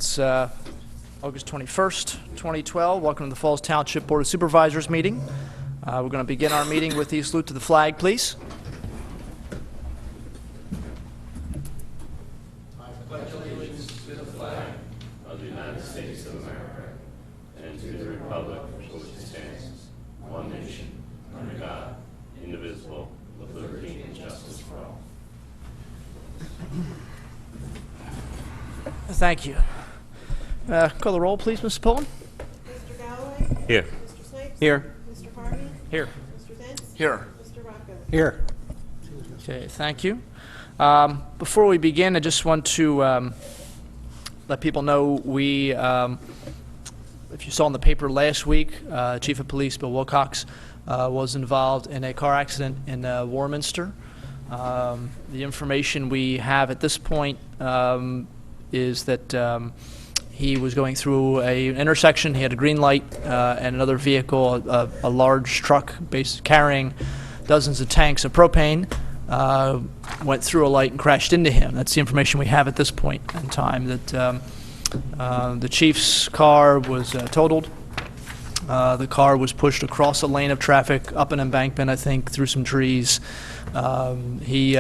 It's August 21st, 2012. Welcome to the Falls Township Board of Supervisors meeting. We're going to begin our meeting with the salute to the flag, please. I pledge allegiance to the flag of the United States of America and to the republic for which it stands, one nation, under God, indivisible, with liberty and justice for all. Thank you. Call the roll, please, Mrs. Pullen. Mr. Galloway? Here. Mr. Snipes? Here. Mr. Harvey? Here. Mr. Dents? Here. Mr. Rocco? Here. Okay, thank you. Before we begin, I just want to let people know we, if you saw in the paper last week, Chief of Police Bill Wilcox was involved in a car accident in Warminster. The information we have at this point is that he was going through an intersection. He had a green light and another vehicle, a large truck carrying dozens of tanks of propane, went through a light and crashed into him. That's the information we have at this point in time, that the chief's car was totaled. The car was pushed across a lane of traffic, up an embankment, I think, through some trees. He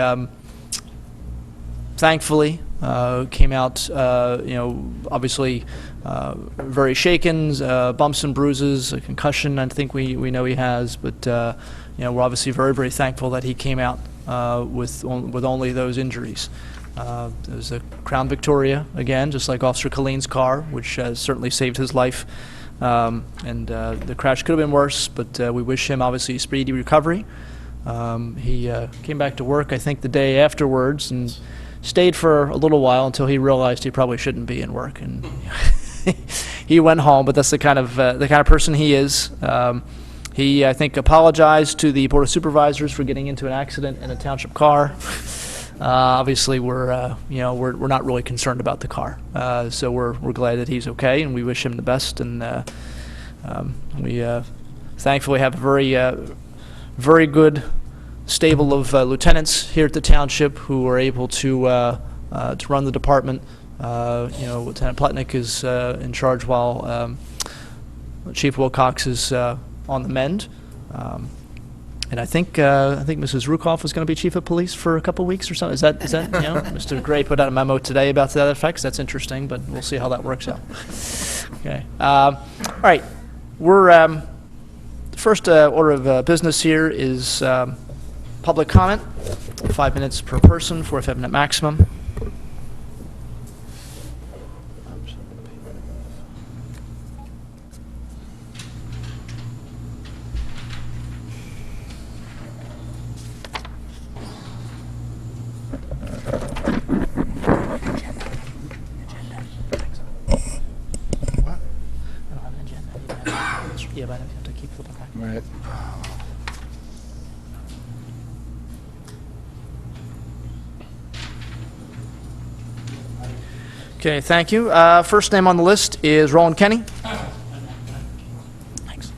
thankfully came out, obviously very shaken, bumps and bruises, a concussion I think we know he has, but we're obviously very, very thankful that he came out with only those injuries. It was a Crown Victoria, again, just like Officer Colleen's car, which certainly saved his life. And the crash could have been worse, but we wish him obviously a speedy recovery. He came back to work, I think, the day afterwards and stayed for a little while until he realized he probably shouldn't be in work, and he went home. But that's the kind of person he is. He, I think, apologized to the Board of Supervisors for getting into an accident in a township car. Obviously, we're not really concerned about the car, so we're glad that he's okay, and we wish him the best. And we thankfully have a very good stable of lieutenants here at the township who are able to run the department. Lieutenant Plotnick is in charge while Chief Wilcox is on the mend. And I think Mrs. Rukoff was going to be chief of police for a couple weeks or something. Is that Mr. Gray put out a memo today about that effect. That's interesting, but we'll see how that works out. Okay. All right. We're the first order of business here is public comment. 5 minutes per person for a 5-minute maximum. Yeah, but I have to keep flipping back. Right. Okay, thank you. First name on the list is Roland Kenny. Thanks.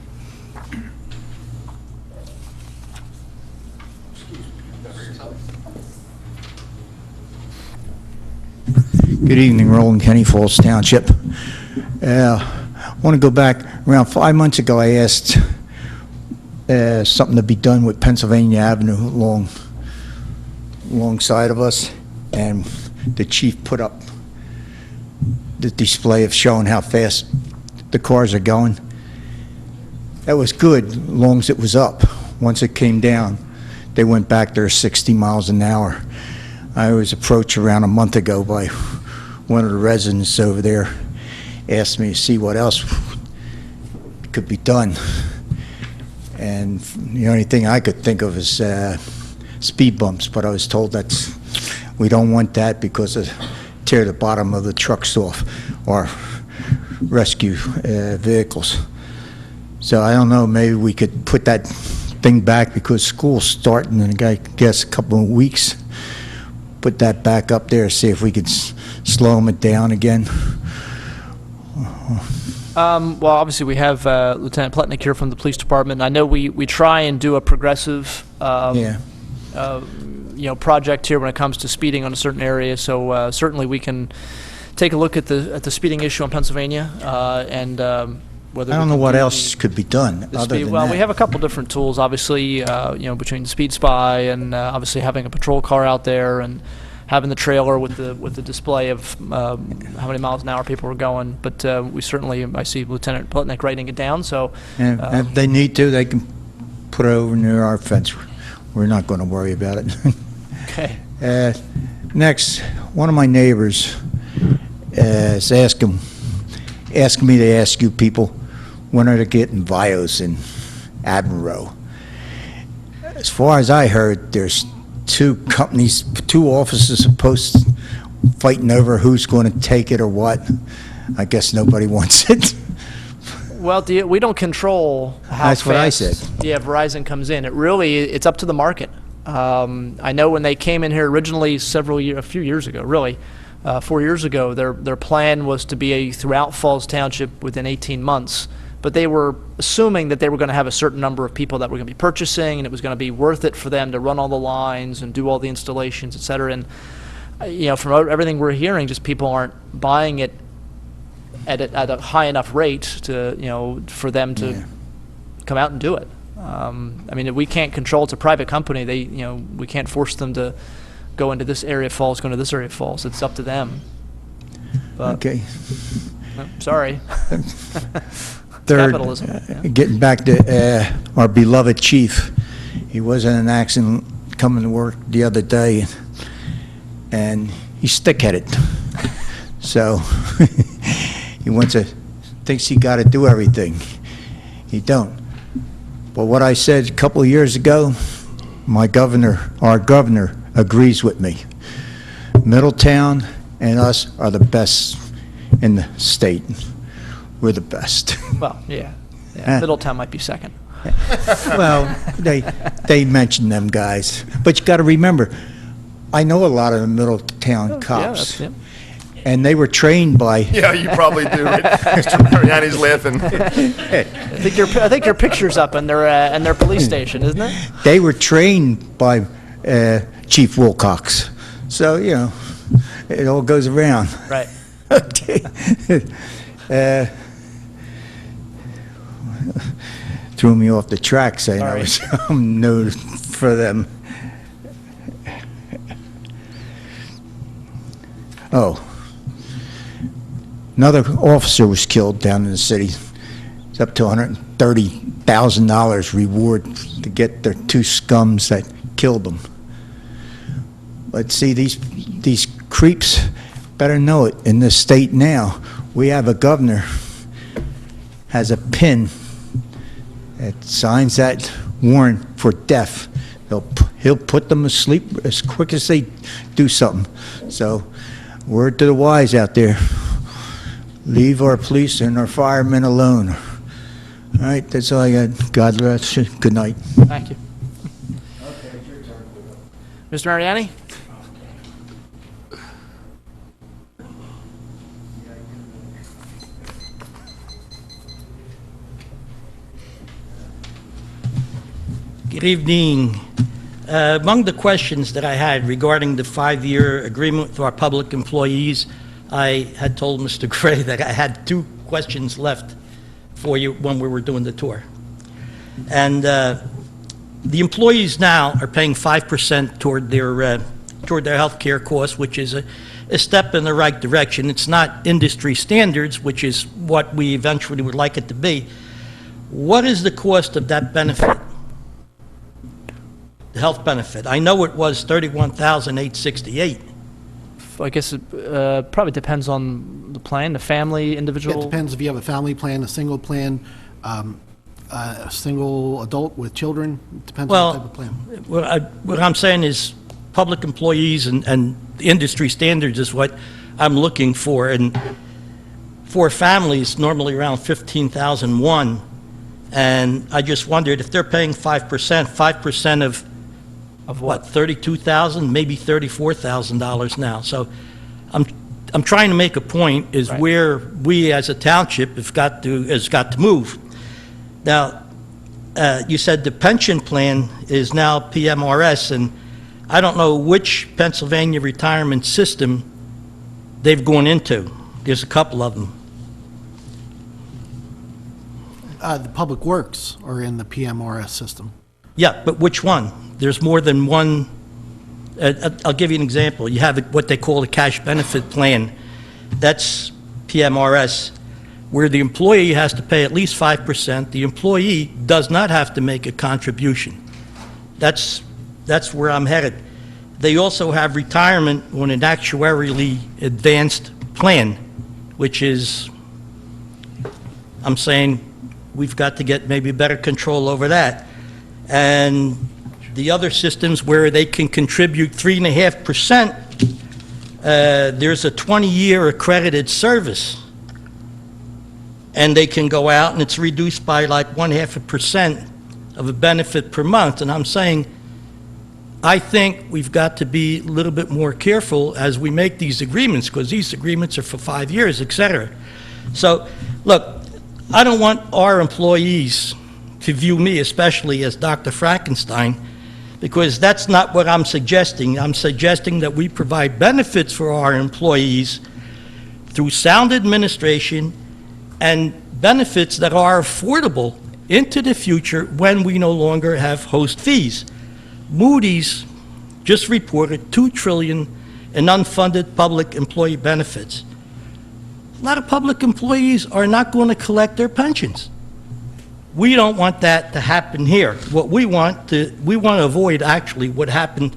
Good evening, Roland Kenny, Falls Township. I want to go back. Around 5 months ago, I asked something to be done with Pennsylvania Avenue alongside of us, and the chief put up the display of showing how fast the cars are going. That was good, as long as it was up. Once it came down, they went back there 60 miles an hour. I was approached around a month ago by one of the residents over there, asked me to see what else could be done. And the only thing I could think of is speed bumps, but I was told that we don't want that because it tear the bottom of the trucks off, or rescue vehicles. So I don't know, maybe we could put that thing back because school's starting in, I guess, a couple of weeks. Put that back up there, see if we could slow them down again. Well, obviously we have Lieutenant Plotnick here from the police department. I know we try and do a progressive project here when it comes to speeding on a certain area, so certainly we can take a look at the speeding issue in Pennsylvania, and whether I we don't know can what do else could be done the other speed. than Well, that. we have a couple different tools, obviously, between the Speed Spy and obviously having a patrol car out there and having the trailer with the display of how many miles an hour people are going. But we certainly, I see Lieutenant Plutnik writing it down, so And if they need to, they can put it over near our fence. We're not going to worry about it. okay. Next, one of my neighbors is asking me to ask you people, when are they getting Vios in Admiral? As far as I heard, there's two offices supposed fighting over who's going to take it or what. I guess nobody wants it. Well, we don't control how That's what I fast, said. Yeah, Verizon comes in. It's up to the market. I know when they came in here originally a few years ago, really, 4 years ago, their plan was to be throughout Falls Township within 18 months. But they were assuming that they were going to have a certain number of people that were going to be purchasing, and it was going to be worth it for them to run all the lines and do all the installations, et cetera. And from everything we're hearing, just people aren't buying it at a high enough rate to for them to come out and do it. I mean, we can't control. It's a private company. We can't force them to go into this area of Falls, go into this area of Falls. It's up to them. But, Okay. sorry. Third, capitalism, yeah. getting back to our beloved chief, he was in an accident coming to work the other day, and he's stick-headed. So thinks he got to do everything. He don't. But what I said a couple of years ago, our governor agrees with me. Middletown and us are the best in the state. We're the best. Well, yeah. Middletown might be second. Well, they mention them guys. But you got to remember, I know a lot of the Middletown cops. Yeah, And they were trained by, Yeah, you probably do. Mr. Mariani's laughing. I think your picture's up in their police station, isn't it? they were trained by Chief Wilcox. So, it all goes around. Right. Okay. Threw me off the track saying I was no for them. Oh. Another officer was killed down in the city. It's up to $130,000 reward to get the two scums that killed them. But see, these creeps better know it. In this state now, we have a governor has a pin that signs that warrant for death. He'll put them asleep as quick as they do something. So, word to the wise out there. Leave our police and our firemen alone. All right, that's all I got. God bless you. Good night. Thank you. Mr. Mariani? Good evening. Among the questions that I had regarding the 5-year agreement with our public employees, I had told Mr. Gray that I had 2 questions left for you when we were doing the tour. And the employees now are paying 5% toward their health care costs, which is a step in the right direction. It's not industry standards, which is what we eventually would like it to be. What is the cost of that benefit? The health benefit. I know it was $31,868. I guess it probably depends on the plan, the family, individual. It depends if you have a family plan, a single plan, a single adult with children. It depends on the type of plan. What I'm saying is public employees and industry standards is what I'm looking for. And for families, normally around $15,001. And I just wondered if they're paying 5% of what, $32,000, maybe $34,000 now. So I'm trying to make a point is Right. where we as a township has got to move. Now, you said the pension plan is now PMRS, and I don't know which Pennsylvania retirement system they've gone into? There's a couple of them. The Public Works are in the PMRS system. Yeah, but which one? There's more than one. I'll give you an example. You have what they call a cash benefit plan. That's PMRS, where the employee has to pay at least 5%. The employee does not have to make a contribution. That's where I'm headed. They also have retirement on an actuarially advanced plan, which is, I'm saying, we've got to get maybe better control over that. And the other systems where they can contribute 3.5%, there's a 20-year accredited service. And they can go out and it's reduced by like 0.5% of a benefit per month. And I'm saying, I think we've got to be a little bit more careful as we make these agreements, because these agreements are for 5 years, et cetera. So, look, I don't want our employees to view me especially as Dr. Frankenstein, because that's not what I'm suggesting. I'm suggesting that we provide benefits for our employees through sound administration and benefits that are affordable into the future when we no longer have host fees. Moody's just reported $2 trillion in unfunded public employee benefits. A lot of public employees are not going to collect their pensions. We don't want that to happen here. What we want to avoid actually what happened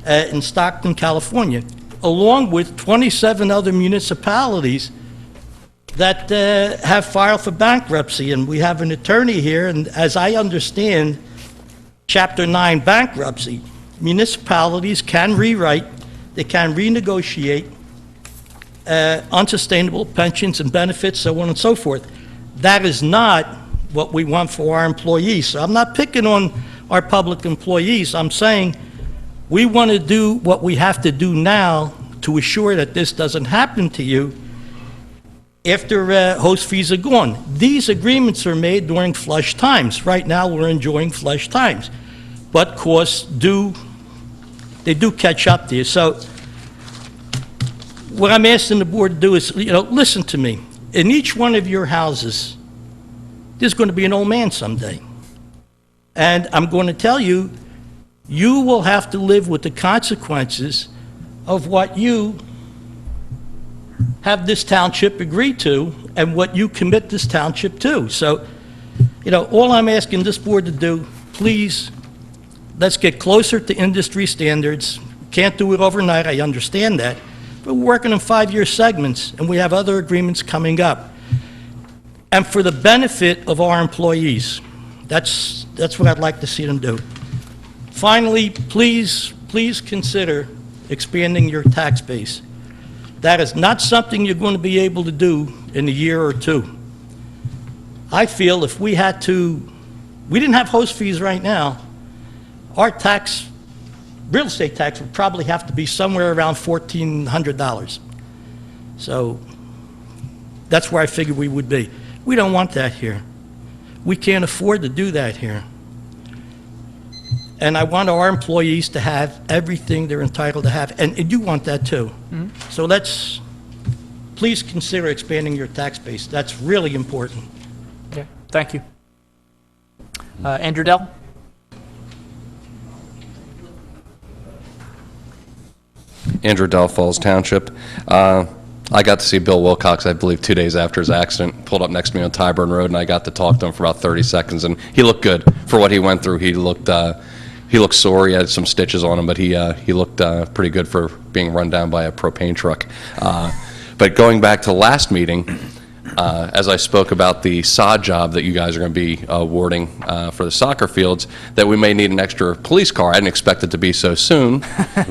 in Stockton, California, along with 27 other municipalities that have filed for bankruptcy. And we have an attorney here, and as I understand, Chapter 9 bankruptcy, municipalities can rewrite, they can renegotiate unsustainable pensions and benefits, so on and so forth. That is not what we want for our employees. So I'm not picking on our public employees. I'm saying we want to do what we have to do now to assure that this doesn't happen to you after host fees are gone. These agreements are made during flush times. Right now, we're enjoying flush times. But costs do catch up to you. So what I'm asking the board to do is, listen to me. In each one of your houses, there's going to be an old man someday. And I'm going to tell you, you will have to live with the consequences of what you have this township agree to and what you commit this township to. So, all I'm asking this board to do, please, let's get closer to industry standards. Can't do it overnight, I understand that. But we're working in 5-year segments, and we have other agreements coming up. And for the benefit of our employees, that's what I'd like to see them do. Finally, please consider expanding your tax base. That is not something you're going to be able to do in a year or two. I feel if we didn't have host fees right now, our real estate tax would probably have to be somewhere around $1,400. So that's where I figured we would be. We don't want that here. We can't afford to do that here. And I want our employees to have everything they're entitled to have, and you want that too. Mm-hmm. So please consider expanding your tax base. That's really important. Okay, thank you. Andrew Dell? Andrew Dell, Falls Township. I got to see Bill Wilcox, I believe, 2 days after his accident, pulled up next to me on Tyburn Road, and I got to talk to him for about 30 seconds, and he looked good for what he went through. He looked sore. He had some stitches on him, but he looked pretty good for being run down by a propane truck. But going back to last meeting, as I spoke about the sod job that you guys are going to be awarding for the soccer fields, that we may need an extra police car. I didn't expect it to be so soon,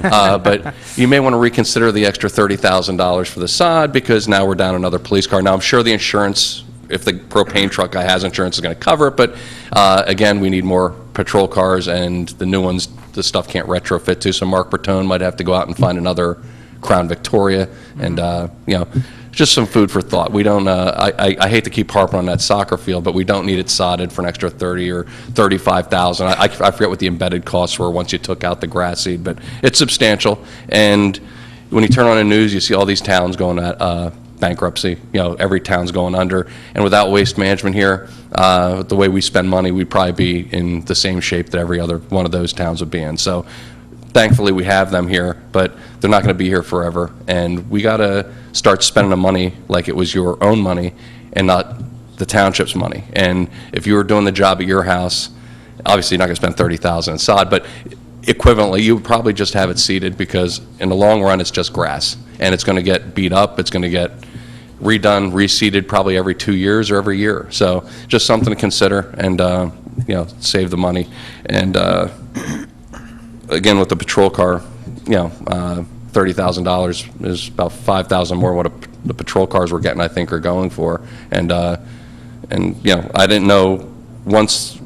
but you may want to reconsider the extra $30,000 for the sod, because now we're down another police car. Now, I'm sure the insurance, if the propane truck guy has insurance, is going to cover it, but again, we need more patrol cars, and the new ones, the stuff can't retrofit to, so Mark Bertone might have to go out and find another Crown Victoria, and just some food for thought. We don't, I hate to keep harping on that soccer field, but we don't need it sodded for an extra $30,000 or $35,000. I forget what the embedded costs were once you took out the grass seed, but it's substantial. And when you turn on the news, you see all these towns going at bankruptcy. You know, every town's going under. And without waste management here, the way we spend money, we'd probably be in the same shape that every other one of those towns would be in. So thankfully we have them here, but they're not going to be here forever. And we got to start spending the money like it was your own money and not the township's money. And if you were doing the job at your house, obviously you're not going to spend $30,000 in sod, but equivalently, you would probably just have it seeded, because in the long run, it's just grass, and it's going to get beat up, it's going to get redone, reseeded probably every 2 years or every year. So just something to consider, and you know, save the money. And again, with the patrol car, you know, $30,000 is about $5,000 more what the patrol cars we're getting, I think, are going for. And you know, I didn't know, once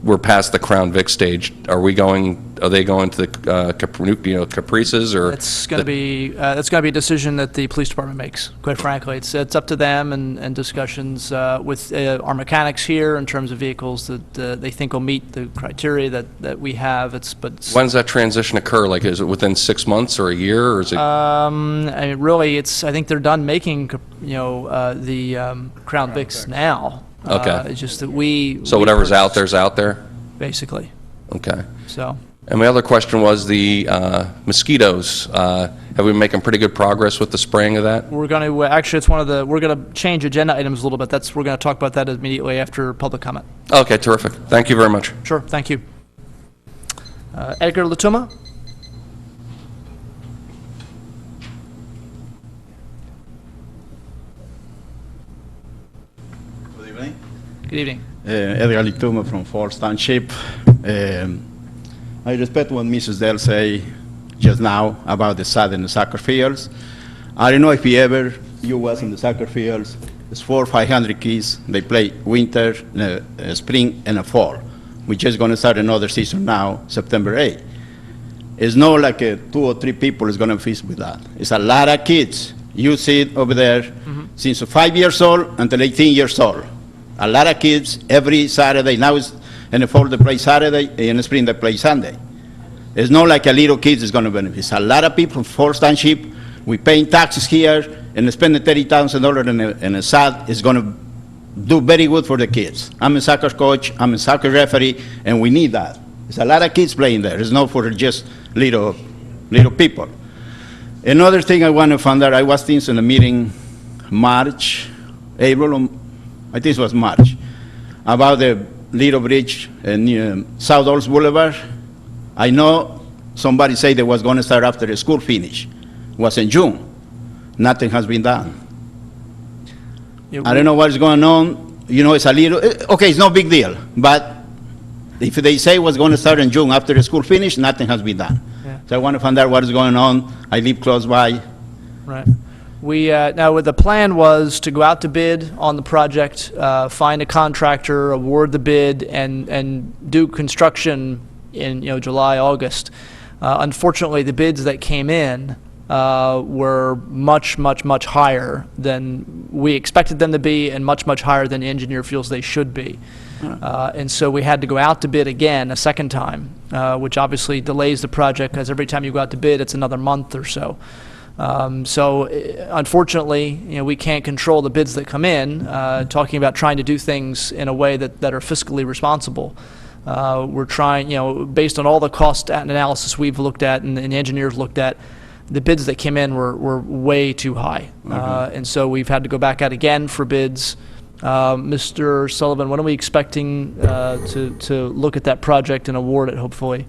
we're past the Crown Vic stage, are they going to the Caprices, or? It's going to be that's going to be a decision that the police department makes. Quite frankly, it's up to them, and discussions with our mechanics here in terms of vehicles that they think will meet the criteria that we have. When does that transition occur? Like, is it within 6 months or a year, or is it? I mean, really, I think they're done making the Crown Vics now. Okay. It's just that So whatever's out there's out there? Basically. Okay. So. And my other question was the mosquitoes. Have we been making pretty good progress with the spraying of that? We're going to, actually, it's we're going to change agenda items a little bit. We're going to talk about that immediately after public comment. Okay, terrific. Thank you very much. Sure, thank you. Edgar Latuma? Good evening. Good evening. Edgar Lituma from Falls Township. I respect what Mrs. Dell say just now about the sod and the soccer fields. I don't know if you was in the soccer fields. It's 400 or 500 kids. They play winter, spring, and fall. We're just going to start another season now, September 8th. It's not like 2 or 3 people is going to feast with that. It's a lot of kids. You see it over there, since 5 years old until 18 years old. A lot of kids every Saturday. Now it's in the fall they play Saturday, in the spring they play Sunday. It's not like a little kids is going to benefit. It's a lot of people from Falls Township. We paying taxes here, and spending $30,000 in a sod is going to do very good for the kids. I'm a soccer coach, I'm a soccer referee, and we need that. There's a lot of kids playing there. It's not for just little people. Another thing I want to find out, I was thinking in a meeting April, I think it was March, about the little bridge in South Olds Boulevard. I know somebody said they was going to start after the school finish. It was in June. Nothing has been done. Yeah, I don't know what's going on. You know, it's a little, okay, it's no big deal. But if they say it was going to start in June after the school finish, nothing has been done. Yeah. So I want to find out what is going on. I live close by. Right. We, now, the plan was to go out to bid on the project, find a contractor, award the bid, and do construction in, July, August. Unfortunately, the bids that came in were much, much, much higher than we expected them to be, and much, much higher than the engineer feels they should be. And so we had to go out to bid again a second time, which obviously delays the project, because every time you go out to bid, it's another month or so. Unfortunately, we can't control the bids that come in. Talking about trying to do things in a way that are fiscally responsible. We're trying, based on all the cost analysis we've looked at and the engineers looked at, the bids that came in were way too high. And so we've had to go back out again for bids. Mr. Sullivan, when are we expecting to look at that project and award it, hopefully?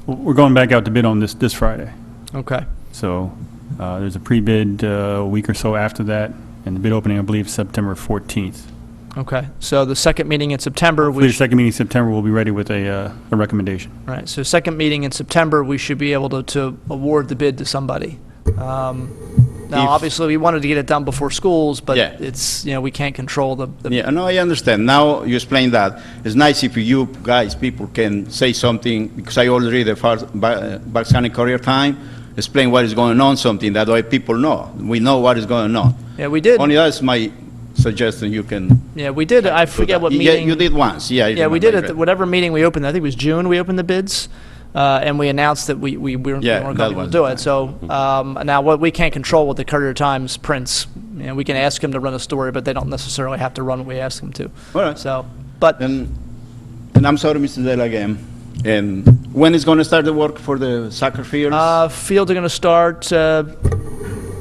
We're going back out to bid on this Friday. Okay. So there's a pre-bid a week or so after that, and the bid opening, I believe, September 14th. Okay. So the second meeting in September, The second meeting in September, we'll be ready with a recommendation. Right. So second meeting in September, we should be able to award the bid to somebody. Now, obviously, we wanted to get it done before schools, but Yeah. it's, we can't control the Yeah, no, I understand. Now you explain that. It's nice if you guys, people can say something, because I already read the Bucks County Courier Time, explain what is going on, something, that way people know. We know what is going on. Yeah, we did. Only that's my suggestion, you can. Yeah, we did. I forget what Yeah, meeting. you did once, yeah. I Yeah, we remember did I at read. whatever meeting we opened. I think it was June we opened the bids. and we announced that we weren't Yeah, going that to was do the it. So now what we can't control what the Courier Times prints. You know, we can ask them to run a story, but they don't necessarily have to run what we ask them to. All right. So, but And I'm sorry, Mr. Dell, again. And when is going to start the work for the soccer fields? fields are going to start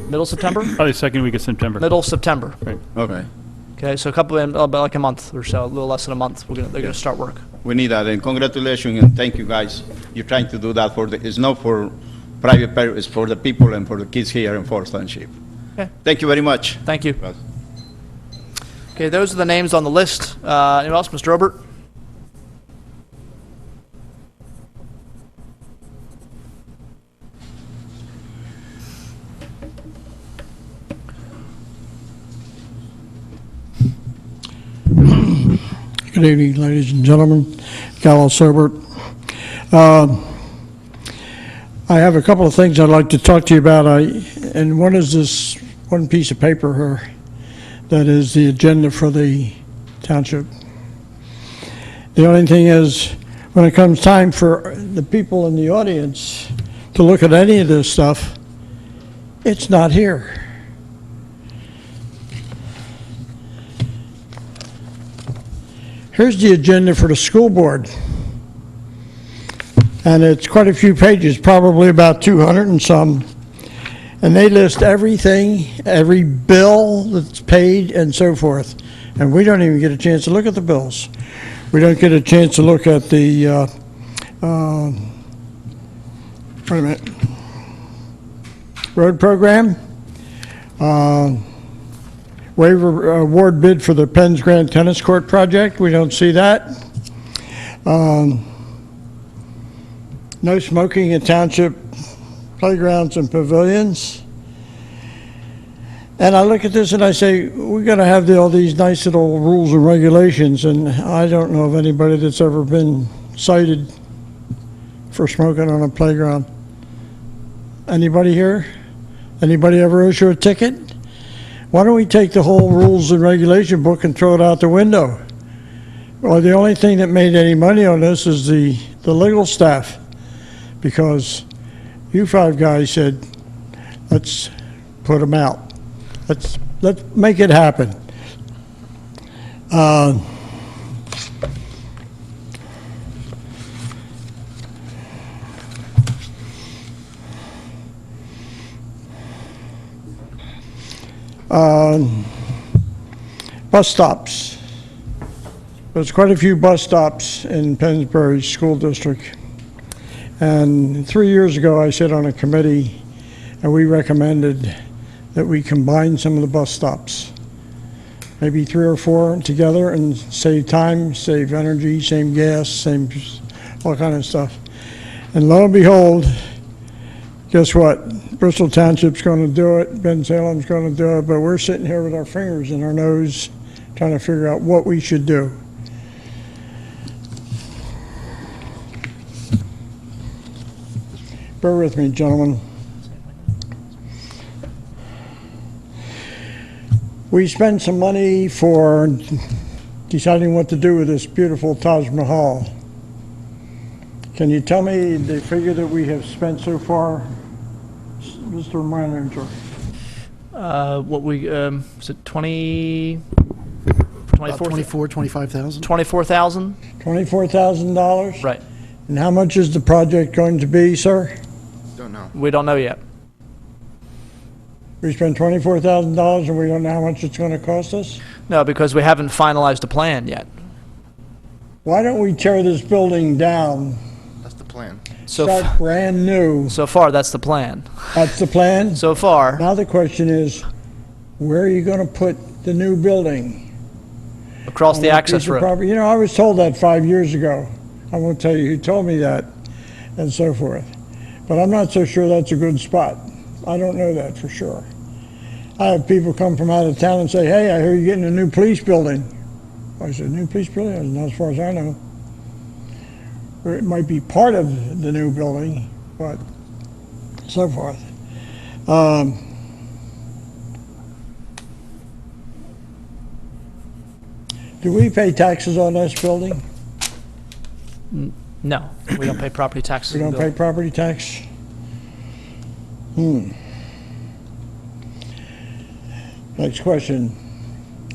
middle September. Probably second week of September. Middle September. Okay. Okay, so a couple in about like a month or so, a little less than a month. They're going to start work. We need that, and congratulations, and thank you, guys. You're trying to do that it's not for private purpose, it's for the people and for the kids here in Forest Township. Okay. Thank you very much. Thank you. Okay, those are the names on the list. Anyone else, Mr. Obert? Good evening, ladies and gentlemen. Carlos Sobert. I have a couple of things I'd like to talk to you about. And one is this one piece of paper here that is the agenda for the township. The only thing is, when it comes time for the people in the audience to look at any of this stuff, it's not here. Here's the agenda for the school board. And it's quite a few pages, probably about 200 and some. And they list everything, every bill that's paid and so forth. And we don't even get a chance to look at the bills. We don't get a chance to look at the, wait a minute, road program, waiver award bid for the Penn's Grand Tennis Court project. We don't see that. No smoking in township playgrounds and pavilions. And I look at this and I say, we're going to have all these nice little rules and regulations, and I don't know of anybody that's ever been cited for smoking on a playground. Anybody here? Anybody ever issue a ticket? Why don't we take the whole rules and regulation book and throw it out the window? Well, the only thing that made any money on this is the legal staff, because you five guys said, let's put them out. Let's make it happen. Bus stops. There's quite a few bus stops in Pennsbury School District. And 3 years ago, I sat on a committee and we recommended that we combine some of the bus stops. Maybe 3 or 4 together and save time, save energy, save gas, save all kind of stuff. And lo and behold, guess what? Bristol Township's going to do it, Ben Salem's going to do it, but we're sitting here with our fingers in our nose trying to figure out what we should do. Bear with me, gentlemen. We spent some money for deciding what to do with this beautiful Taj Mahal. Can you tell me the figure that we have spent so far, Mr. Manager? What we, is it 20, About 25,000. 24,000? $24,000? Right. And how much is the project going to be, sir? Don't know. We don't know yet. We spent $24,000 and we don't know how much it's going to cost us? No, because we haven't finalized the plan yet. Why don't we tear this building down, That's the plan. So, start brand new? so far, that's the plan. That's the plan? So far, Now the question is, where are you going to put the new building? across On the that access piece of road. property? You know, I was told that 5 years ago. I won't tell you who told me that and so forth. But I'm not so sure that's a good spot. I don't know that for sure. I have people come from out of town and say, hey, I hear you're getting a new police building. I said, new police building? I said, not as far as I know. Or it might be part of the new building, but so forth. Do we pay taxes on this building? No, we don't pay property taxes. We in don't pay Bill. property tax? Next question.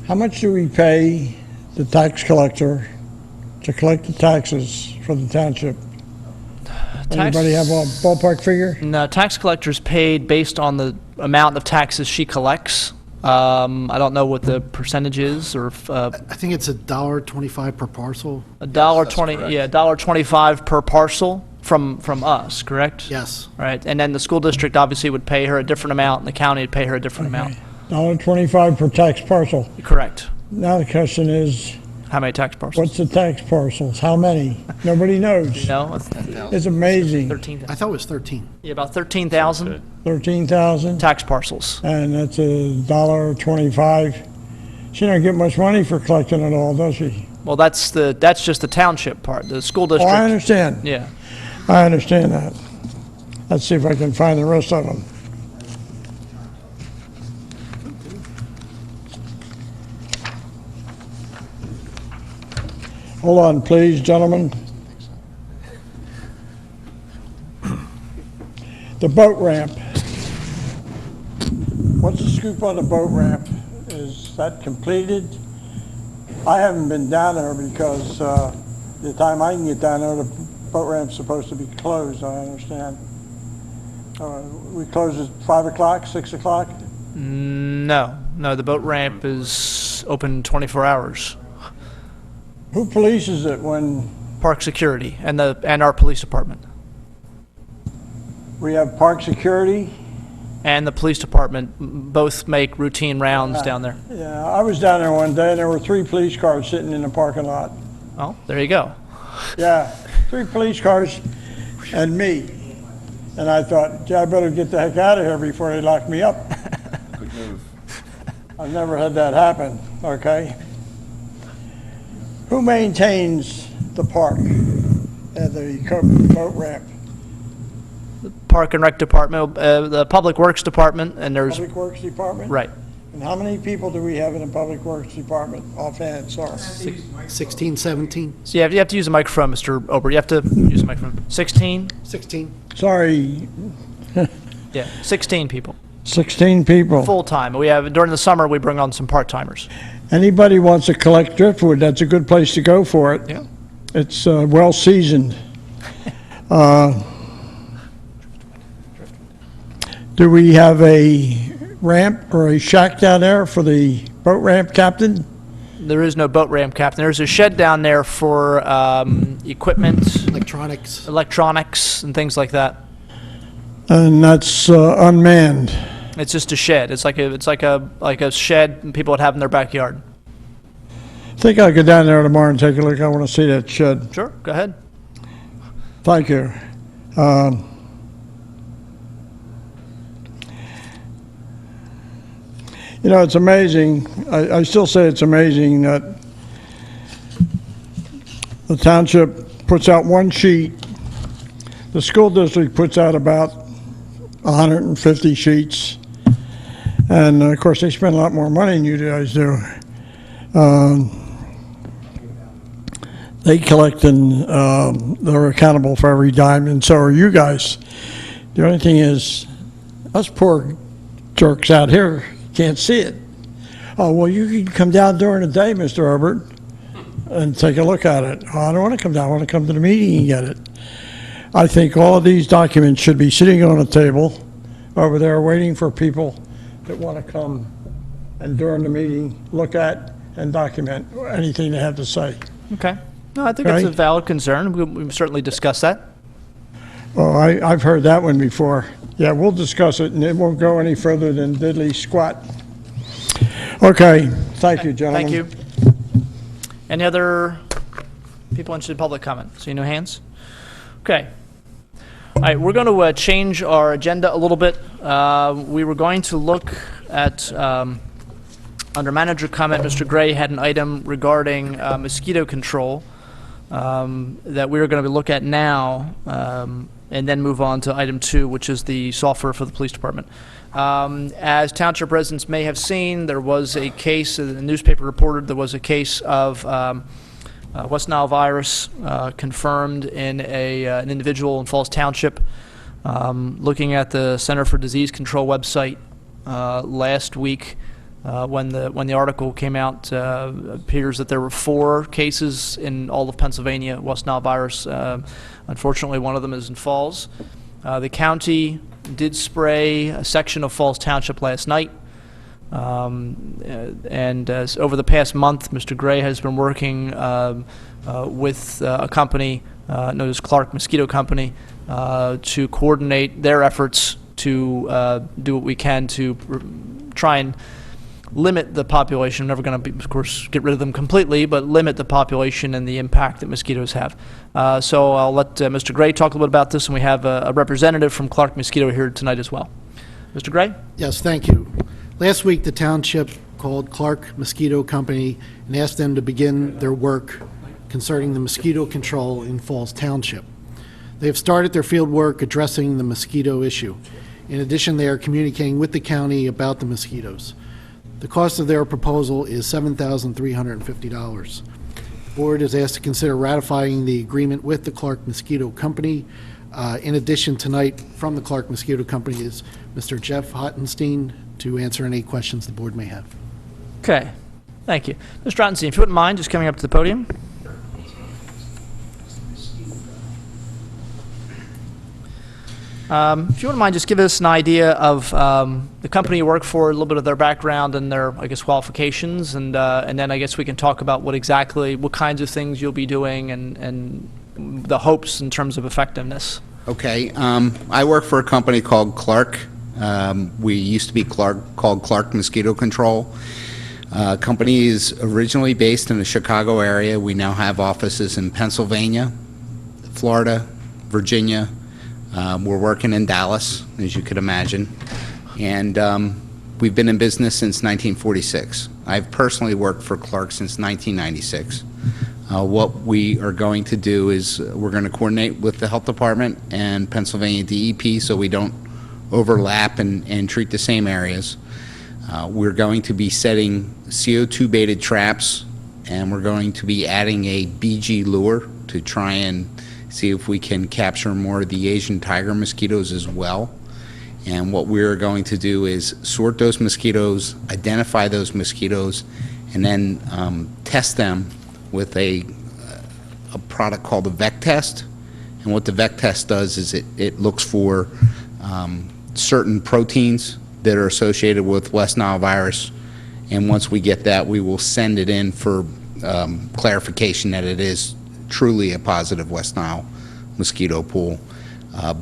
How much do we pay the tax collector to collect the taxes for the township? Anybody have a ballpark figure? No, tax collector's paid based on the amount of taxes she collects. I don't know what the percentage is, or if, I think it's $1.25 per parcel. $1.20, yeah, $1.25 per parcel from us, correct? Yes. Right, and then the school district obviously would pay her a different amount, and the county would pay her a different amount. $1.25 per tax parcel. Correct. Now the question is, How many tax parcels? what's the tax parcels? How many? Nobody knows. No, It's amazing. 13. I thought it was 13. Yeah, about 13,000 13,000, tax parcels. and that's $1.25. She don't get much money for collecting it all, does she? Well, that's just the township part. The school Oh, district. I understand. Yeah. I understand that. Let's see if I can find the rest of them. Hold on, please, gentlemen. The boat ramp. What's the scoop on the boat ramp? Is that completed? I haven't been down there because the time I can get down there, the boat ramp's supposed to be closed, I understand. We close at 5 o'clock, 6 o'clock? No, the boat ramp is open 24 hours. Who polices it when Park security and our police department we have park security? and the police department both make routine rounds down there. Yeah, I was down there one day and there were 3 police cars sitting in the parking lot. Oh, there you go. Yeah, 3 police cars and me. And I thought, gee, I better get the heck out of here before they lock me up. Good move. I've never had that happen, okay? Who maintains the park and the boat ramp? Park and Rec Department, the Public Works Department, and there's, Public Works Department? right, And how many people do we have in the Public Works Department offhand, sorry? 16, 17, so you have to use a microphone, Mr. Ober, you have to use a microphone. 16? 16. Sorry, Yeah, 16 people, 16 people. full-time. We have, during the summer, we bring on some part-timers. Anybody wants to collect driftwood, that's a good place to go for it. Yeah. It's well-seasoned. Do we have a ramp or a shack down there for the boat ramp captain? There is no boat ramp captain. There's a shed down there for equipment, Electronics. electronics, and things like that. And that's unmanned. It's just a shed. It's like a shed people would have in their backyard. I think I'll go down there tomorrow and take a look. I want to see that shed. Sure, go ahead. Thank you. You know, it's amazing, I still say it's amazing that the township puts out one sheet, the school district puts out about 150 sheets, and of course, they spend a lot more money than you guys do. They collect and they're accountable for every dime, and so are you guys. The only thing is, us poor jerks out here can't see it. Oh, well, you can come down during the day, Mr. Herbert, and take a look at it. Oh, I don't want to come down, I want to come to the meeting and get it. I think all of these documents should be sitting on a table over there waiting for people that want to come and during the meeting, look at and document anything they have to say. Okay. No, I think it's a Okay. valid concern. We've certainly discussed that. Oh, I've heard that one before. Yeah, we'll discuss it, and it won't go any further than diddly squat. Okay, thank you, gentlemen. Thank you. Any other people interested in public comment? See no hands? Okay. All right, we're going to change our agenda a little bit. We were going to look at, under manager comment, Mr. Gray had an item regarding mosquito control that we were going to look at now, and then move on to item 2, which is the software for the police department. As township residents may have seen, there was a case, the newspaper reported there was a case of West Nile virus confirmed in an individual in Falls Township. Looking at the Center for Disease Control website last week, when the article came out, appears that there were 4 cases in all of Pennsylvania, West Nile virus. Unfortunately, one of them is in Falls. The county did spray a section of Falls Township last night. And over the past month, Mr. Gray has been working with a company known as Clark Mosquito Company to coordinate their efforts to do what we can to try and limit the population. We're never going to, of course, get rid of them completely, but limit the population and the impact that mosquitoes have. So I'll let Mr. Gray talk a little bit about this, and we have a representative from Clark Mosquito here tonight as well. Mr. Gray? Yes, thank you. Last week, the township called Clark Mosquito Company and asked them to begin their work concerning the mosquito control in Falls Township. They have started their field work addressing the mosquito issue. In addition, they are communicating with the county about the mosquitoes. The cost of their proposal is $7,350. The board is asked to consider ratifying the agreement with the Clark Mosquito Company. In addition, tonight from the Clark Mosquito Company is Mr. Jeff Hottenstein to answer any questions the board may have. Okay, thank you. Mr. Ottenstein, if you wouldn't mind just coming up to the podium. If you wouldn't mind, just give us an idea of the company you work for, a little bit of their background and their, I guess, qualifications, and then I guess we can talk about what kinds of things you'll be doing and the hopes in terms of effectiveness. Okay, I work for a company called Clark. We used to be called Clark Mosquito Control. Company is originally based in the Chicago area. We now have offices in Pennsylvania, Florida, Virginia. We're working in Dallas, as you could imagine, and we've been in business since 1946. I've personally worked for Clark since 1996. What we are going to do is we're going to coordinate with the Health Department and Pennsylvania DEP so we don't overlap and treat the same areas. We're going to be setting CO2 baited traps, and we're going to be adding a BG lure to try and see if we can capture more of the Asian tiger mosquitoes as well. And what we're going to do is sort those mosquitoes, identify those mosquitoes, and then test them with a product called the VEC test. And what the VEC test does is it looks for certain proteins that are associated with West Nile virus. And once we get that, we will send it in for clarification that it is truly a positive West Nile mosquito pool.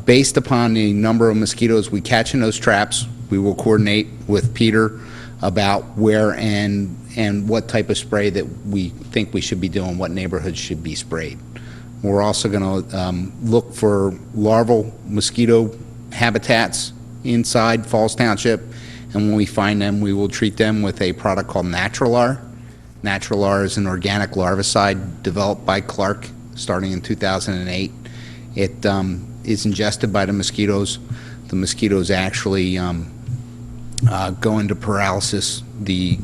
Based upon the number of mosquitoes we catch in those traps, we will coordinate with Peter about where and what type of spray that we think we should be doing, what neighborhoods should be sprayed. We're also going to look for larval mosquito habitats inside Falls Township, and when we find them, we will treat them with a product called Naturalar. Naturalar is an organic larvicide developed by Clark starting in 2008. It is ingested by the mosquitoes. The mosquitoes actually go into paralysis, the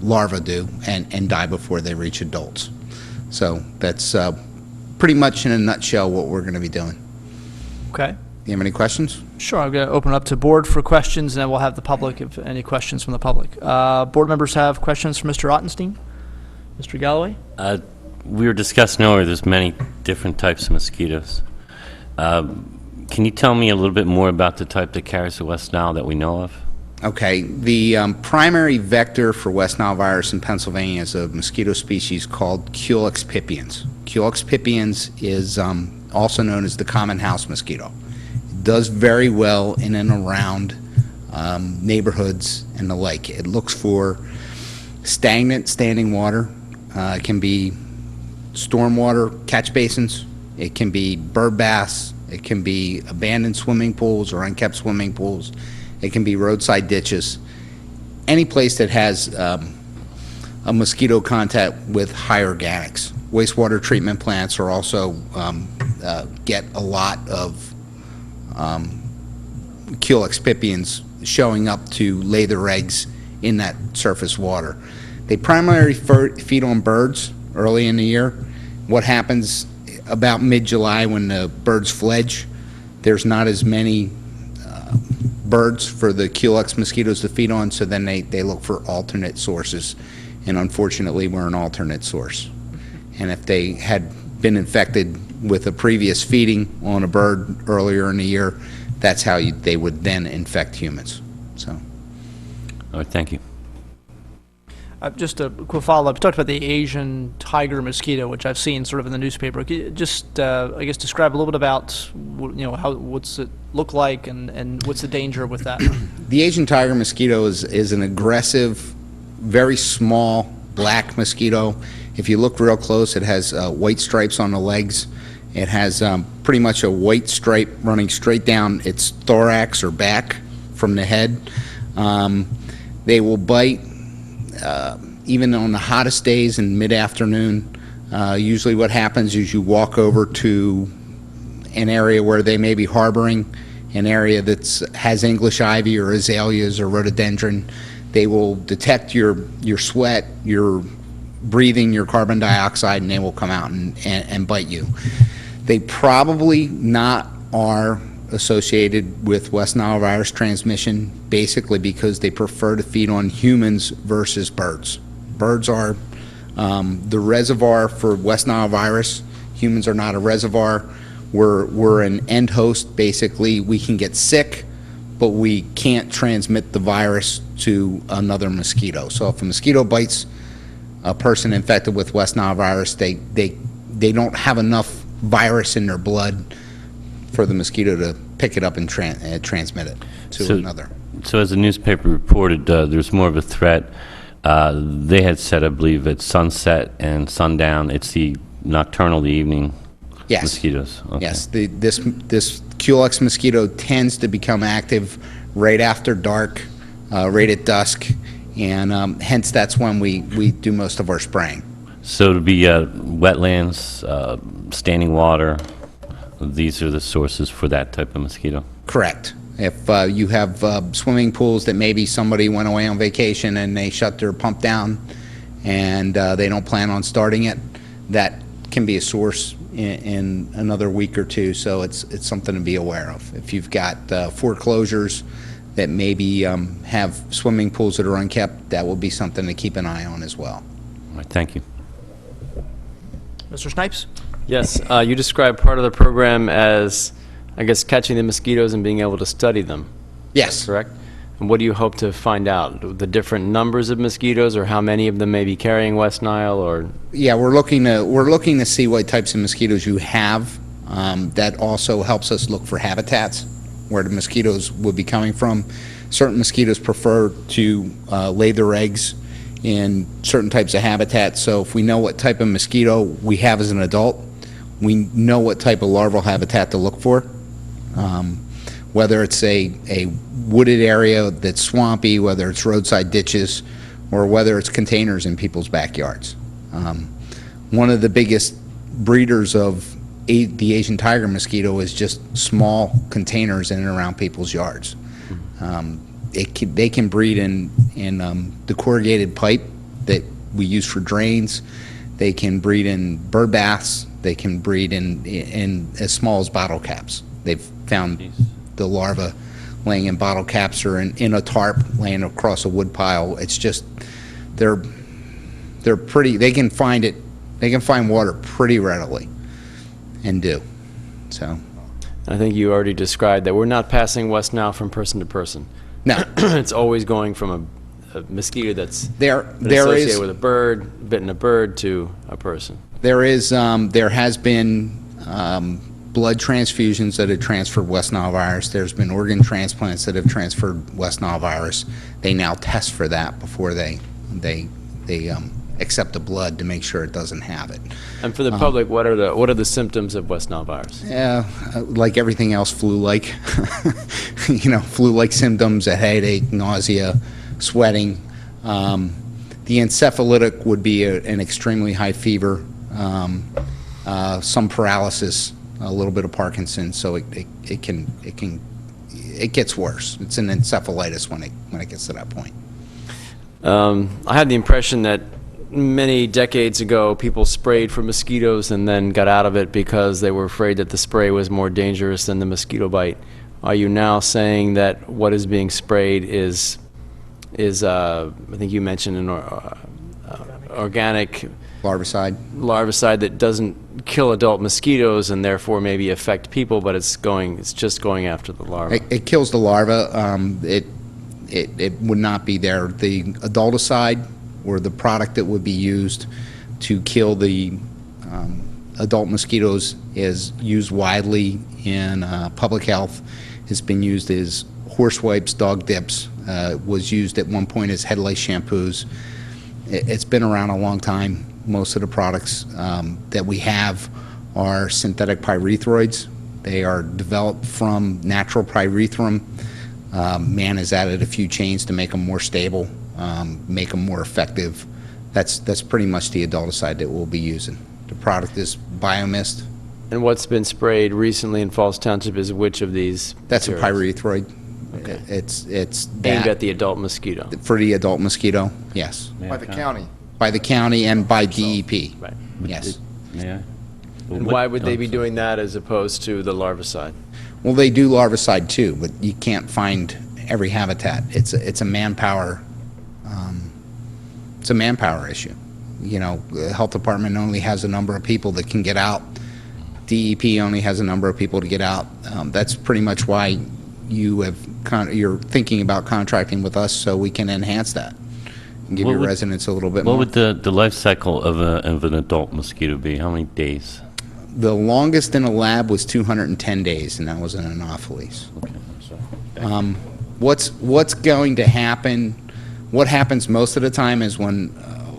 larvae do, and die before they reach adults. So that's pretty much in a nutshell what we're going to be doing. Okay. You have any questions? Sure. I'm going to open up to board for questions, and then we'll have the public, if any questions from the public. Board members have questions for Mr. Ottenstein? Mr. Galloway? We were discussing earlier, there's many different types of mosquitoes. Can you tell me a little bit more about the type that carries the West Nile that we know of? Okay, the primary vector for West Nile virus in Pennsylvania is a mosquito species called Culex pipiens. Culex pipiens is also known as the common house mosquito. It does very well in and around neighborhoods and the like. It looks for stagnant standing water. It can be stormwater catch basins. It can be bird baths. It can be abandoned swimming pools or unkept swimming pools. It can be roadside ditches. Any place that has a mosquito contact with high organics. Wastewater treatment plants are also get a lot of Culex pipiens showing up to lay their eggs in that surface water. They primarily feed on birds early in the year, What happens about mid-July when the birds fledge, there's not as many birds for the Culex mosquitoes to feed on, so then they look for alternate sources. And unfortunately, we're an alternate source. And if they had been infected with a previous feeding on a bird earlier in the year, that's how they would then infect humans. So, All right, thank you. Just a quick follow-up. You talked about the Asian tiger mosquito, which I've seen sort of in the newspaper. Could you just, I guess, describe a little bit about, what's it look like and what's the danger with that? the Asian tiger mosquito is an aggressive, very small black mosquito. If you look real close, it has white stripes on the legs. It has pretty much a white stripe running straight down its thorax or back from the head. They will bite even on the hottest days in mid-afternoon. Usually what happens is you walk over to an area where they may be harboring, an area that has English ivy or azaleas or rhododendron. They will detect your sweat, your breathing, your carbon dioxide, and they will come out and bite you. They probably not are associated with West Nile virus transmission, basically because they prefer to feed on humans versus birds. Birds are the reservoir for West Nile virus. Humans are not a reservoir. We're an end host, basically. We can get sick, but we can't transmit the virus to another mosquito. So if a mosquito bites a person infected with West Nile virus, they don't have enough virus in their blood for the mosquito to pick it up and transmit it to another. So as the newspaper reported, there's more of a threat. They had said, I believe, at sunset and sundown, it's the nocturnal, the evening mosquitoes. Okay. Yes, this Culex mosquito tends to become active right after dark, right at dusk, and hence that's when we do most of our spraying. So to be wetlands, standing water, these are the sources for that type of mosquito? Correct. If you have swimming pools that maybe somebody went away on vacation and they shut their pump down and they don't plan on starting it, that can be a source in another week or two, so it's something to be aware of. If you've got foreclosures that maybe have swimming pools that are unkept, that will be something to keep an eye on as well. All right, thank you. Mr. Snipes? Yes, you described part of the program as, I guess, catching the mosquitoes and being able to study them. Yes. Correct? And what do you hope to find out? The different numbers of mosquitoes, or how many of them may be carrying West Nile, or? Yeah, we're looking to see what types of mosquitoes you have. That also helps us look for habitats where the mosquitoes would be coming from. Certain mosquitoes prefer to lay their eggs in certain types of habitats. So if we know what type of mosquito we have as an adult, we know what type of larval habitat to look for. Whether it's a wooded area that's swampy, whether it's roadside ditches, or whether it's containers in people's backyards. One of the biggest breeders of the Asian tiger mosquito is just small containers in and around people's yards. They can breed in the corrugated pipe that we use for drains. They can breed in bird baths. They can breed in as small as bottle caps. They've found the larvae laying in bottle caps or in a tarp laying across a wood pile. It's just, they're pretty, they can find water pretty readily and do, so. I think you already described that we're not passing West Nile from person to person. No. It's always going from a mosquito that's there associated is with a bird, bitten a bird, to a person. there has been blood transfusions that have transferred West Nile virus. There's been organ transplants that have transferred West Nile virus. They now test for that before they accept the blood to make sure it doesn't have it. And for the public, what are the symptoms of West Nile virus? Like everything else, flu-like. Flu-like symptoms: a headache, nausea, sweating. The encephalitic would be an extremely high fever, some paralysis, a little bit of Parkinson's. So it gets worse. It's an encephalitis when it gets to that point. I had the impression that many decades ago, people sprayed for mosquitoes and then got out of it because they were afraid that the spray was more dangerous than the mosquito bite. Are you now saying that what is being sprayed is I think you mentioned an organic larvicide that doesn't kill adult mosquitoes and therefore maybe affect people, but it's just going after the larva? It kills the larva. It would not be there. The adulticide, or the product that would be used to kill the adult mosquitoes, is used widely in public health. It's been used as horse wipes, dog dips, was used at one point as head lice shampoos. It's been around a long time. Most of the products that we have are synthetic pyrethroids. They are developed from natural pyrethrum. Man has added a few chains to make them more stable, make them more effective. That's pretty much the adulticide that we'll be using. The product is Biomist. And what's been sprayed recently in Falls Township is which of these? That's materials? a pyrethroid. Okay. It's aimed at the adult mosquito. For the adult mosquito, yes. By the county. By the county and by DEP. Right. Yes. May I? And why would they be doing that as opposed to the larvicide? Well, they do larvicide too, but you can't find every habitat. It's a manpower. It's a manpower issue. You know, the health department only has a number of people that can get out. DEP only has a number of people to get out. That's pretty much why you're thinking about contracting with us, so we can enhance that and give your residents a little bit more. What would the life cycle of an adult mosquito be? How many days? The longest in a lab was 210 days, and that was an Anopheles. Okay, I'm sorry. What's going to happen? What happens most of the time is when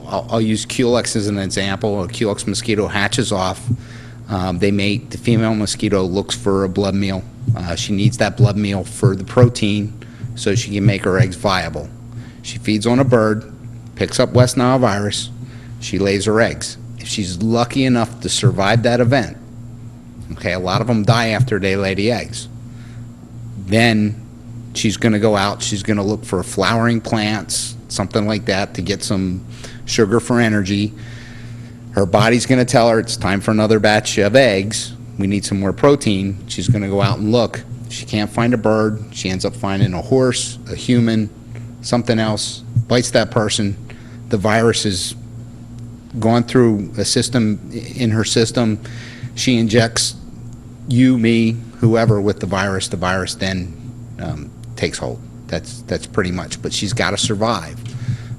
I'll use Culex as an example. A Culex mosquito hatches off. The female mosquito looks for a blood meal. She needs that blood meal for the protein so she can make her eggs viable. She feeds on a bird, picks up West Nile virus, she lays her eggs. If she's lucky enough to survive that event, okay, a lot of them die after they lay the eggs, then she's going to go out, she's going to look for flowering plants, something like that, to get some sugar for energy. Her body's going to tell her it's time for another batch of eggs. We need some more protein. She's going to go out and look. If she can't find a bird, she ends up finding a horse, a human, something else, bites that person. The virus has gone through a system in her system. She injects you, me, whoever with the virus. The virus then takes hold. That's pretty much. But she's got to survive.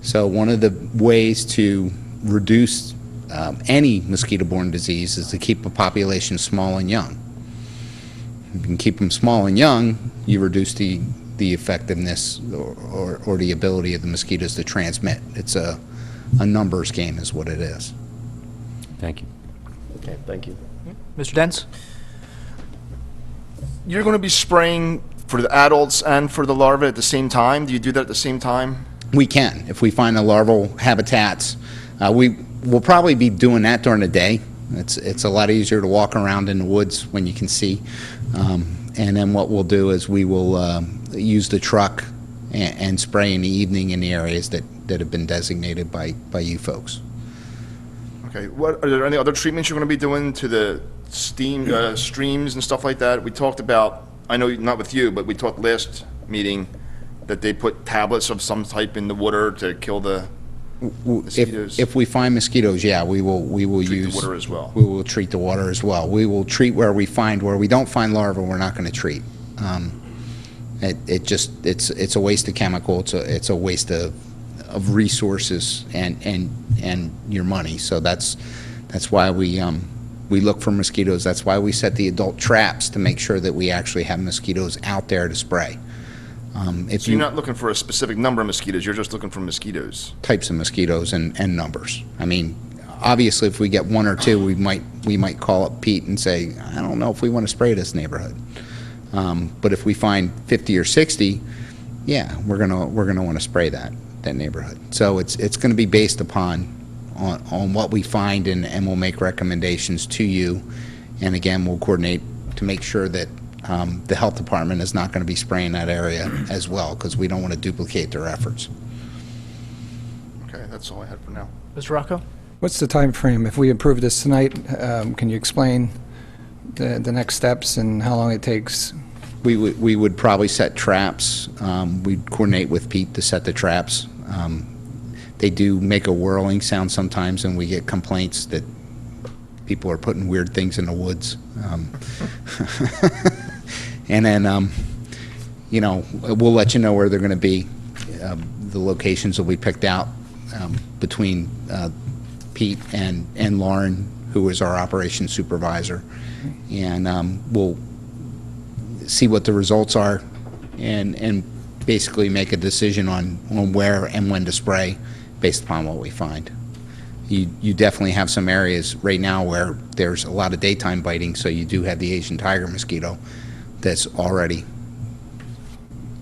So one of the ways to reduce any mosquito-borne disease is to keep a population small and young. If you can keep them small and young, you reduce the effectiveness or the ability of the mosquitoes to transmit. It's a numbers game is what it is. Thank you. Okay, thank you. Mr. Dents? You're going to be spraying for the adults and for the larvae at the same time? Do you do that at the same time? We can. If we find the larval habitats, we'll probably be doing that during the day. It's a lot easier to walk around in the woods when you can see. And then what we'll do is we will use the truck and spray in the evening in the areas that have been designated by you folks. Okay. Are there any other treatments you're going to be doing to the streams and stuff like that? We talked about, I know not with you, but we talked last meeting that they put tablets of some type in the water to kill the mosquitoes. If we find mosquitoes, yeah, we will Treat use the water as well. We will treat the water as well. We will treat where we don't find larvae. We're not going to treat. It's a waste of chemical. It's a waste of resources and your money. So that's why we look for mosquitoes. That's why we set the adult traps to make sure that we actually have mosquitoes out there to spray. So you're not looking for a specific number of mosquitoes, you're just looking for mosquitoes? Types of mosquitoes and numbers. I mean, obviously, if we get one or two, we might call up Pete and say, I don't know if we want to spray this neighborhood. But if we find 50 or 60, yeah, we're gonna want to spray that neighborhood. So it's going to be based on what we find, and we'll make recommendations to you. And again, we'll coordinate to make sure that the health department is not going to be spraying that area as well, because we don't want to duplicate their efforts. Okay, that's all I had for now. Mr. Rocco? What's the time frame? If we approve this tonight, can you explain the next steps and how long it takes? We would probably set traps. We'd coordinate with Pete to set the traps. They do make a whirling sound sometimes, and we get complaints that people are putting weird things in the woods. And then, you know, we'll let you know where they're going to be. The locations will be picked out between Pete and Lauren, who is our operations supervisor. And we'll see what the results are and basically make a decision on where and when to spray based upon what we find. You definitely have some areas right now where there's a lot of daytime biting, so you do have the Asian tiger mosquito that's already,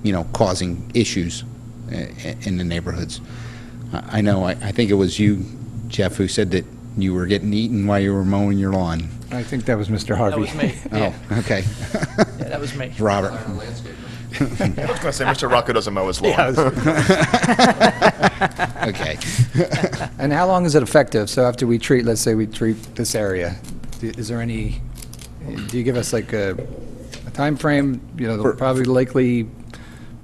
you know, causing issues in the neighborhoods. I know, I think it was you, Jeff, who said that you were getting eaten while you were mowing your lawn. I think that was Mr. Harvey. That was me. Oh, okay. Yeah, that was me. Robert. I was going to say, Mr. Rocco doesn't mow his lawn. Okay. And how long is it effective? So after we treat, let's say we treat this area, is there any, do you give us like a time frame? You know, they'll probably likely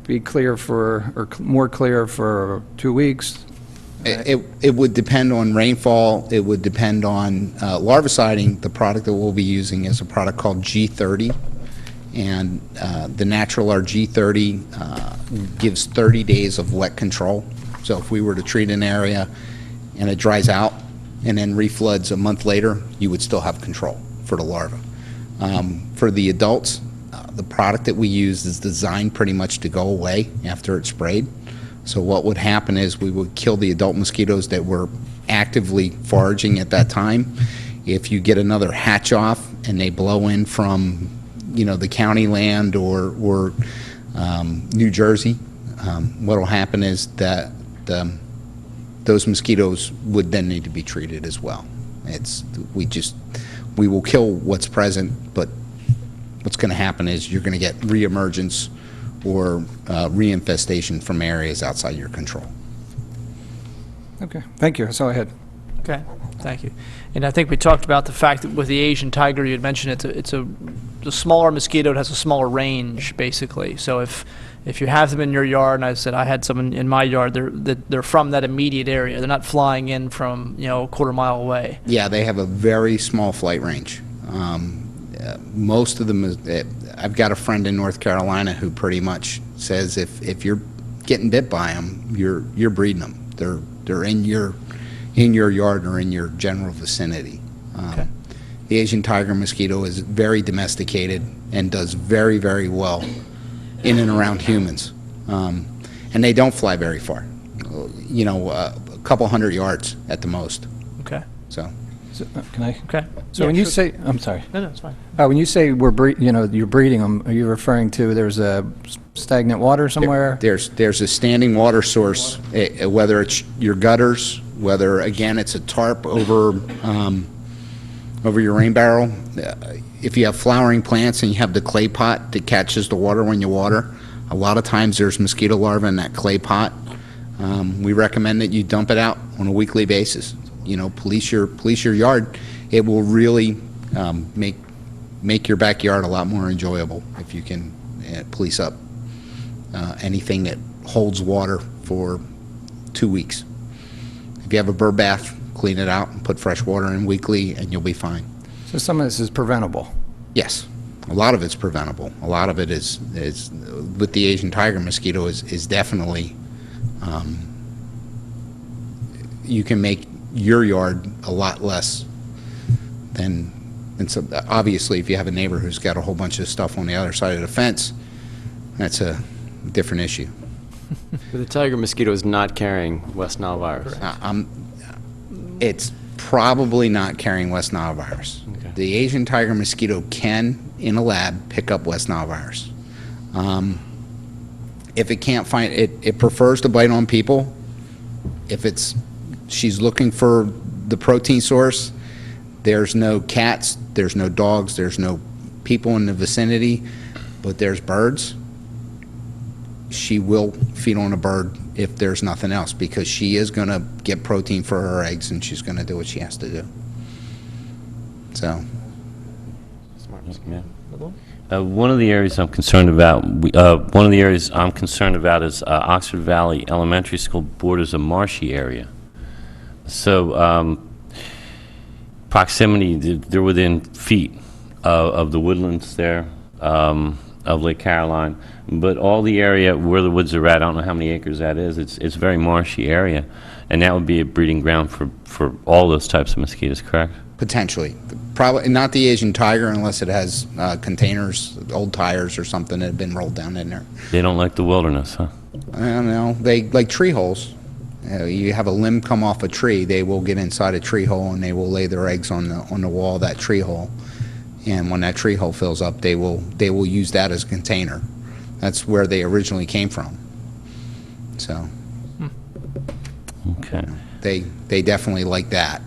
be clear for, or more clear for 2 weeks? It would depend on rainfall. It would depend on larviciding. The product that we'll be using is a product called G30. And the natural G30 gives 30 days of wet control. So if we were to treat an area and it dries out and then refloods a month later, you would still have control for the larva. For the adults, the product that we use is designed pretty much to go away after it's sprayed. So what would happen is we would kill the adult mosquitoes that were actively foraging at that time. If you get another hatch off and they blow in from, you know, the county land or New Jersey, what will happen is that those mosquitoes would then need to be treated as well. We will kill what's present, but what's going to happen is you're going to get reemergence or reinfestation from areas outside your control. Okay, thank you. That's all I had. Okay, thank you. And I think we talked about the fact that with the Asian tiger, you had mentioned it's a smaller mosquito. It has a smaller range, basically. So if you have them in your yard, and I said I had some in my yard, they're from that immediate area. They're not flying in from, you know, a quarter mile away. Yeah, they have a very small flight range. Most of them, I've got a friend in North Carolina who pretty much says if you're getting bit by them, you're breeding them. They're in your yard or in your general vicinity. Okay. The Asian tiger mosquito is very domesticated and does very, very well in and around humans. And they don't fly very far. You know, a couple hundred yards at the most. Okay. So Can I? Okay. So Yeah, when you sure. say, I'm sorry. No, it's fine. When you say you're breeding them, are you referring to there's a stagnant water somewhere? There's a standing water source, whether it's your gutters, whether, again, it's a tarp over your rain barrel. If you have flowering plants and you have the clay pot that catches the water when you water, a lot of times there's mosquito larvae in that clay pot. We recommend that you dump it out on a weekly basis. You know, police your yard. It will really make your backyard a lot more enjoyable if you can police up anything that holds water for 2 weeks. If you have a bird bath, clean it out and put fresh water in weekly, and you'll be fine. So some of this is preventable? Yes, a lot of it's preventable. A lot of it is with the Asian tiger mosquito is definitely, you can make your yard a lot less than so obviously if you have a neighbor who's got a whole bunch of stuff on the other side of the fence, that's a different issue. But the tiger mosquito is not carrying West Nile virus. It's probably not carrying West Nile virus. Okay. The Asian tiger mosquito can, in a lab, pick up West Nile virus. If it can't find it, it prefers to bite on people. If she's looking for the protein source, there's no cats, there's no dogs, there's no people in the vicinity, but there's birds. She will feed on a bird if there's nothing else, because she is going to get protein for her eggs, and she's going to do what she has to do. So, One of the areas I'm concerned about, is Oxford Valley Elementary School borders a marshy area. So proximity, they're within feet of the woodlands there, of Lake Caroline, but all the area where the woods are at, I don't know how many acres that is, it's a very marshy area, and that would be a breeding ground for all those types of mosquitoes, correct? potentially. Probably not the Asian tiger unless it has containers, old tires or something that have been rolled down in there. They don't like the wilderness, huh? I don't know. They like tree holes. You have a limb come off a tree, they will get inside a tree hole and they will lay their eggs on the wall of that tree hole. And when that tree hole fills up, they will use that as a container. That's where they originally came from. So. Okay. They definitely like that.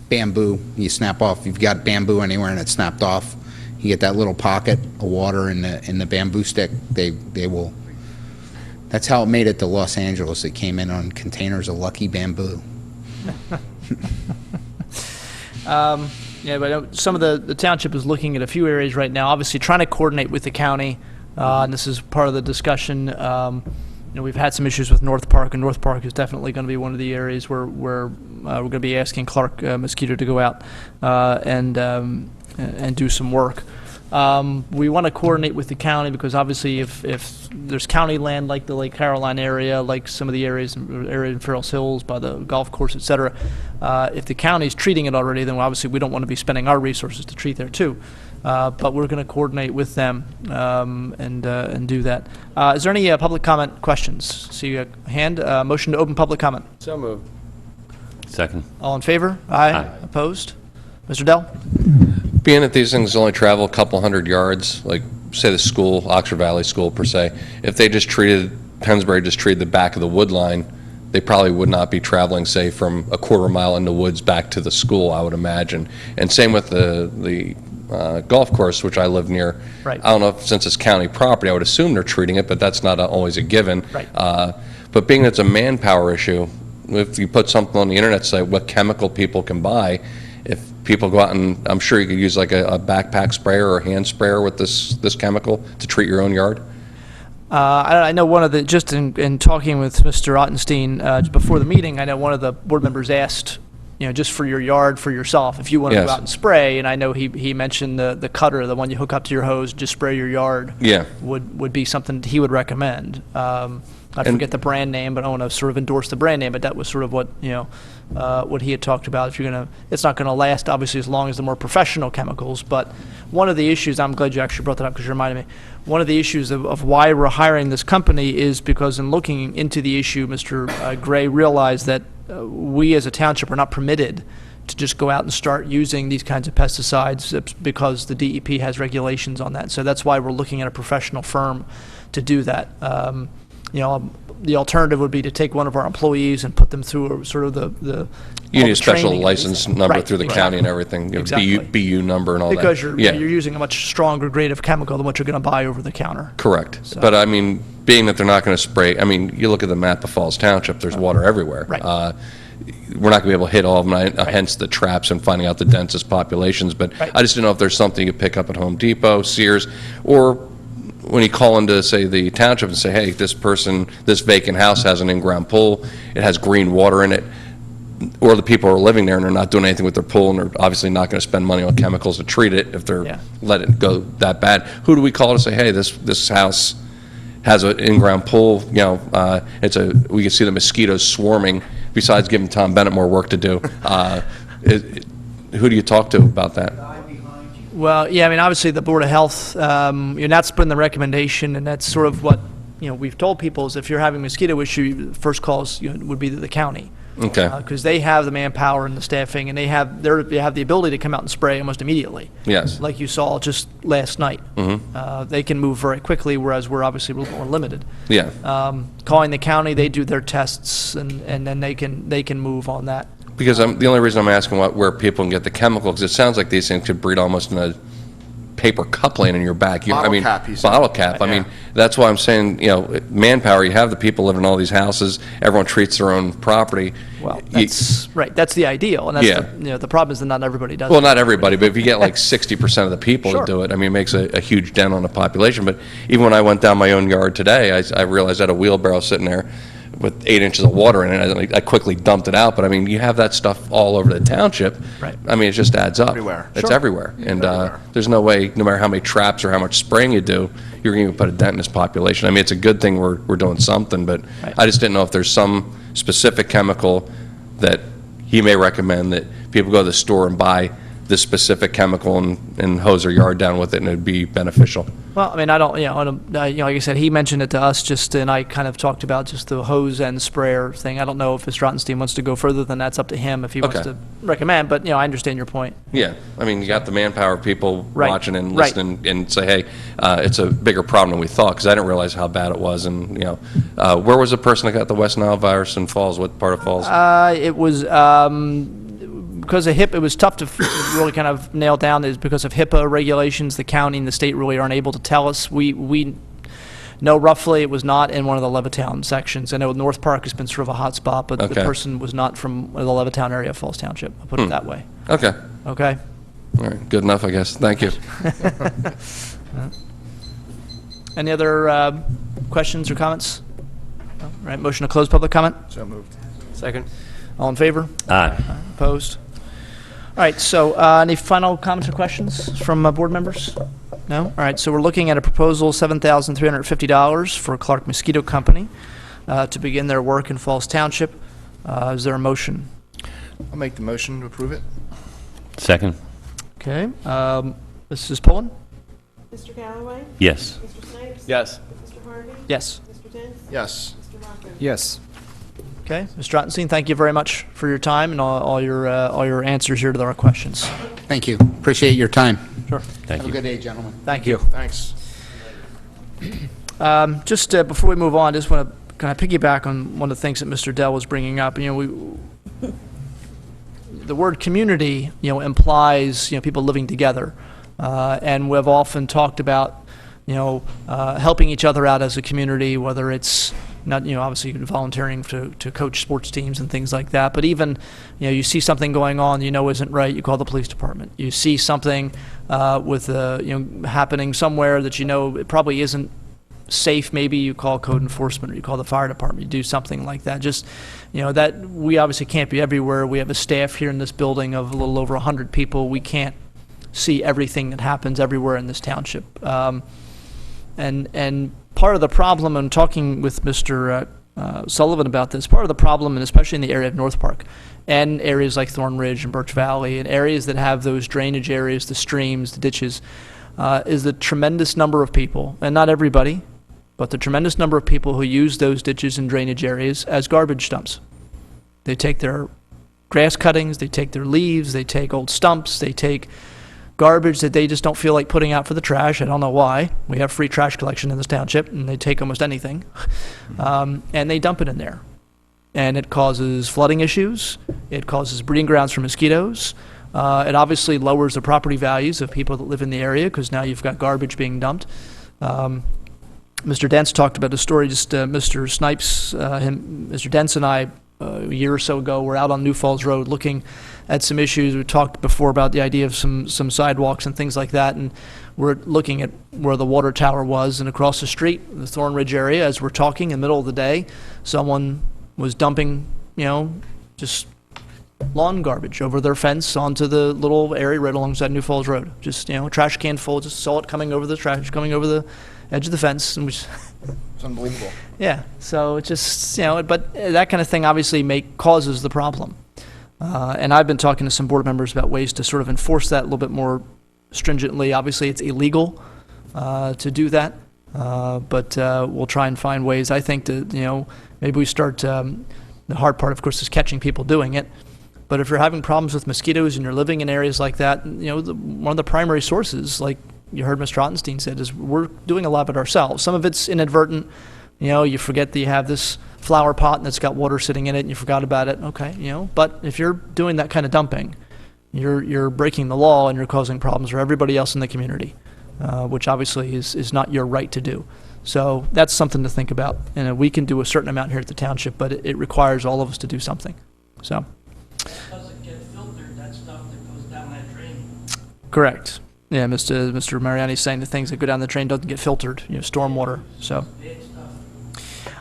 Bamboo, you snap off. You've got bamboo anywhere and it's snapped off. You get that little pocket of water in the bamboo stick. They will. That's how it made it to Los Angeles. It came in on containers of Lucky Bamboo. Yeah, but some of the township is looking at a few areas right now, obviously trying to coordinate with the county, and this is part of the discussion. We've had some issues with North Park, and North Park is definitely going to be one of the areas where we're going to be asking Clark Mosquito to go out and do some work. We want to coordinate with the county because obviously if there's county land like the Lake Caroline area, like some of the areas in Farrell's Hills by the golf course, et cetera, if the county's treating it already, then obviously we don't want to be spending our resources to treat there too. But we're going to coordinate with them and do that. Is there any public comment questions? See a hand. Motion to open public comment. So moved. Second. All in favor? Aye. Opposed? Mr. Dell? Being that these things only travel a couple hundred yards, like say the school, Oxford Valley School per se, if they just treated, Pennsbury just treated the back of the wood line, they probably would not be traveling, say, from a quarter mile in the woods back to the school, I would imagine. And same with the golf course, which I live near. Right. I don't know if, since it's county property, I would assume they're treating it, but that's not always a given. Right. But being that it's a manpower issue, if you put something on the internet, say what chemical people can buy, if people go out and, I'm sure you could use like a backpack sprayer or a hand sprayer with this chemical to treat your own yard. I know one of the, just in talking with Mr. Ottenstein before the meeting, I know one of the board members asked, just for your yard, for yourself, if you want to Yes. go out and spray, and I know he mentioned the cutter, the one you hook up to your hose, just spray your yard. Yeah. Would be something he would recommend. I forget the brand name, but I don't want to sort of endorse the brand name, but that was sort of what, what he had talked about. If you're it's not going to last, obviously, as long as the more professional chemicals, but one of the issues, I'm glad you actually brought that up because you reminded me, one of the issues of why we're hiring this company is because in looking into the issue, Mr. Gray realized that we as a township are not permitted to just go out and start using these kinds of pesticides because the DEP has regulations on that. So that's why we're looking at a professional firm to do that. The alternative would be to take one of our employees and put them through sort of the You all need the a special training. license number Right, through the exactly. county and everything, Exactly. BU number and all that. Because you're Yeah. using a much stronger grade of chemical than what you're going to buy over the counter. Correct. So- But I mean, being that they're not going to spray, I mean, you look at the map of Falls Township, there's water everywhere. Right. We're not going to be able to hit all of them, hence the traps and finding out the densest populations. But Right. I just didn't know if there's something you could pick up at Home Depot, Sears, or when you call into, say, the township and say, hey, this vacant house has an in-ground pool, it has green water in it, or the people are living there and they're not doing anything with their pool and they're obviously not going to spend money on chemicals to treat it if they're Yeah. let it go that bad. Who do we call to say, hey, this house has an in-ground pool, we can see the mosquitoes swarming, besides giving Tom Bennett more work to do. Who do you talk to about that? Well, yeah, I mean, obviously the Board of Health, that's been the recommendation, and that's sort of what, we've told people is if you're having a mosquito issue, the first calls would be to the county. Okay. Because they have the manpower and the staffing, and they have the ability to come out and spray almost immediately. Yes. Like you saw just last night. They can move very quickly, whereas we're obviously a little more limited. Yeah. Calling the county, they do their tests, and then they can move on that. Because the only reason I'm asking where people can get the chemical, because it sounds like these things could breed almost in a paper cup laying in your back. I Bottle mean, cap, he said. bottle cap. I mean, that's why I'm saying, manpower, you have the people living in all these houses, everyone treats their own property. Well, that's right. That's the ideal, and that's Yeah. the problem is that not everybody does. Well, it. not everybody, but if you get like 60% of the people Sure. to do it, I mean, it makes a huge dent on the population. But even when I went down my own yard today, I realized I had a wheelbarrow sitting there with 8 inches of water in it. I quickly dumped it out, but I mean, you have that stuff all over the township. Right. I mean, it just adds up. Everywhere. It's Sure. everywhere. And there's no way, no matter how many traps or how much spraying you do, you're going to put a dent in this population. I mean, it's a good thing we're doing something, but Right. I just didn't know if there's some specific chemical that he may recommend that people go to the store and buy this specific chemical and hose their yard down with it, and it'd be beneficial. Well, I mean, I don't, like I said, he mentioned it to us just, and I kind of talked about just the hose and sprayer thing. I don't know if Mr. Rottenstein wants to go further than that's up to him if he wants Okay. to recommend, but, I understand your point. Yeah, I mean, you got the manpower people Right, watching and right. listening and say, hey, it's a bigger problem than we thought, because I didn't realize how bad it was. And, where was the person that got the West Nile virus in Falls? What part of Falls? It was, because of HIPAA, it was tough to really kind of nail down is because of HIPAA regulations. The county and the state really aren't able to tell us. We know roughly it was not in one of the Levittown sections. I know North Park has been sort of a hot spot, but the Okay. person was not from the Levittown area of Falls Township. I'll put it that way. Okay, Okay? all right, good enough, I guess. Thank you. Any other questions or comments? No? All right, motion to close public comment? So moved. Second. All in favor? Aye. Opposed? All right, so any final comments or questions from board members? No? All right, so we're looking at a proposal, $7,350 for Clark Mosquito Company to begin their work in Falls Township. Is there a motion? I'll make the motion to approve it. Second. Okay, Mrs. Pullen? Mr. Galloway? Yes. Mr. Snipes? Yes. Mr. Harvey? Yes. Mr. Dents? Yes. Mr. Rocco? Yes. Okay, Mr. Ottenstein, thank you very much for your time and all your answers here to our questions. Thank you. Appreciate your time. Sure. Thank Have a you. good day, gentlemen. Thank you. Thanks. Just before we move on, I just want to kind of piggyback on one of the things that Mr. Dell was bringing up. The word community, implies, people living together. And we've often talked about, helping each other out as a community, whether it's not, obviously volunteering to coach sports teams and things like that. But even, you see something going on, isn't right, you call the police department. You see something with, happening somewhere that it probably isn't safe, maybe you call code enforcement or you call the fire department, you do something like that. Just, that we obviously can't be everywhere. We have a staff here in this building of a little over 100 people. We can't see everything that happens everywhere in this township. And part of the problem, and talking with Mr. Sullivan about this, part of the problem, and especially in the area of North Park, and areas like Thorn Ridge and Birch Valley, and areas that have those drainage areas, the streams, the ditches, is the tremendous number of people, and not everybody, but the tremendous number of people who use those ditches and drainage areas as garbage dumps. They take their grass cuttings, they take their leaves, they take old stumps, they take garbage that they just don't feel like putting out for the trash. I don't know why. We have free trash collection in this township, and they take almost anything. And they dump it in there. And it causes flooding issues. It causes breeding grounds for mosquitoes. It obviously lowers the property values of people that live in the area because now you've got garbage being dumped. Mr. Dents talked about a story, just Mr. Snipes, Mr. Dents and I, a year or so ago, were out on New Falls Road looking at some issues. We talked before about the idea of some sidewalks and things like that, and we're looking at where the water tower was, and across the street, the Thorn Ridge area, as we're talking in the middle of the day, someone was dumping, just lawn garbage over their fence onto the little area right alongside New Falls Road. Just, a trash can full, just saw it coming over the edge of the fence, and we just It's unbelievable. yeah, so it just, but that kind of thing obviously causes the problem. And I've been talking to some board members about ways to sort of enforce that a little bit more stringently. Obviously, it's illegal to do that, but we'll try and find ways. I think that, maybe we start, the hard part, of course, is catching people doing it. But if you're having problems with mosquitoes and you're living in areas like that, one of the primary sources, like you heard Mr. Ottenstein said, is we're doing a lot of it ourselves. Some of it's inadvertent. You forget that you have this flower pot and it's got water sitting in it and you forgot about it. Okay, but if you're doing that kind of dumping, you're breaking the law and you're causing problems for everybody else in the community. which obviously is not your right to do. So that's something to think about. And we can do a certain amount here at the township, but it requires all of us to do something. So. Doesn't get filtered, that stuff that goes down that drain. Correct. Yeah, Mr. Mariani's saying the things that go down the drain doesn't get filtered, stormwater. So.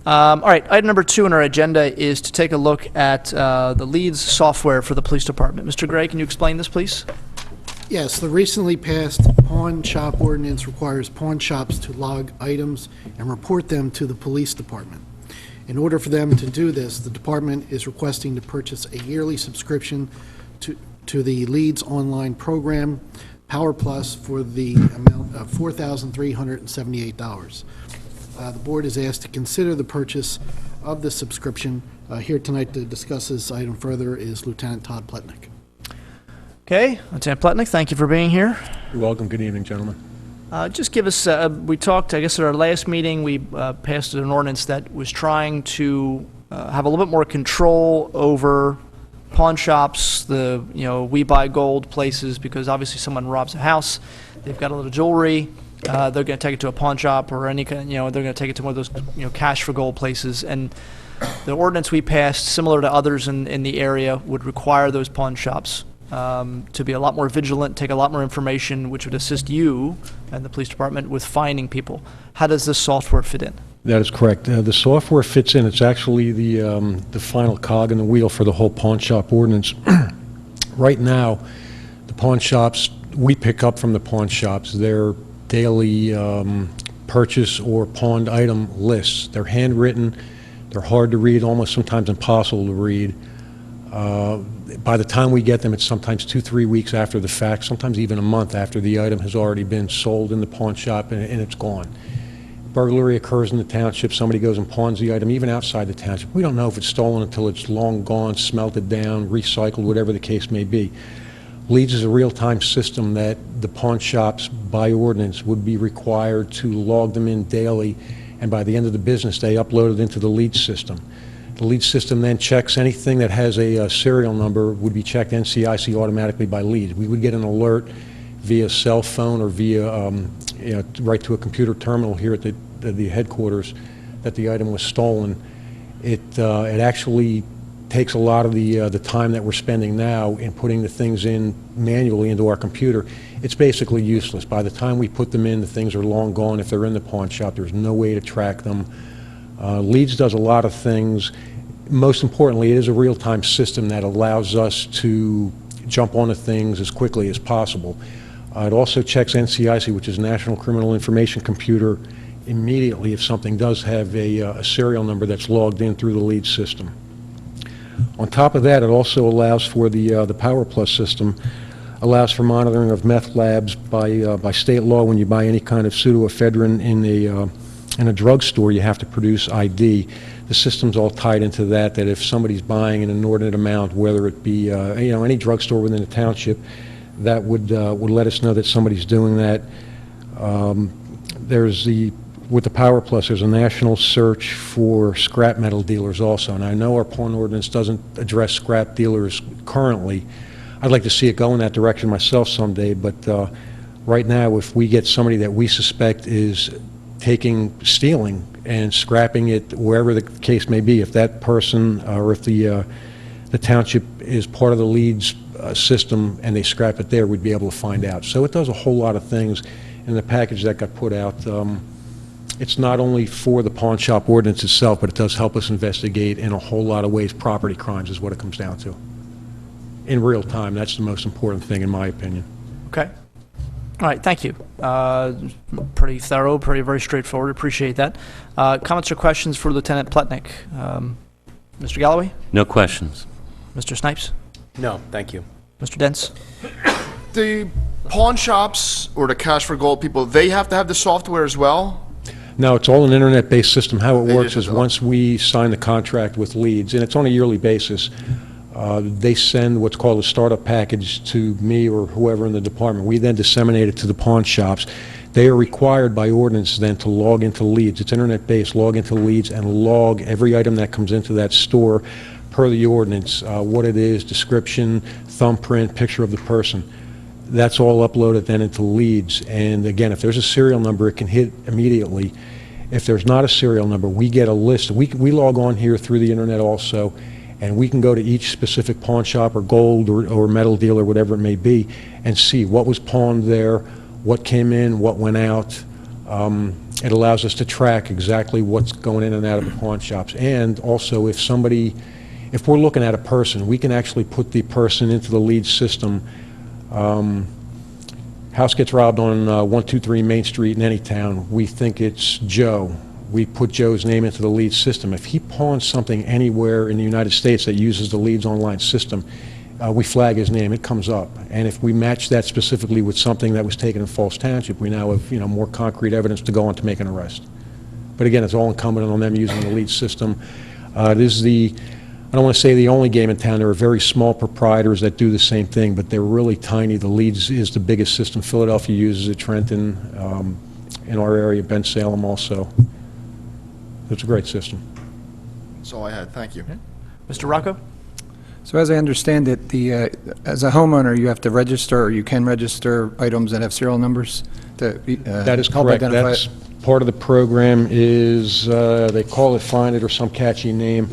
All right, item number 2 on our agenda is to take a look at the Leeds software for the police department. Mr. Gray, can you explain this, please? Yes, the recently passed pawn shop ordinance requires pawn shops to log items and report them to the police department. In order for them to do this, the department is requesting to purchase a yearly subscription to the Leeds online program, Power Plus, for the amount of $4,378. The board is asked to consider the purchase of the subscription. Here tonight to discuss this item further is Lieutenant Todd Pletnick. Okay, Lieutenant Pletnick, thank you for being here. You're welcome. Good evening, gentlemen. Just give us, we talked, I guess at our last meeting, we passed an ordinance that was trying to have a little bit more control over pawn shops, we buy gold places, because obviously someone robs a house, they've got a little jewelry, they're going to take it to a pawn shop or any kind, they're going to take it to one of those, cash for gold places. And the ordinance we passed, similar to others in the area, would require those pawn shops to be a lot more vigilant, take a lot more information, which would assist you and the police department with finding people. How does this software fit in? That is correct. The software fits in. It's actually the final cog in the wheel for the whole pawn shop ordinance. Right now, the pawn shops, we pick up from the pawn shops their daily purchase or pawned item lists. They're handwritten. They're hard to read, almost sometimes impossible to read. By the time we get them, it's sometimes 2-3 weeks after the fact, sometimes even a month after the item has already been sold in the pawn shop and it's gone. Burglary occurs in the township, somebody goes and pawns the item, even outside the township. We don't know if it's stolen until it's long gone, smelted down, recycled, whatever the case may be. Leeds is a real-time system that the pawn shops, by ordinance, would be required to log them in daily, and by the end of the business day, upload it into the Leeds system. The Leeds system then checks anything that has a serial number would be checked NCIC automatically by Leeds. We would get an alert via cell phone or via right to a computer terminal here at the headquarters that the item was stolen. It actually takes a lot of the time that we're spending now in putting the things in manually into our computer. It's basically useless. By the time we put them in, the things are long gone. If they're in the pawn shop, there's no way to track them. Leeds does a lot of things. Most importantly, it is a real-time system that allows us to jump onto things as quickly as possible. It also checks NCIC, which is National Criminal Information Computer, immediately if something does have a serial number that's logged in through the Leeds system. On top of that, it also allows for the Power Plus system, allows for monitoring of meth labs by state law. When you buy any kind of pseudoephedrine in a drugstore, you have to produce ID. The system's all tied into that if somebody's buying an inordinate amount, whether it be any drugstore within the township, that would let us know that somebody's doing that. With the Power Plus, there's a national search for scrap metal dealers also. And I know our pawn ordinance doesn't address scrap dealers currently. I'd like to see it go in that direction myself someday, but right now, if we get somebody that we suspect is stealing and scrapping it wherever the case may be, if that person or if the township is part of the Leeds system and they scrap it there, we'd be able to find out. So it does a whole lot of things in the package that got put out. It's not only for the pawn shop ordinance itself, but it does help us investigate in a whole lot of ways. Property crimes is what it comes down to. In real time, that's the most important thing in my opinion. Okay. All right, thank you. Pretty thorough, very straightforward. Appreciate that. Comments or questions for Lieutenant Pletnick? Mr. Galloway? No questions. Mr. Snipes? No, thank you. Mr. Dents? The pawn shops or the cash for gold people, they have to have the software as well? No, it's all an internet-based system. How it They works just- is once we sign the contract with Leeds, and it's on a yearly basis, they send what's called a startup package to me or whoever in the department. We then disseminate it to the pawn shops. They are required by ordinance then to log into Leeds. It's internet-based, log into Leeds and log every item that comes into that store per the ordinance, what it is, description, thumbprint, picture of the person. That's all uploaded then into leads. And again, if there's a serial number, it can hit immediately. If there's not a serial number, we get a list. We log on here through the internet also, and we can go to each specific pawn shop or gold or metal dealer, whatever it may be, and see what was pawned there, what came in, what went out. It allows us to track exactly what's going in and out of the pawn shops. And also, if we're looking at a person, we can actually put the person into the lead system. House gets robbed on 123 Main Street in any town. We think it's Joe. We put Joe's name into the lead system. If he pawns something anywhere in the United States that uses the leads online system, we flag his name, it comes up. And if we match that specifically with something that was taken in Falls Township, we now have, more concrete evidence to go on to make an arrest. But again, it's all incumbent on them using the lead system. It is I don't want to say the only game in town. There are very small proprietors that do the same thing, but they're really tiny. The leads is the biggest system. Philadelphia uses it, Trenton, in our area, Ben Salem also. It's a great system. That's all I had. Thank you. Mr. Rocco? So as I understand it, as a homeowner, you have to register, or you can register items that have serial numbers to That is help correct. identify That's it? part of the program is, they call it Find It or some catchy name.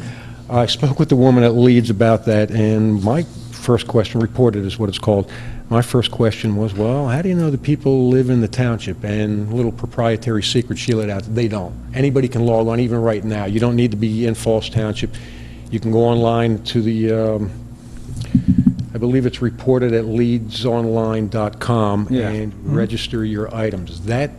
I spoke with the woman at Leeds about that, and my first question, Reported is what it's called, my first question was, well, how do you know the people live in the township? And a little proprietary secret she let out, they don't. Anybody can log on, even right now. You don't need to be in Falls Township. You can go online to the, I believe it's reported at leadsonline.com and register your items. That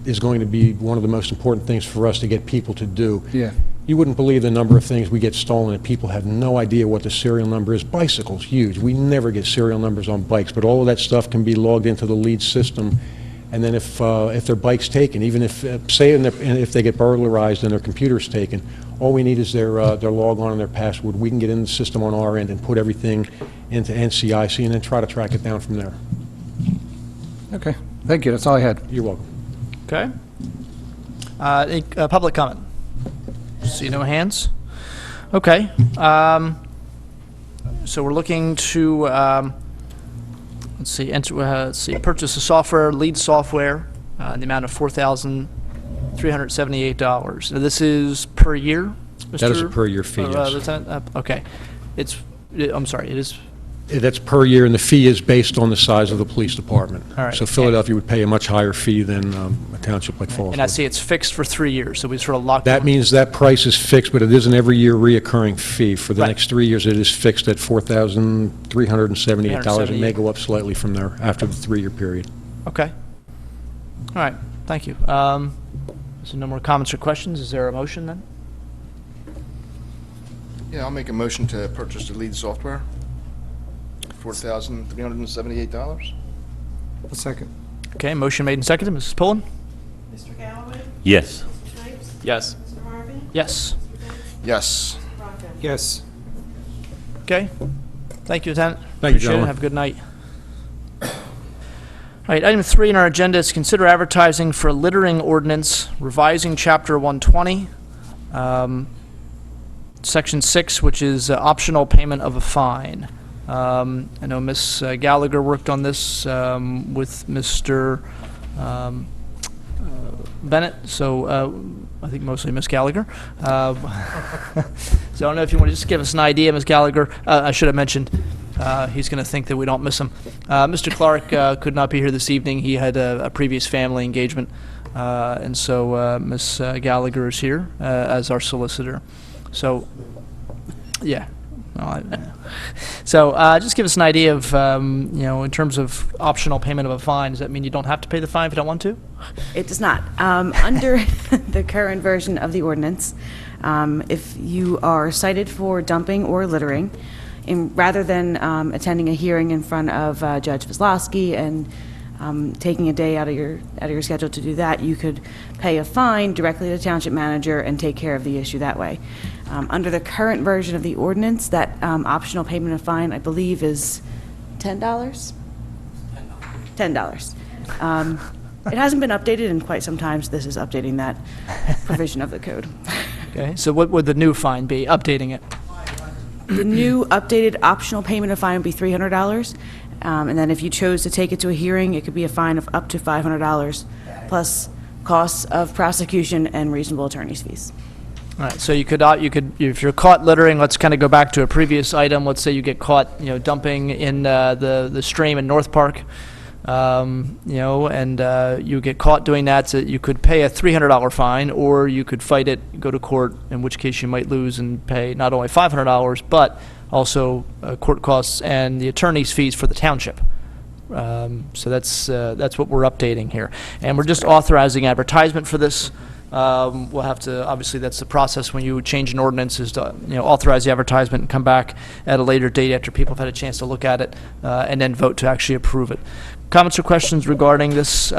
is going to be one of the most important things for us to get people to do. Yeah. You wouldn't believe the number of things we get stolen and people have no idea what the serial number is. Bicycles, huge. We never get serial numbers on bikes, but all of that stuff can be logged into the lead system. And then if their bike's taken, even if, say if they get burglarized and their computer's taken, all we need is their log on and their password. We can get in the system on our end and put everything into NCIC and then try to track it down from there. Okay, thank you, that's all I had. You're welcome. Okay. Any public comment? See no hands? Okay. So we're looking to, let's see, purchase a software, lead software, in the amount of $4,378. Now, this is per year, Mr.? That is a per year fee, yes. Lieutenant? Okay. I'm sorry, it is, That's per year, and the fee is based on the size of the police department. All right. So Philadelphia would pay a much higher fee than a township like Falls. and I see it's fixed for 3 years, so we sort of locked. That means that price is fixed, but it is an every year reoccurring fee. For the Right. next 3 years, it is fixed at $4,378. It may go up slightly from there after the 3-year period. Okay. All right, thank you. So no more comments or questions. Is there a motion then? Yeah, I'll make a motion to purchase the lead software. $4,378. A second. Okay, motion made and seconded. Mrs. Pullen? Mr. Galloway? Yes. Mr. Snipes? Yes. Mr. Harvey? Yes. Mr. Dent? Yes. Mr. Rocco? Yes. Okay. Thank you, Lieutenant. Thank you, Appreciate it. gentlemen. Have a good night. All right, item 3 on our agenda is consider advertising for a littering ordinance, revising Chapter 120, Section 6, which is optional payment of a fine. I know Ms. Gallagher worked on this with Mr. Bennett, so I think mostly Ms. Gallagher. So I don't know if you want to just give us an idea, Ms. Gallagher. I should have mentioned, he's going to think that we don't miss him. Mr. Clark could not be here this evening. He had a previous family engagement, and so Ms. Gallagher is here as our solicitor. So, yeah. So just give us an idea of, in terms of optional payment of a fine. Does that mean you don't have to pay the fine if you don't want to? It does not. Under the current version of the ordinance, if you are cited for dumping or littering, rather than attending a hearing in front of Judge Kozlowski and taking a day out of your schedule to do that, you could pay a fine directly to the township manager and take care of the issue that way. Under the current version of the ordinance, that optional payment of fine, I believe, is $10? $10. It hasn't been updated in quite some time, so this is updating that provision of the code. Okay, so what would the new fine be, updating it? The new updated optional payment of fine would be $300, And then if you chose to take it to a hearing, it could be a fine of up to $500, plus costs of prosecution and reasonable attorney's fees. All right, so you could, if you're caught littering, let's kind of go back to a previous item. Let's say you get caught, dumping in the stream in North Park, and you get caught doing that. So you could pay a $300 fine, or you could fight it, go to court, in which case you might lose and pay not only $500, but also court costs and the attorney's fees for the township. So that's what we're updating here, and we're just authorizing advertisement for this. We'll have to, obviously, that's the process when you change an ordinance, is to, authorize the advertisement and come back at a later date after people have had a chance to look at it, and then vote to actually approve it. Comments or questions regarding this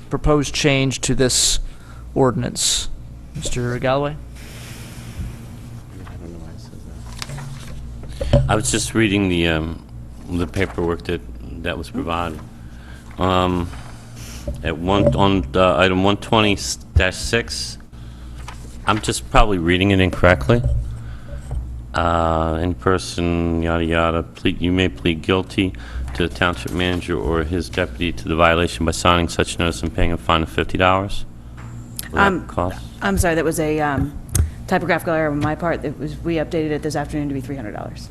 proposed change to this ordinance? Mr. Galloway? I was just reading the paperwork that was provided. On item 120-6, I'm just probably reading it incorrectly. In person, yada yada. You may plead guilty to the township manager or his deputy to the violation by signing such notice and paying a fine of $50. Cost? I'm sorry, that was a typographical error on my part. We updated it this afternoon to be $300.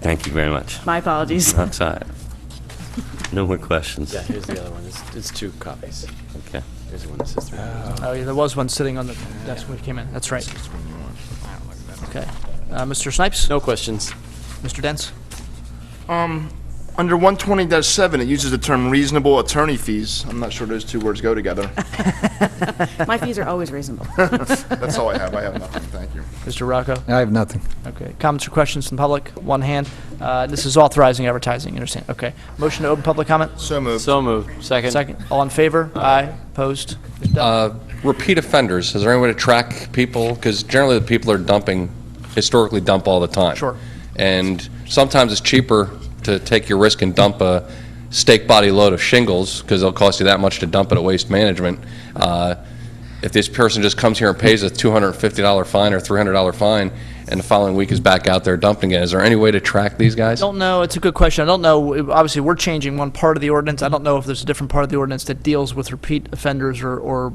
Thank you very much. My apologies. That's all right. No more questions. Yeah, here's the other one. It's 2 copies. Okay. Here's the one that says 300. Oh, yeah, there was one sitting on the desk when we came in. That's right. Okay. Mr. Snipes? No questions. Mr. Dents? Under 120-7, it uses the term reasonable attorney fees. I'm not sure those two words go together. My fees are always reasonable. That's all I have. I have nothing. Thank you. Mr. Rocco? I have nothing. Okay. Comments or questions from the public? One hand. This is authorizing advertising, you understand? Okay. Motion to open public comment? So moved. So moved. Second. Second. All in favor? Aye. Opposed? Repeat offenders, is there any way to track people? Because generally the people are historically dump all the time. Sure. And sometimes it's cheaper to take your risk and dump a stake body load of shingles, because it'll cost you that much to dump it at Waste Management. If this person just comes here and pays a $250 fine or $300 fine, and the following week is back out there dumping it, is there any way to track these guys? I don't know. It's a good question. I don't know. Obviously, we're changing one part of the ordinance. I don't know if there's a different part of the ordinance that deals with repeat offenders or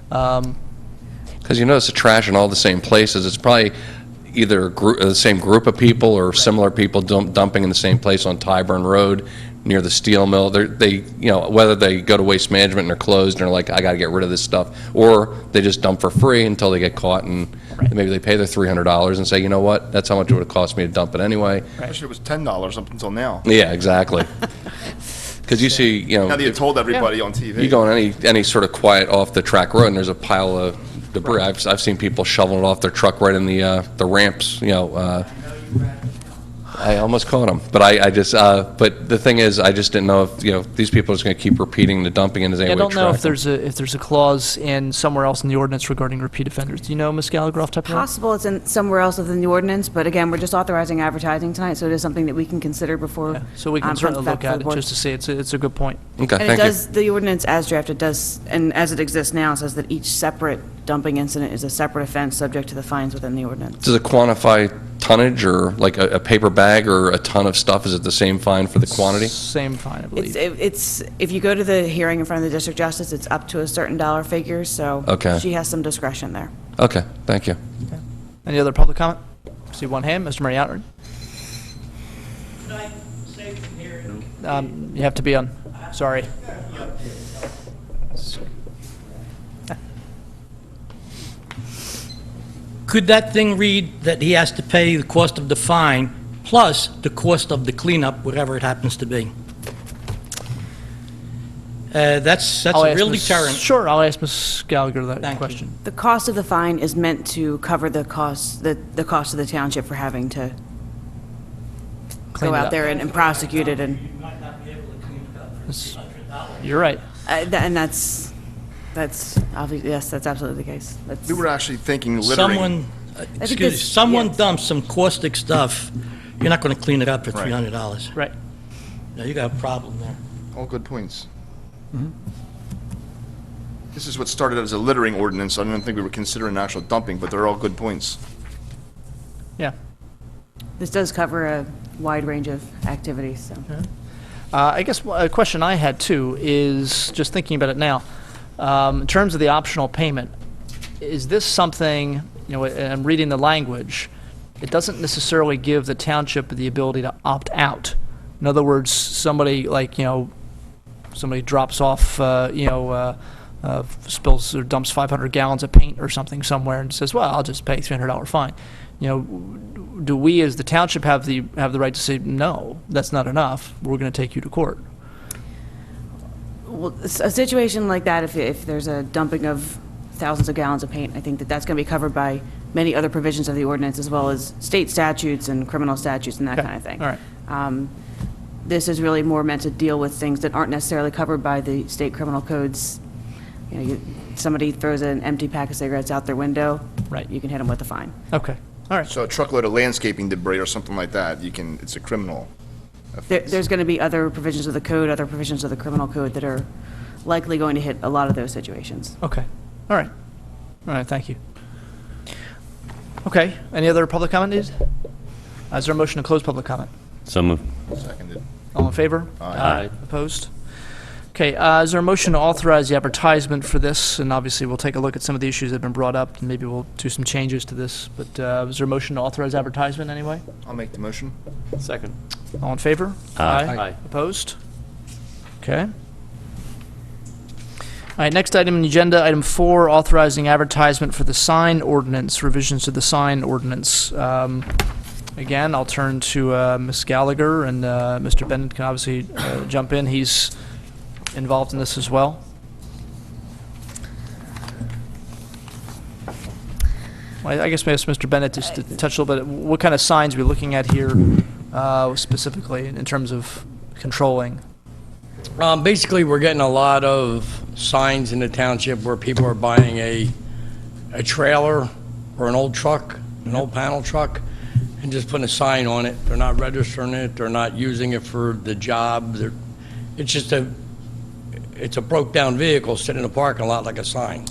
Because you notice the trash in all the same places. It's probably either the same group of people or similar people dumping in the same place on Tyburn Road near the steel mill. Whether they go to Waste Management and they're closed and they're like, I got to get rid of this stuff, or they just dump for free until they get caught, and maybe they pay their $300 and say, you know what, that's how much it would have cost me to dump it anyway. Actually, it was $10 up until now. Yeah, exactly. Because you see, Now that you told everybody on TV. you go on any sort of quiet off the track road and there's a pile of debris. I've seen people shoveling it off their truck right in the ramps. I almost caught them, but but the thing is, I just didn't know if these people are just going to keep repeating the dumping, and is there any I way to don't know track if there's a clause in somewhere else in the ordinance regarding repeat offenders. Do you know, Ms. Gallagher, off the top of your head? Possible it's in somewhere else within the ordinance, but again, we're just authorizing advertising tonight, so it is something that we can consider before. So we can comes certainly back look to at the it board. just to see. It's a good point. Okay, And it thank you. does, the ordinance as drafted does, and as it exists now, says that each separate dumping incident is a separate offense subject to the fines within the ordinance. Does it quantify tonnage, or like a paper bag or a ton of stuff? Is it the same fine for the quantity? Same fine, I believe. It's, if you go to the hearing in front of the district justice, it's up to a certain dollar figure, so Okay. she has some discretion there. Okay, thank you. Any other public comment? See one hand, Mr. Mariano. You have to be on. Sorry. Could that thing read that he has to pay the cost of the fine plus the cost of the cleanup, whatever it happens to be? That's I'll a ask real Ms. deterrent. Sure, I'll ask Ms. Gallagher that Thank you. question. The cost of the fine is meant to cover the cost of the township for having to Clean go it out up. there and prosecute it, and You're right. and that's obviously, yes, that's absolutely the case. That's- We were actually thinking littering. Someone dumps some caustic stuff, you're not going to clean it up for Right. $300. Right. Now, you got a problem there. All good points. This is what started as a littering ordinance. I don't think we were considering actual dumping, but they're all good points. Yeah. This does cover a wide range of activities, so. I guess a question I had too is, just thinking about it now, in terms of the optional payment, is this something, and I'm reading the language, it doesn't necessarily give the township the ability to opt out. In other words, somebody somebody drops off, spills or dumps 500 gallons of paint or something somewhere and says, well, I'll just pay $300 fine. Do we as the township have the right to say, no, that's not enough, we're going to take you to court? Well, a situation like that, if there's a dumping of thousands of gallons of paint, I think that's going to be covered by many other provisions of the ordinance, as well as state statutes and criminal statutes and that kind of thing. All right. This is really more meant to deal with things that aren't necessarily covered by the state criminal codes. Somebody throws an empty pack of cigarettes out their window, right? You can hit them with a fine. Okay. All right. So a truckload of landscaping debris or something like that, it's a criminal offense. There's going to be other provisions of the code, other provisions of the criminal code that are likely going to hit a lot of those situations. Okay. All right. All right, thank you. Okay, any other public comment needed? Is there a motion to close public comment? So moved. Seconded. All in favor? Aye. Opposed? Okay, is there a motion to authorize the advertisement for this? And obviously, we'll take a look at some of the issues that have been brought up, and maybe we'll do some changes to this. But is there a motion to authorize advertisement anyway? I'll make the motion. Second. All in favor? Aye. Aye. Opposed? Okay. All right, next item on the agenda, item 4, authorizing advertisement for the sign ordinance, revisions to the sign ordinance. Again, I'll turn to Ms. Gallagher, and Mr. Bennett can obviously jump in. He's involved in this as well. Well, I guess maybe ask Mr. Bennett just to touch a little bit. What kind of signs are we looking at here specifically in terms of controlling? Basically, we're getting a lot of signs in the township where people are buying a trailer or an old truck, an old panel truck, and just putting a sign on it. They're not registering it. They're not using it for the job. It's just it's a broke-down vehicle sitting in a parking lot like a sign.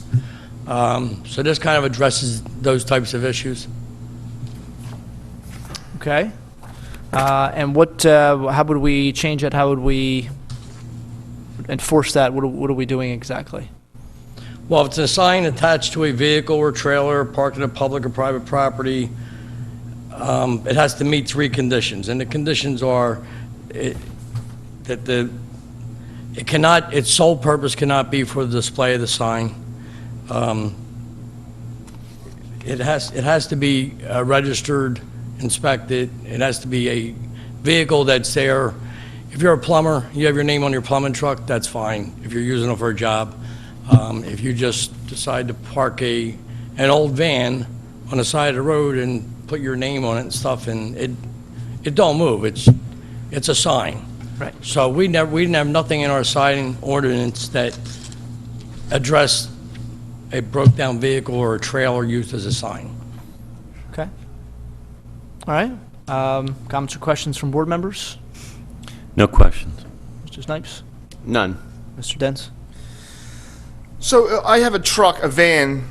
So this kind of addresses those types of issues. Okay. And how would we change it? How would we enforce that? What are we doing exactly? Well, if it's a sign attached to a vehicle or trailer parked in a public or private property, it has to meet 3 conditions. And the conditions are that its sole purpose cannot be for the display of the sign. It has to be registered, inspected. It has to be a vehicle that's there. If you're a plumber, you have your name on your plumbing truck, that's fine, if you're using it for a job. If you just decide to park an old van on the side of the road and put your name on it and stuff, and it don't move, it's a sign. Right. So we didn't have nothing in our sign ordinance that addressed a broke-down vehicle or a trailer used as a sign. Okay. All right. Comments or questions from board members? No questions. Mr. Snipes? None. Mr. Dents? So I have a truck, a van,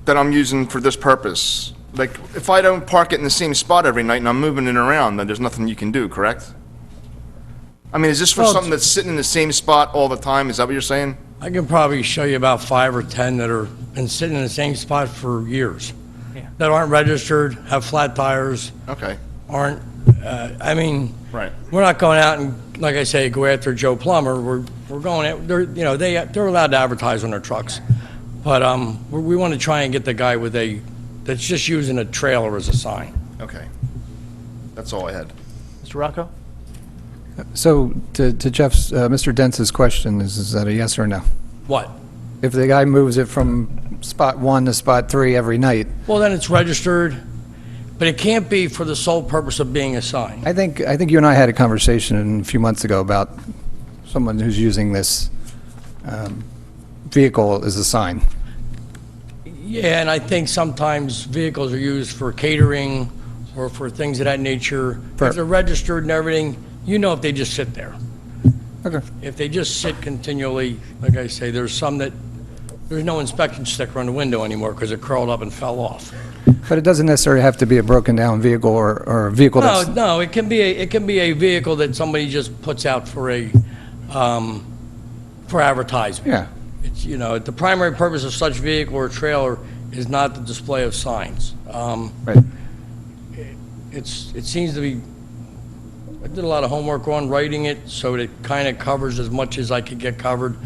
that I'm using for this purpose. Like, if I don't park it in the same spot every night and I'm moving it around, then there's nothing you can do, correct? I mean, is this for something that's sitting in the same spot all the time? Is that what you're saying? I can probably show you about 5 or 10 that are been sitting in the same spot for years. Yeah. That aren't registered, have flat tires, Okay. aren't, I mean, Right. we're not going out and, like I say, go after Joe Plumber. We're going out, they're allowed to advertise on their trucks. But we want to try and get the guy that's just using a trailer as a sign. Okay. That's all I had. Mr. Rocco? So to Jeff's, Mr. Dentz's question, is that a yes or no? What? If the guy moves it from spot 1 to spot 3 every night, Well, then it's registered, but it can't be for the sole purpose of being a sign. I think you and I had a conversation a few months ago about someone who's using this vehicle as a sign. Yeah, and I think sometimes vehicles are used for catering or for things of that nature. If they're registered and everything, if they just sit there. Okay. If they just sit continually, like I say, there's no inspection sticker on the window anymore because it curled up and fell off. But it doesn't necessarily have to be a broken down vehicle or a vehicle that's... No, it can be a vehicle that somebody just puts out for a for advertising. Yeah. It's, you know, the primary purpose of such vehicle or trailer is not the display of signs. Right. It seems to be, I did a lot of homework on writing it, so it kind of covers as much as I could get covered.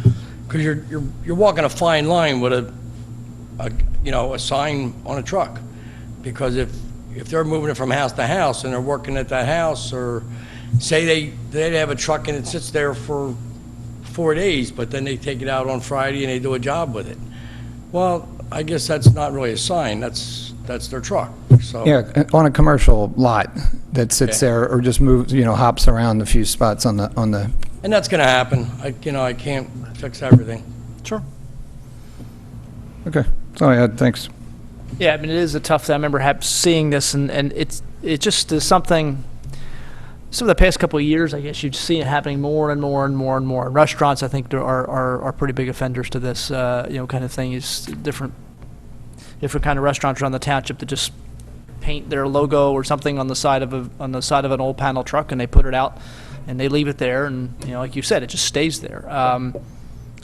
Because you're walking a fine line with a sign on a truck. Because if they're moving it from house to house and they're working at that house, or say they have a truck and it sits there for 4 days, but then they take it out on Friday and they do a job with it. Well, I guess that's not really a sign, that's their truck, so. Yeah, on a commercial lot that sits Okay. there or just moves, hops around a few spots on the, And that's gonna happen, I can't fix everything. Sure. okay. So, yeah, thanks. Yeah, I mean, it is a tough thing. I remember seeing this, and it just is something. Some of the past couple of years, I guess you've seen it happening more and more and more and more. Restaurants, I think, are pretty big offenders to this, kind of thing. Is different kind of restaurants around the township that just paint their logo or something on the side of an old panel truck, and they put it out, and they leave it there, and like you said, it just stays there.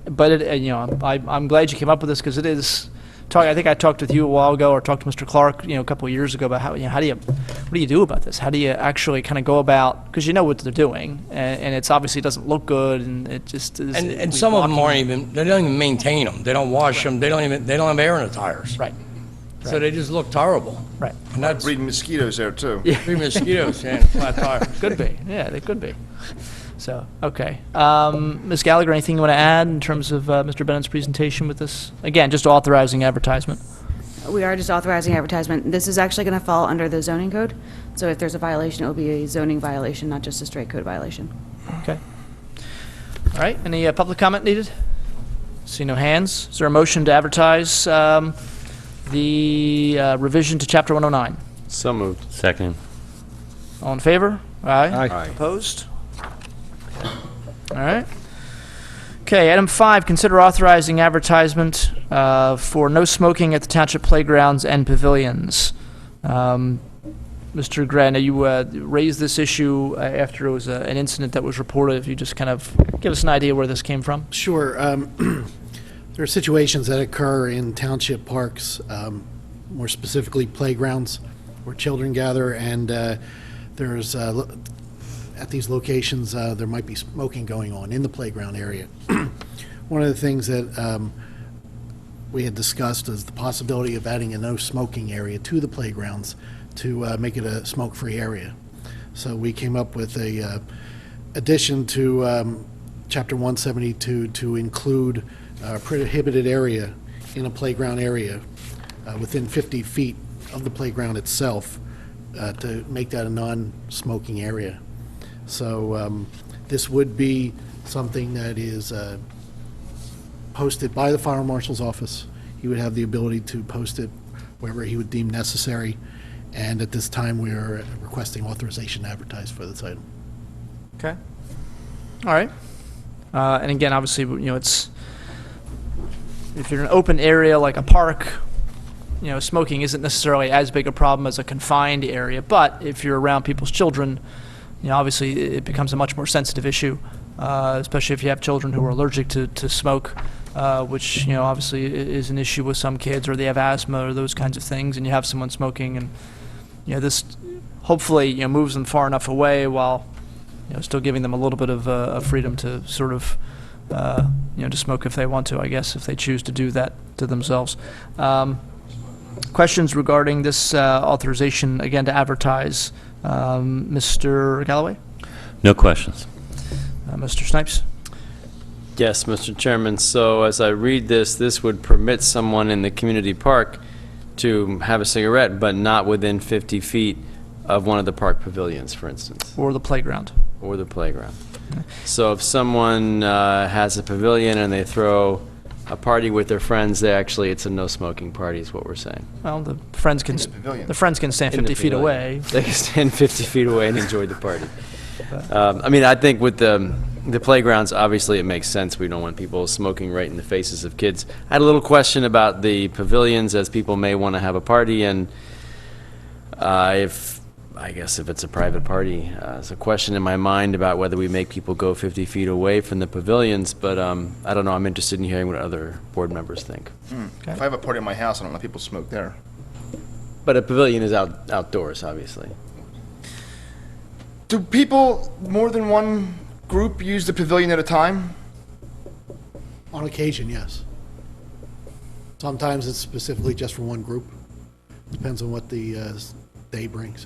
But I'm glad you came up with this, because it is. I think I talked with you a while ago, or talked to Mr. Clark, a couple of years ago, about what do you do about this? How do you actually kind of go about, because you know what they're doing, and it's obviously doesn't look good, and it just is. And some of them they don't even maintain them, they don't wash them, they don't have air in the tires. Right. So they just look terrible. Right. And that's Breeding mosquitoes there, too. breeding mosquitoes, yeah, flat tire. Could be, yeah, they could be. So, okay. Ms. Gallagher, anything you want to add in terms of Mr. Bennett's presentation with this? Again, just authorizing advertisement. We are just authorizing advertisement. This is actually going to fall under the zoning code. So if there's a violation, it will be a zoning violation, not just a straight code violation. Okay. All right, any public comment needed? See no hands. Is there a motion to advertise the revision to Chapter 109? So moved. Second. All in favor? Aye. Aye. Opposed? All right. Okay, item 5, consider authorizing advertisement for no smoking at the township playgrounds and pavilions. Mr. Gray, now you raised this issue after it was an incident that was reported. If you just kind of give us an idea where this came from. Sure. There are situations that occur in township parks, more specifically playgrounds, where children gather, and there's at these locations there might be smoking going on in the playground area. One of the things that we had discussed is the possibility of adding a no smoking area to the playgrounds to make it a smoke-free area. So we came up with a addition to Chapter 172 to include a prohibited area in a playground area within 50 feet of the playground itself to make that a non-smoking area. So this would be something that is posted by the fire marshal's office. He would have the ability to post it wherever he would deem necessary. And at this time, we are requesting authorization to advertise for this item. Okay. All right. And again, obviously, it's if you're in an open area like a park, smoking isn't necessarily as big a problem as a confined area. But if you're around people's children, obviously it becomes a much more sensitive issue, especially if you have children who are allergic to smoke, which obviously is an issue with some kids, or they have asthma or those kinds of things, and you have someone smoking, and this hopefully moves them far enough away while still giving them a little bit of freedom to sort of to smoke if they want to, I guess, if they choose to do that to themselves. Questions regarding this authorization, again, to advertise? Mr. Galloway? No questions. Mr. Snipes? Yes, Mr. Chairman. So as I read this, this would permit someone in the community park to have a cigarette, but not within 50 feet of one of the park pavilions, for instance. Or the playground. Or the playground. So if someone has a pavilion and they throw a party with their friends, it's a no smoking party is what we're saying. Well, the friends can stand 50 feet away. They can stand 50 feet away and enjoy the party. I think with the playgrounds, obviously it makes sense. We don't want people smoking right in the faces of kids. I had a little question about the pavilions, as people may want to have a party, and if I guess if it's a private party, it's a question in my mind about whether we make people go 50 feet away from the pavilions, but I don't know, I'm interested in hearing what other board members think. If I have a party at my house, I don't let people smoke there. But a pavilion is outdoors, obviously. Do people, more than one group, use the pavilion at a time? On occasion, yes. Sometimes it's specifically just for one group. Depends on what the day brings.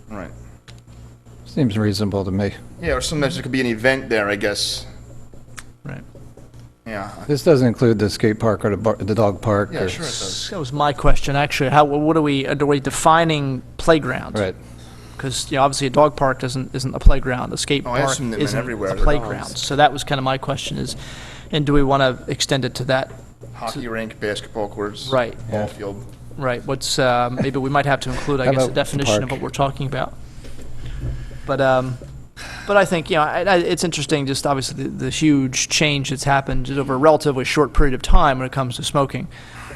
Right. Seems reasonable to me. Yeah, or sometimes there could be an event there, I guess. Right. Yeah. This doesn't include the skate park or the dog park? Yeah, or- sure it does. That was my question, actually. What are we defining playground? Right. Because, obviously a dog park isn't a playground. A skate Oh, I park assumed it meant isn't everywhere. a They're playground. dogs. So that was kind of my question is, and do we want to extend it to that? Hockey rink, basketball courts. Right. Ball field. Right. What's, maybe we might have to include, I How guess, a about the definition of park? what we're talking about. But I think, it's interesting, just obviously the huge change that's happened just over a relatively short period of time when it comes to smoking.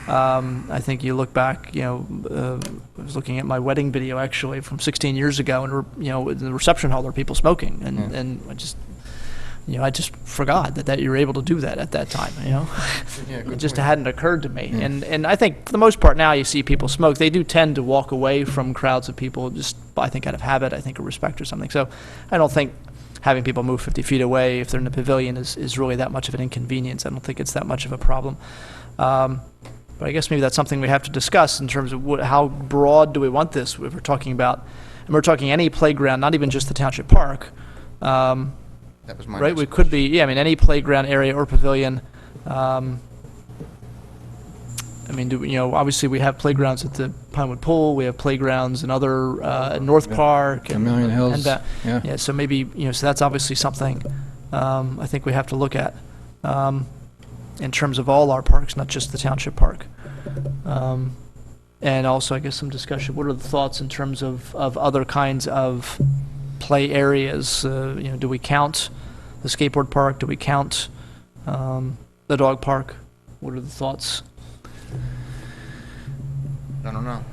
I think you look back, I was looking at my wedding video actually from 16 years ago, and in the reception hall there were people smoking, and I just forgot that you were able to do that at that time. It just hadn't occurred to me. And I think for the most part now you see people smoke. They do tend to walk away from crowds of people, just I think out of habit, I think, or respect or something. So I don't think having people move 50 feet away if they're in the pavilion is really that much of an inconvenience. I don't think it's that much of a problem. But I guess maybe that's something we have to discuss in terms of how broad do we want this. If we're talking about, and we're talking any playground, not even just the Township Park. That was my Right, next we could be, any playground area or pavilion. Obviously we have playgrounds at the Pinewood Pool, we have playgrounds in other, North Park. and Million Hills, and that. yeah. Yeah, so maybe, so that's obviously something I think we have to look at in terms of all our parks, not just the Township Park. And also, I guess, some discussion, what are the thoughts in terms of other kinds of play areas? Do we count the skateboard park? Do we count the dog park? What are the thoughts? I don't know.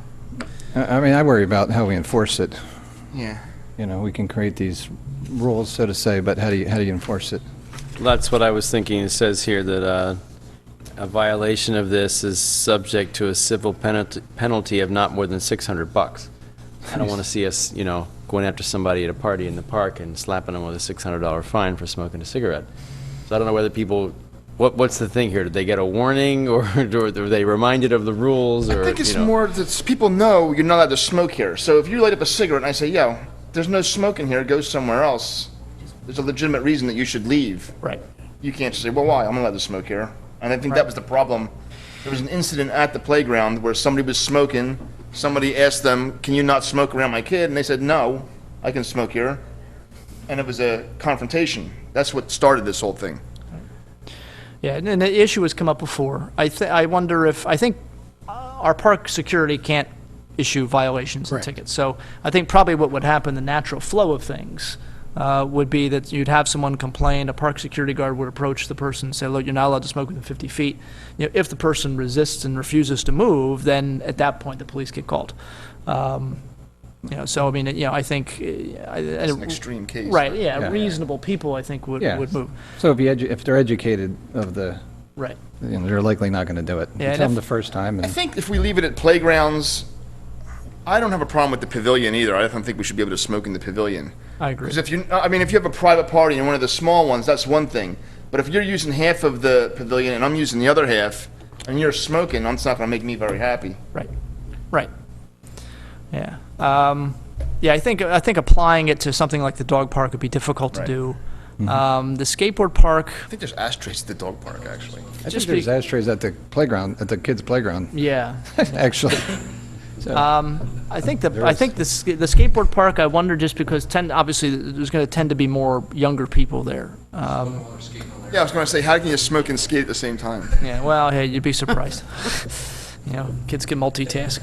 I worry about how we enforce it. Yeah. We can create these rules, so to say, but how do you enforce it? That's what I was thinking. It says here that a violation of this is subject to a civil penalty of not more than $600. I don't want to see us, going after somebody at a party in the park and slapping them with a $600 fine for smoking a cigarette. So I don't know whether people, what's the thing here? Did they get a warning, or were they reminded of the rules? Or, I think it's more that people know you're not allowed to smoke here. So if you light up a cigarette and I say, yo, there's no smoking here, go somewhere else, there's a legitimate reason that you should leave. Right. You can't just say, well, why? I'm allowed to smoke here. And I think that was the problem. There was an incident at the playground where somebody was smoking. Somebody asked them, can you not smoke around my kid? And they said, no, I can smoke here. And it was a confrontation. That's what started this whole thing. Yeah, and the issue has come up before. I wonder if, I think our park security can't issue violations and Right. tickets. So I think probably what would happen, the natural flow of things, would be that you'd have someone complain, a park security guard would approach the person and say, look, you're not allowed to smoke within 50 feet. If the person resists and refuses to move, then at that point the police get called. So I think It's an extreme case. right, Yeah. reasonable people I think would move. So if they're educated of the, Right. they're likely not going to do it. You Yeah, and tell them if- the first time, I and think if we leave it at playgrounds, I don't have a problem with the pavilion either. I don't think we should be able to smoke in the pavilion. I agree. Because if you have a private party in one of the small ones, that's one thing. But if you're using half of the pavilion and I'm using the other half, and you're smoking, it's not going to make me very happy. Right. Yeah. I think applying it to something like the dog park would be difficult to Right. do. The skateboard park, I think there's ashtrays at the dog park, actually. I think just there's be- ashtrays at the playground, at the kids' playground, yeah. actually. So, I think the skateboard park. I wonder just because obviously there's going to tend to be more younger people there. Yeah, I was going to say, how can you smoke and skate at the same time? Yeah. Well, hey, you'd be surprised. Kids can multitask.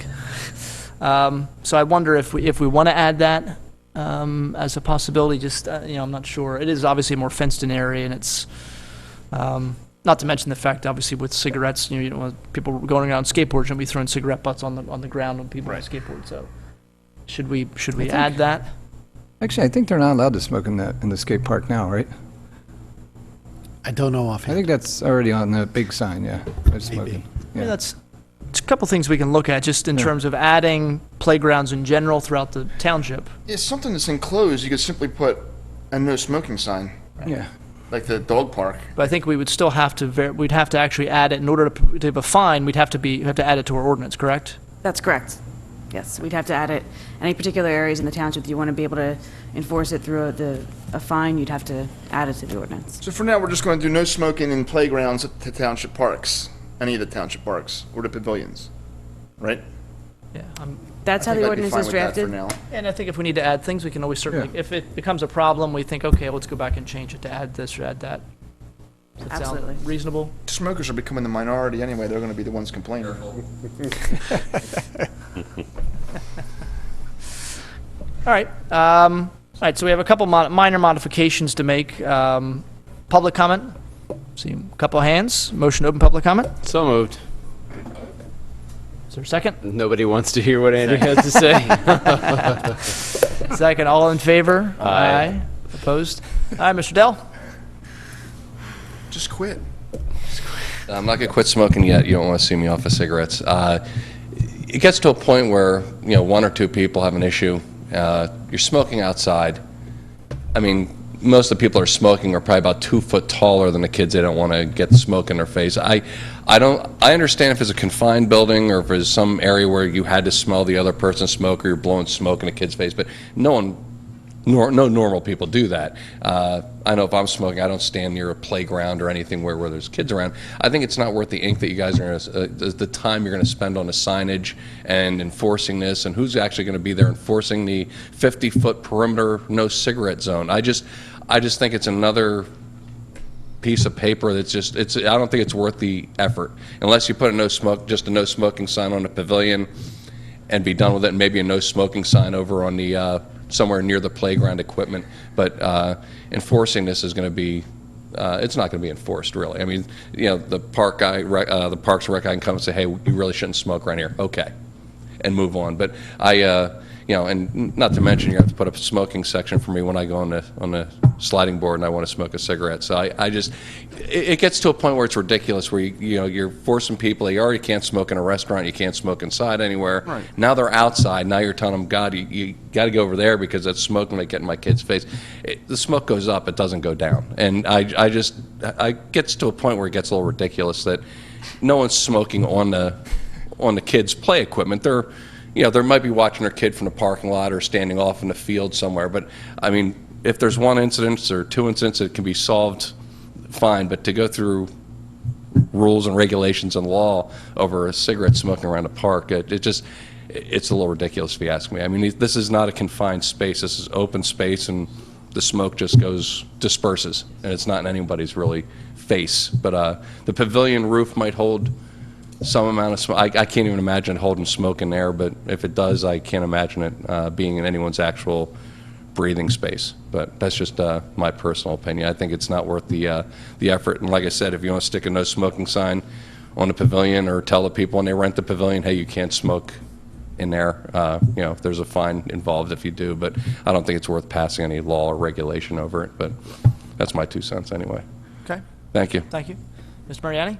So I wonder if we want to add that as a possibility. Just I'm not sure. It is obviously a more fenced-in area, and it's not to mention the fact, obviously, with cigarettes, you don't want people going around skateboards and be throwing cigarette butts on the ground when people Right. skateboard. So Should we add that? Actually, I think they're not allowed to smoke in the skate park now, right? I don't know I offhand. think that's already on the big sign, yeah. No smoking. I mean, it's a couple things we can look at just in terms of adding playgrounds in general throughout the township. It's something that's enclosed, you could simply put a no smoking sign, Yeah. like the dog park. But I think we would still have to, we'd have to actually add it, in order to have a fine, we'd have to add it to our ordinance, correct? That's correct. Yes, we'd have to add it. Any particular areas in the township that you want to be able to enforce it through a fine, you'd have to add it to the ordinance. So for now, we're just going to do no smoking in playgrounds at the township parks, any of the township parks, or the pavilions, right? Yeah. That's how the ordinance is For drafted. now. And I think if we need to add things, we can always certainly, if it becomes a problem, we think, okay, let's go back and change it to add this or add that. Does that sound Absolutely. reasonable? Smokers are becoming the minority anyway, they're going to be the ones complaining. All right. All right, so we have a couple minor modifications to make. Public comment? See a couple hands. Motion to open public comment. So moved. Is there a second? Nobody wants to hear what Andrew has to say. Second. All in favor? Aye. Opposed? All right, Mr. Dell. Just quit. I'm not going to quit smoking yet. You don't want to see me off of cigarettes. It gets to a point where, one or two people have an issue. You're smoking outside. I mean, most of the people that are smoking are probably about 2 foot taller than the kids. They don't want to get smoke in their face. I understand if it's a confined building or if it's some area where you had to smell the other person's smoke or you're blowing smoke in a kid's face, but no normal people do that. I know if I'm smoking, I don't stand near a playground or anything where there's kids around. I think it's not worth the ink that you guys are going to, the time you're going to spend on the signage and enforcing this, and who's actually going to be there enforcing the 50-foot perimeter no cigarette zone. I just think it's another piece of paper that's just, I don't think it's worth the effort. Unless you put just a no smoking sign on the pavilion and be done with it, and maybe a no smoking sign over on the, somewhere near the playground equipment. But enforcing this is going to be, it's not going to be enforced, really. I mean, the park guy, the Parks Rec guy can come and say, hey, you really shouldn't smoke around here. Okay. And move on. But and not to mention, you have to put up a smoking section for me when I go on the sliding board and I want to smoke a cigarette. So it gets to a point where it's ridiculous, where you're forcing people. You already can't smoke in a restaurant, you can't smoke inside anywhere. Right. Now they're outside. Now you're telling them, God, you got to go over there because that smoke might get in my kid's face. The smoke goes up, it doesn't go down. And I gets to a point where it gets a little ridiculous that no one's smoking on the kids' play equipment. They might be watching their kid from the parking lot or standing off in the field somewhere. But, I mean, if there's one incident or two incidents that can be solved, fine. But to go through rules and regulations and law over a cigarette smoking around a park, it's a little ridiculous if you ask me. I mean, this is not a confined space. This is open space, and the smoke just disperses. And it's not in anybody's really face. But the pavilion roof might hold some amount of smoke. I can't even imagine holding smoke in there, but if it does, I can't imagine it being in anyone's actual breathing space. But that's just my personal opinion. I think it's not worth the effort. And like I said, if you want to stick a no smoking sign on the pavilion or tell the people when they rent the pavilion, hey, you can't smoke in there, if there's a fine involved if you do. But I don't think it's worth passing any law or regulation over it. But that's my 2 cents anyway. Okay. Thank you. Thank you. Ms. Mariani?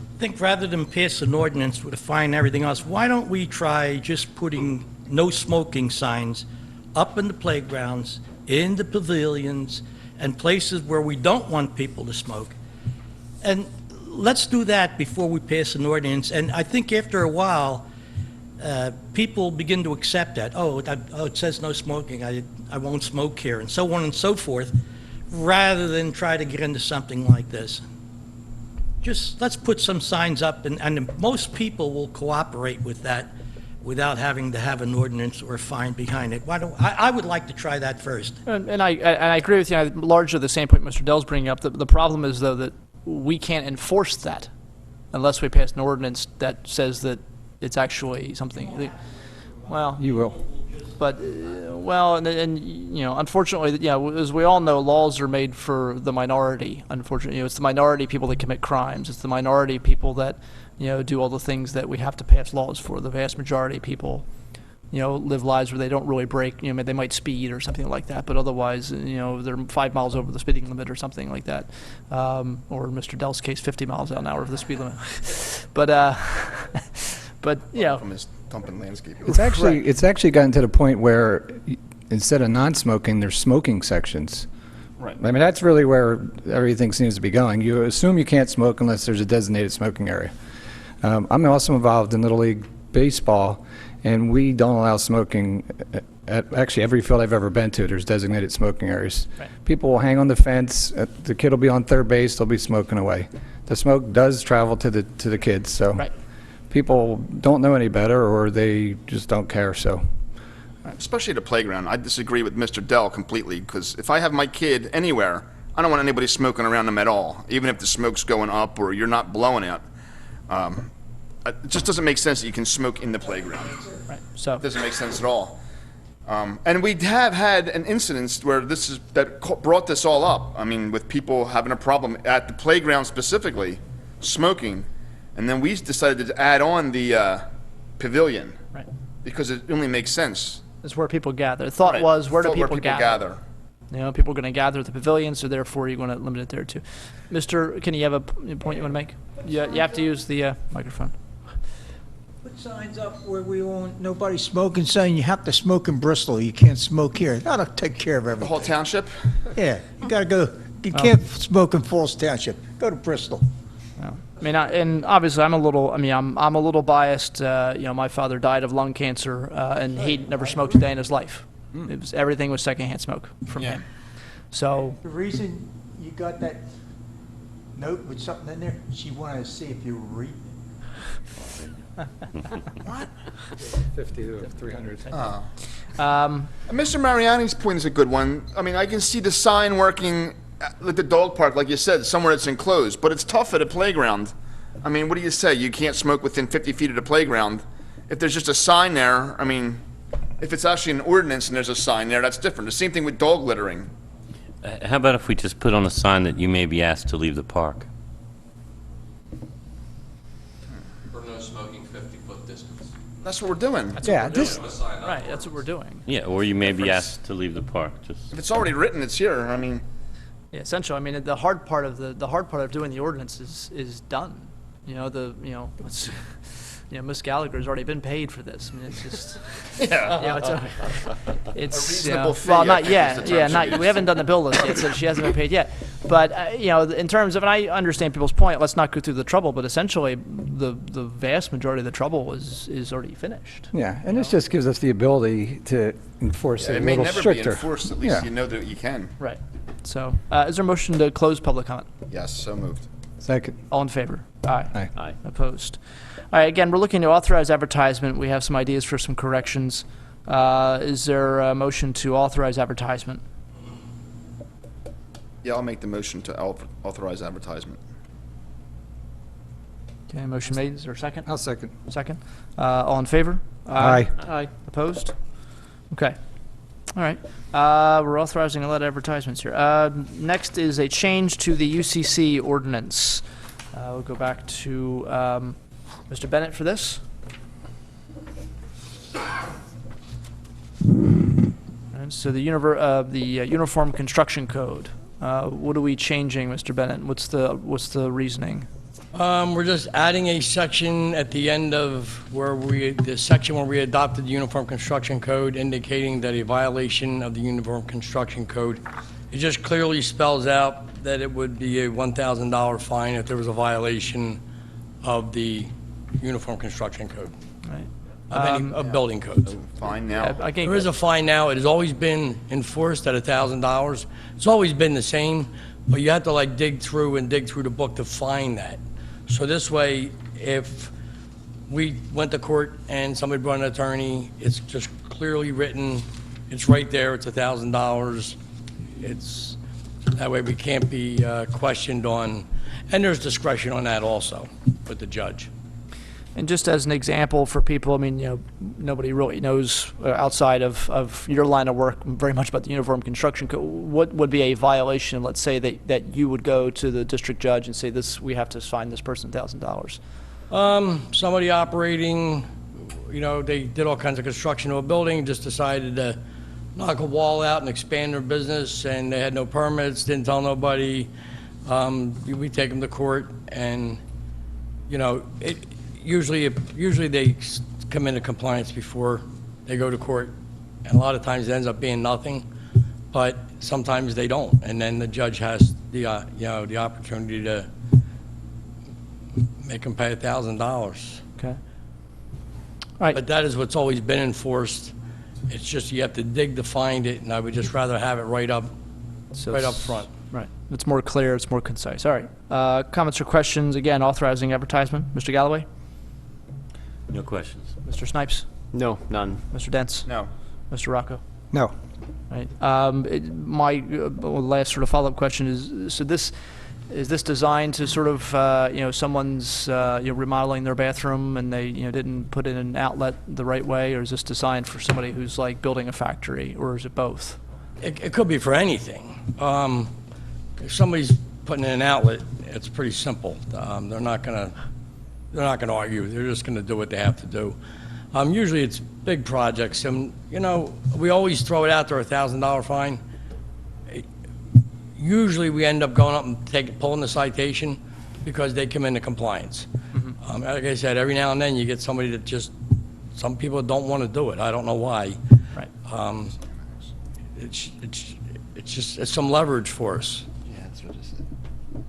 I think rather than pass an ordinance with a fine and everything else, why don't we try just putting no smoking signs up in the playgrounds, in the pavilions, and places where we don't want people to smoke? And let's do that before we pass an ordinance. And I think after a while, people begin to accept that. Oh, it says no smoking, I won't smoke here, and so on and so forth, rather than try to get into something like this. Just let's put some signs up, and most people will cooperate with that without having to have an ordinance or a fine behind it. I would like to try that first. And I agree with you. Largely the same point Mr. Dell's bringing up. The problem is, though, that we can't enforce that unless we pass an ordinance that says that it's actually something. Well, You will. But, well, and, you know, unfortunately, yeah, as we all know, laws are made for the minority, unfortunately. You know, it's the minority people that commit crimes. It's the minority people that, you know, do all the things that we have to pass laws for. The vast majority of people, you know, live lives where they don't really break, you know, they might speed or something like that, but otherwise, you know, they're 5 miles over the speeding limit or something like that. Or in Mr. Dell's case, 50 miles an hour over the speed limit. But, you know. From his dumping landscape. It's actually gotten to the point where instead of non-smoking, there's smoking sections. Right. I mean, that's really where everything seems to be going. You assume you can't smoke unless there's a designated smoking area. I'm also involved in Little League Baseball, and we don't allow smoking at actually every field I've ever been to. There's designated smoking areas. Right. People will hang on the fence. The kid will be on third base. They'll be smoking away. The smoke does travel to the kids, so Right. people don't know any better, or they just don't care. So. Especially at a playground. I disagree with Mr. Dell completely, because if I have my kid anywhere, I don't want anybody smoking around them at all, even if the smoke's going up or you're not blowing it. It just doesn't make sense that you can smoke in the playground. Right. So. It doesn't make sense at all. And we have had an incident where brought this all up. I mean, with people having a problem at the playground specifically, smoking, and then we decided to add on the pavilion. Right. Because it only makes sense. It's where people gather. The thought Right. was, where do Thought where people gather? You know, people are going to gather at the pavilion, so therefore you're going to limit it there too. Mr. Kenny, you have a point you want to make? Yeah, you have to use the microphone. Put signs up where we want nobody smoking, saying you have to smoke in Bristol, you can't smoke here. That'll take care of The everything. whole township? Yeah, you gotta go, you can't smoke in Falls Township. Go to Bristol. No. I mean, and obviously, I'm a little biased. You know, my father died of lung cancer, and he never smoked a day in his life. Everything was secondhand smoke from him. So. The reason you got that note with something in there, she wanted to see if you were reading it. What? 50 to 300. Mr. Mariani's point is a good one. I mean, I can see the sign working at the dog park, like you said, somewhere that's enclosed, but it's tough at a playground. I mean, what do you say? You can't smoke within 50 feet of the playground. If there's just a sign there, I mean, if it's actually an ordinance and there's a sign there, that's different. The same thing with dog littering. How about if we just put on a sign that you may be asked to leave the park? For no smoking 50-foot distance. That's what we're doing. Right, that's what we're doing. Yeah, or you may be asked to leave the park. Just If it's already written, it's here. I mean, Yeah, essentially, I mean, the hard part of doing the ordinance is done. You know, Miss Gallagher's already been paid for this. I mean, it's just, yeah. you know, it's reasonable fee, well, I not think, yet. is the term Yeah, she not. used. We haven't done the bill list yet, so she hasn't been paid yet. But you know, in terms of, and I understand people's point. Let's not go through the trouble. But essentially, the vast majority of the trouble is already finished. Yeah, and this just gives us the ability to enforce Yeah, it it a may little never stricter. be enforced. At least Yeah. you know that you can. Right. So, is there a motion to close public comment? Yes, so moved. Second. All in favor? Aye. Aye. Aye. Opposed? All right, again, we're looking to authorize advertisement. We have some ideas for some corrections. Is there a motion to authorize advertisement? Yeah, I'll make the motion to authorize advertisement. Okay, motion made. Is there a second? I'll second. Second. All in favor? Aye. Aye. Opposed? Okay. All right. We're authorizing a lot of advertisements here. Next is a change to the UCC ordinance. We'll go back to Mr. Bennett for this. And so the Uniform Construction Code. What are we changing, Mr. Bennett? What's the reasoning? We're just adding a section at the end of the section where we adopted the Uniform Construction Code, indicating that a violation of the Uniform Construction Code, it just clearly spells out that it would be a $1,000 fine if there was a violation of the Uniform Construction Code, Right. of building codes. Fine now. There is a fine now. It has always been enforced at $1,000. It's always been the same, but you have to like dig through the book to find that. So this way, if we went to court and somebody brought an attorney, it's just clearly written, it's right there, it's $1,000. It's, that way we can't be questioned on, and there's discretion on that also with the judge. And just as an example for people, I mean, nobody really knows outside of your line of work very much about the Uniform Construction Code. What would be a violation, let's say, that you would go to the district judge and say, we have to fine this person $1,000? Somebody operating, they did all kinds of construction to a building, just decided to knock a wall out and expand their business, and they had no permits, didn't tell nobody. We take them to court, and, usually they come into compliance before they go to court, and a lot of times it ends up being nothing, but sometimes they don't, and then the judge has the opportunity to make them pay $1,000. Okay. All right. But that is what's always been enforced. It's just you have to dig to find it, and I would just rather have it right up front. Right. It's more clear, it's more concise. All right. Comments or questions? Again, authorizing advertisement. Mr. Galloway? No questions. Mr. Snipes? No, none. Mr. Dents? No. Mr. Rocco? No. Right. My last sort of follow-up question is, so is this designed to sort of, someone's remodeling their bathroom and they didn't put in an outlet the right way, or is this designed for somebody who's like building a factory, or is it both? It could be for anything. If somebody's putting in an outlet, it's pretty simple. They're not gonna argue. They're just gonna do what they have to do. Usually it's big projects, and we always throw it out there, $1,000 fine. Usually we end up going up and pulling the citation because they come into compliance. Like I said, every now and then you get somebody that some people don't want to do it. I don't know why. Right. It's some leverage for us. Yeah, that's what it is.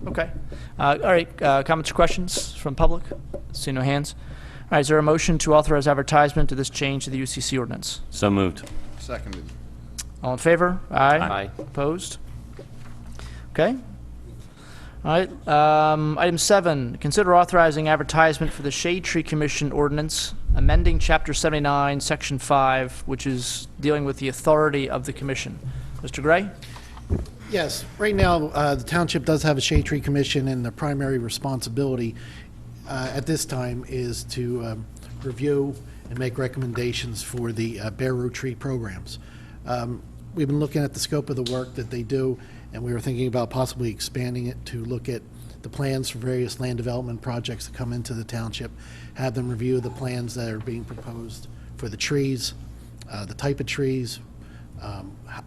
Okay. All right. Comments or questions from public? See no hands. All right. Is there a motion to authorize advertisement to this change to the UCC ordinance? So moved. Seconded. All in favor? Aye. Aye. Opposed? Okay. All right. Item 7, consider authorizing advertisement for the Shade Tree Commission ordinance, amending Chapter 79, Section 5, which is dealing with the authority of the commission. Mr. Gray? Yes, right now, the township does have a shade tree commission, and the primary responsibility at this time is to review and make recommendations for the bare root tree programs. We've been looking at the scope of the work that they do, and we were thinking about possibly expanding it to look at the plans for various land development projects that come into the township, have them review the plans that are being proposed for the trees, the type of trees,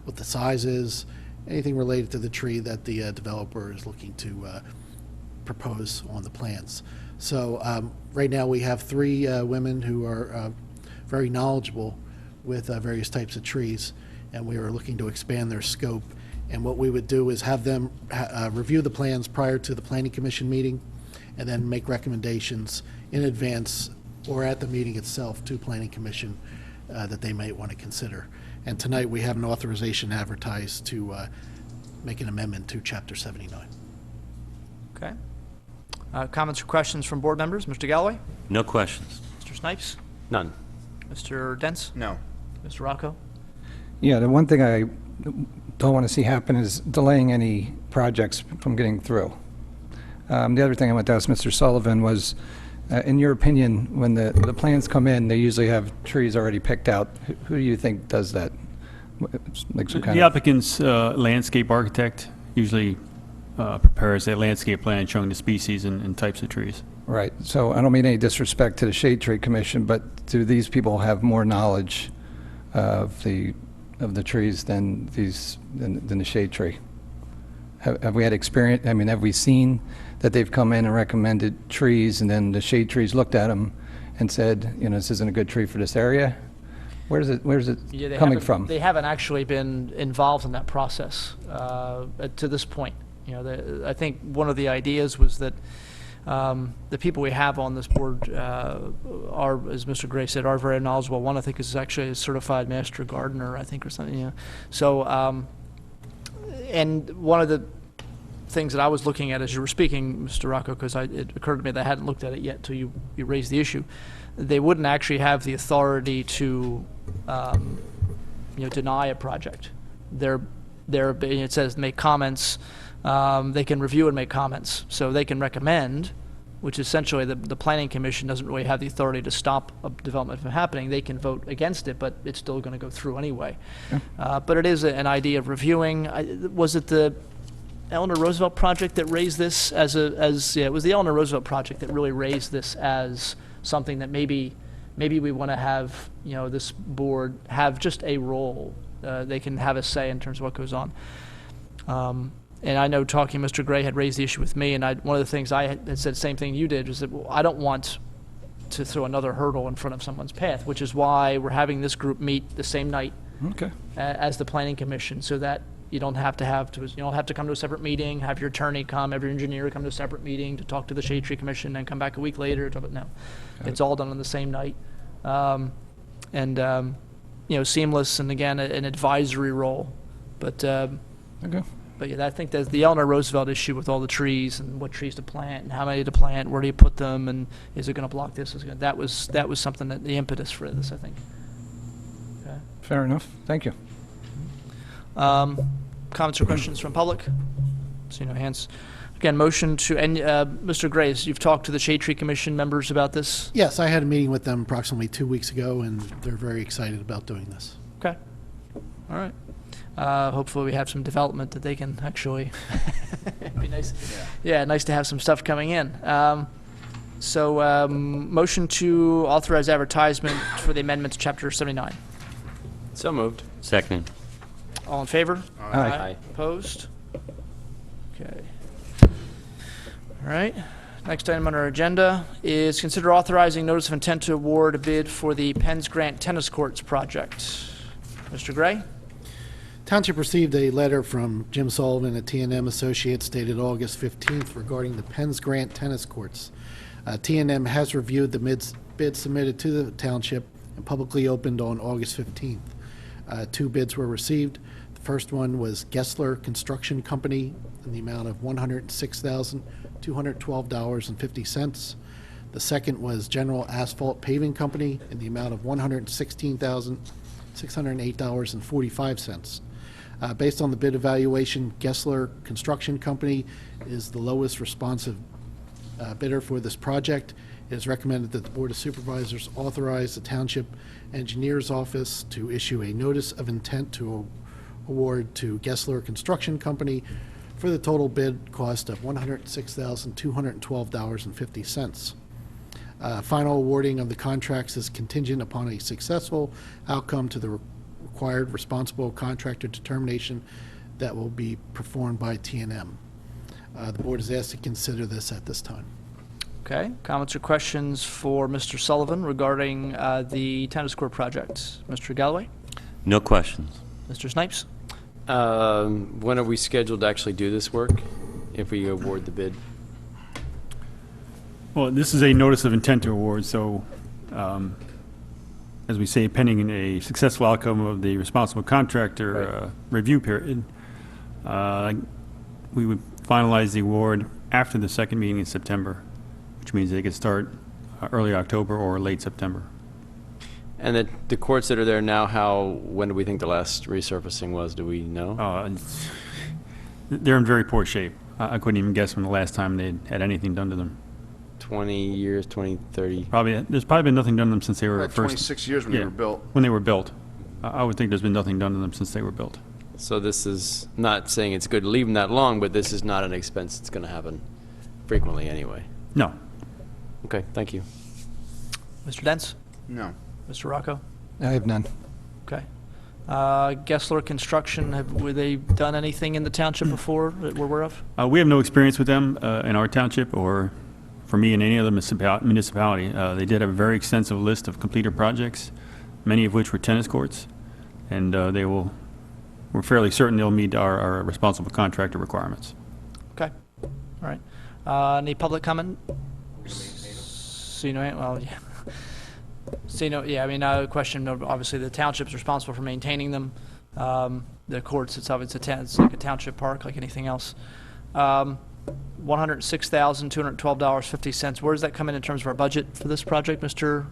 what the size is, anything related to the tree that the developer is looking to propose on the plans. So right now we have 3 women who are very knowledgeable with various types of trees, and we are looking to expand their scope. And what we would do is have them review the plans prior to the Planning Commission meeting, and then make recommendations in advance or at the meeting itself to Planning Commission that they might want to consider. And tonight, we have an authorization advertised to make an amendment to Chapter 79. Okay. Comments or questions from board members? Mr. Galloway? No questions. Mr. Snipes? None. Mr. Dents? No. Mr. Rocco? Yeah, the one thing I don't want to see happen is delaying any projects from getting through. The other thing I want to ask Mr. Sullivan was, in your opinion, when the plans come in, they usually have trees already picked out. Who do you think does that? Like some kind The of applicant's landscape architect usually prepares a landscape plan showing the species and types of trees. Right. So I don't mean any disrespect to the Shade Tree Commission, but do these people have more knowledge of the trees than the shade tree? Have we had experience? I mean, have we seen that they've come in and recommended trees, and then the shade trees looked at them and said, this isn't a good tree for this area? Where's it coming from? They haven't actually been involved in that process to this point. I think one of the ideas was that the people we have on this board are, as Mr. Gray said, are very knowledgeable. One, I think, is actually a certified master gardener, I think, or something. So, and one of the things that I was looking at as you were speaking, Mr. Rocco, because it occurred to me that I hadn't looked at it yet until you raised the issue. They wouldn't actually have the authority to, deny a project. It says make comments. They can review and make comments, so they can recommend, which essentially the planning commission doesn't really have the authority to stop a development from happening. They can vote against it, but it's still going to go through anyway. But it is an idea of reviewing. Was it the Eleanor Roosevelt project that raised this yeah, it was the Eleanor Roosevelt project that really raised this as something that maybe we want to have, this board have just a role. They can have a say in terms of what goes on. And I know talking, Mr. Gray had raised the issue with me, and one of the things I had said, the same thing you did, was that I don't want to throw another hurdle in front of someone's path, which is why we're having this group meet the same night as the planning commission, so that you don't have to come to a separate meeting, have your attorney come, have your engineer come to a separate meeting to talk to the Shade Tree Commission, and come back a week later. No, it's all done on the same night. Seamless, and again, an advisory role. But But yeah, I think there's the Eleanor Roosevelt issue with all the trees and what trees to plant and how many to plant, where do you put them, and is it going to block this? That was something that the impetus for this, I think. Okay. Fair enough. Thank you. Comments or questions from public? See no hands. Again, motion to, and Mr. Grace, you've talked to the Shade Tree Commission members about this? Yes, I had a meeting with them approximately 2 weeks ago, and they're very excited about doing this. Okay. All right. Hopefully we have some development that they can actually, it'd be nice. Yeah, nice to have some stuff coming in. Motion to authorize advertisement for the amendment to Chapter 79. So moved. Second. All in favor? Aye. Opposed? Okay. All right. Next item on our agenda is consider authorizing notice of intent to award a bid for the Penn's Grant Tennis Courts project. Mr. Gray? Township received a letter from Jim Sullivan at T&M Associates dated August 15th regarding the Penn's Grant Tennis Courts. T&M has reviewed the bid submitted to the township and publicly opened on August 15th. 2 bids were received. The first one was Gessler Construction Company in the amount of $106,212.50. The second was General Asphalt Paving Company in the amount of $116,608.45. Based on the bid evaluation, Gessler Construction Company is the lowest responsive bidder for this project. It is recommended that the Board of Supervisors authorize the Township Engineer's Office to issue a notice of intent to award to Gessler Construction Company for the total bid cost of $106,212.50. Final awarding of the contracts is contingent upon a successful outcome to the required responsible contractor determination that will be performed by T&M. The board is asked to consider this at this time. Okay. Comments or questions for Mr. Sullivan regarding the tennis court project? Mr. Galloway? No questions. Mr. Snipes? When are we scheduled to actually do this work, if we award the bid? Well, this is a notice of intent to award, so as we say, pending a successful outcome of the responsible contractor review period, we would finalize the award after the second meeting in September, which means they could start early October or late September. And the courts that are there now, when do we think the last resurfacing was? Do we know? They're in very poor shape. I couldn't even guess when the last time they had anything done to them. 20 years, 20, 30? There's probably been nothing done to them since they were Like first. 26 years when they were built. When they were built. I would think there's been nothing done to them since they were built. So this is not saying it's good to leave them that long, but this is not an expense that's going to happen frequently anyway. No. Okay, thank you. Mr. Dents? No. Mr. Rocco? I have none. Okay. Gessler Construction, were they done anything in the township before that we're aware of? We have no experience with them in our township or for me in any other municipality. They did have a very extensive list of completed projects, many of which were tennis courts, and we're fairly certain they'll meet our responsible contractor requirements. Okay. All right. Any public comment? Question, obviously the township's responsible for maintaining them. The courts, it's like a township park like anything else. $106,212.50. Where does that come in terms of our budget for this project, Mr.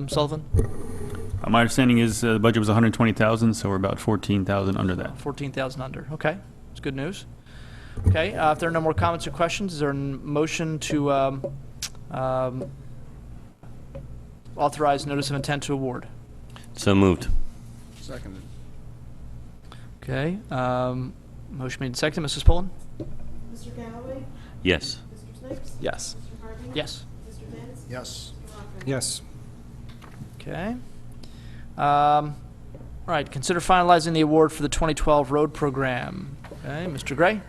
Sullivan? My understanding is the budget was $120,000, so we're about $14,000 under that. 14,000 under. Okay, that's good news. Okay, if there are no more comments or questions, is there a motion to authorize notice of intent to award. So moved. Seconded. Okay, motion made and seconded. Mrs. Pullen? Mr. Galloway? Yes. Mr. Snipes? Yes. Mr. Harvey? Yes. Mr. Dents? Yes. Mr. Rocco? Yes. Okay. All right, consider finalizing the award for the 2012 road program. Okay, Mr. Gray?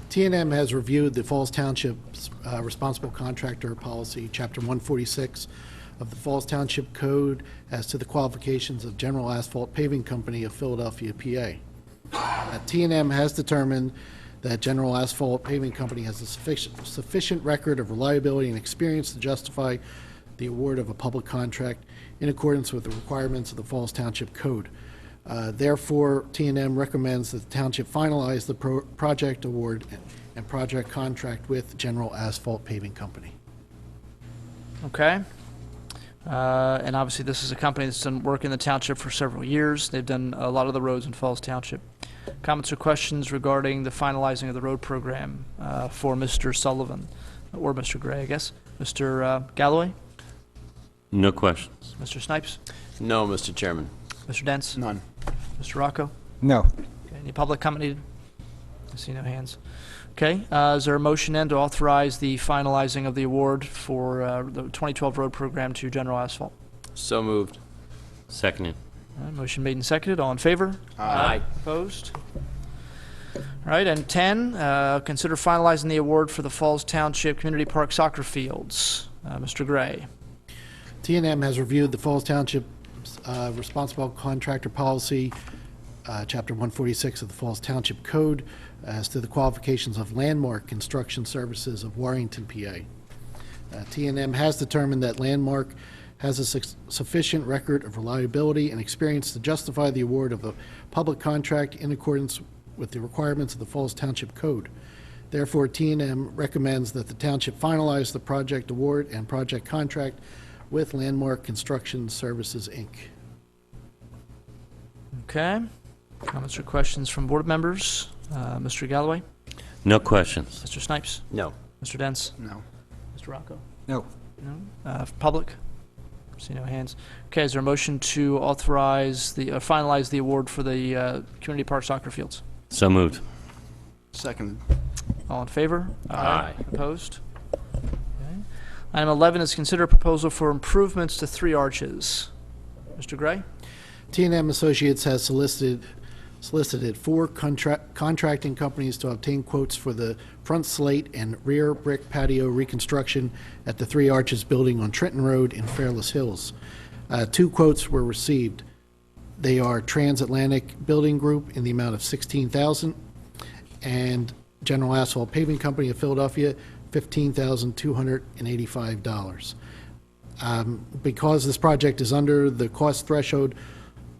T&M has reviewed the Falls Township's responsible contractor policy, Chapter 146 of the Falls Township Code, as to the qualifications of General Asphalt Paving Company of Philadelphia, PA. T&M has determined that General Asphalt Paving Company has a sufficient record of reliability and experience to justify the award of a public contract in accordance with the requirements of the Falls Township Code. Therefore, T&M recommends that the township finalize the project award and project contract with General Asphalt Paving Company. Okay. And obviously, this is a company that's done work in the township for several years. They've done a lot of the roads in Falls Township. Comments or questions regarding the finalizing of the road program for Mr. Sullivan, or Mr. Gray, I guess. Mr. Galloway? No questions. Mr. Snipes? No, Mr. Chairman. Mr. Dents? None. Mr. Rocco? No. Okay, any public comment needed? I see no hands. Okay, is there a motion then to authorize the finalizing of the award for the 2012 road program to General Asphalt? So moved. Seconded. All right, motion made and seconded. All in favor? Aye. Opposed? All right, and 10, consider finalizing the award for the Falls Township Community Park soccer fields. Mr. Gray. T&M has reviewed the Falls Township responsible contractor policy, Chapter 146 of the Falls Township Code, as to the qualifications of Landmark Construction Services of Warrington, PA. T&M has determined that Landmark has a sufficient record of reliability and experience to justify the award of a public contract in accordance with the requirements of the Falls Township Code. Therefore, T&M recommends that the township finalize the project award and project contract with Landmark Construction Services, Inc. Okay. Comments or questions from board members? Mr. Galloway? No questions. Mr. Snipes? No. Mr. Dents? No. Mr. Rocco? No. No. Public? See no hands. Okay, is there a motion to authorize the, finalize the award for the community park soccer fields? So moved. Seconded. All in favor? Aye. Opposed? Okay. Item 11 is consider a proposal for improvements to 3 arches. Mr. Gray? T&M Associates has solicited 4 contracting companies to obtain quotes for the front slate and rear brick patio reconstruction at the 3 Arches building on Trenton Road in Fairless Hills. 2 quotes were received. They are Transatlantic Building Group in the amount of $16,000 and General Asphalt Paving Company of Philadelphia, $15,285. Because this project is under the cost threshold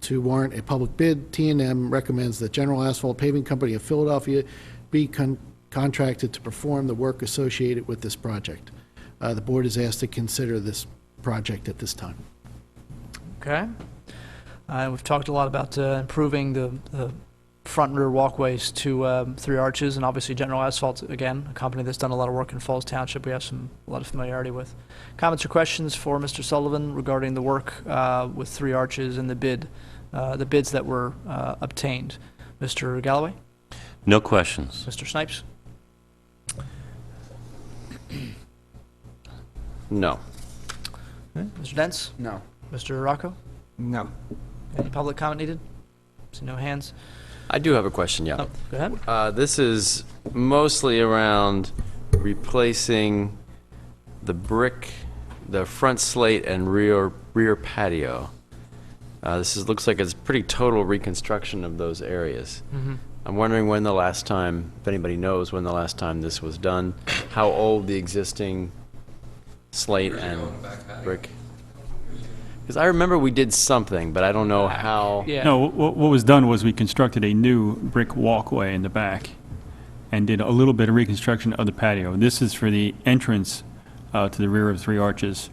to warrant a public bid, T&M recommends that General Asphalt Paving Company of Philadelphia be contracted to perform the work associated with this project. The board is asked to consider this project at this time. Okay. We've talked a lot about improving the front and rear walkways to 3 Arches, and obviously General Asphalt, again, a company that's done a lot of work in Falls Township we have a lot of familiarity with. Comments or questions for Mr. Sullivan regarding the work with 3 Arches and the bids that were obtained? Mr. Galloway? No questions. Mr. Snipes? No. Okay. Mr. Dents? No. Mr. Rocco? No. Any public comment needed? See no hands. I do have a question, yeah. Oh, go ahead. This is mostly around replacing the brick, the front slate and rear patio. Looks like it's pretty total reconstruction of those areas. Mm-hmm. I'm wondering when the last time, if anybody knows when the last time this was done, how old the existing slate and brick. Because I remember we did something, but I don't know how. Yeah. No, what was done was we constructed a new brick walkway in the back and did a little bit of reconstruction of the patio. This is for the entrance to the rear of 3 Arches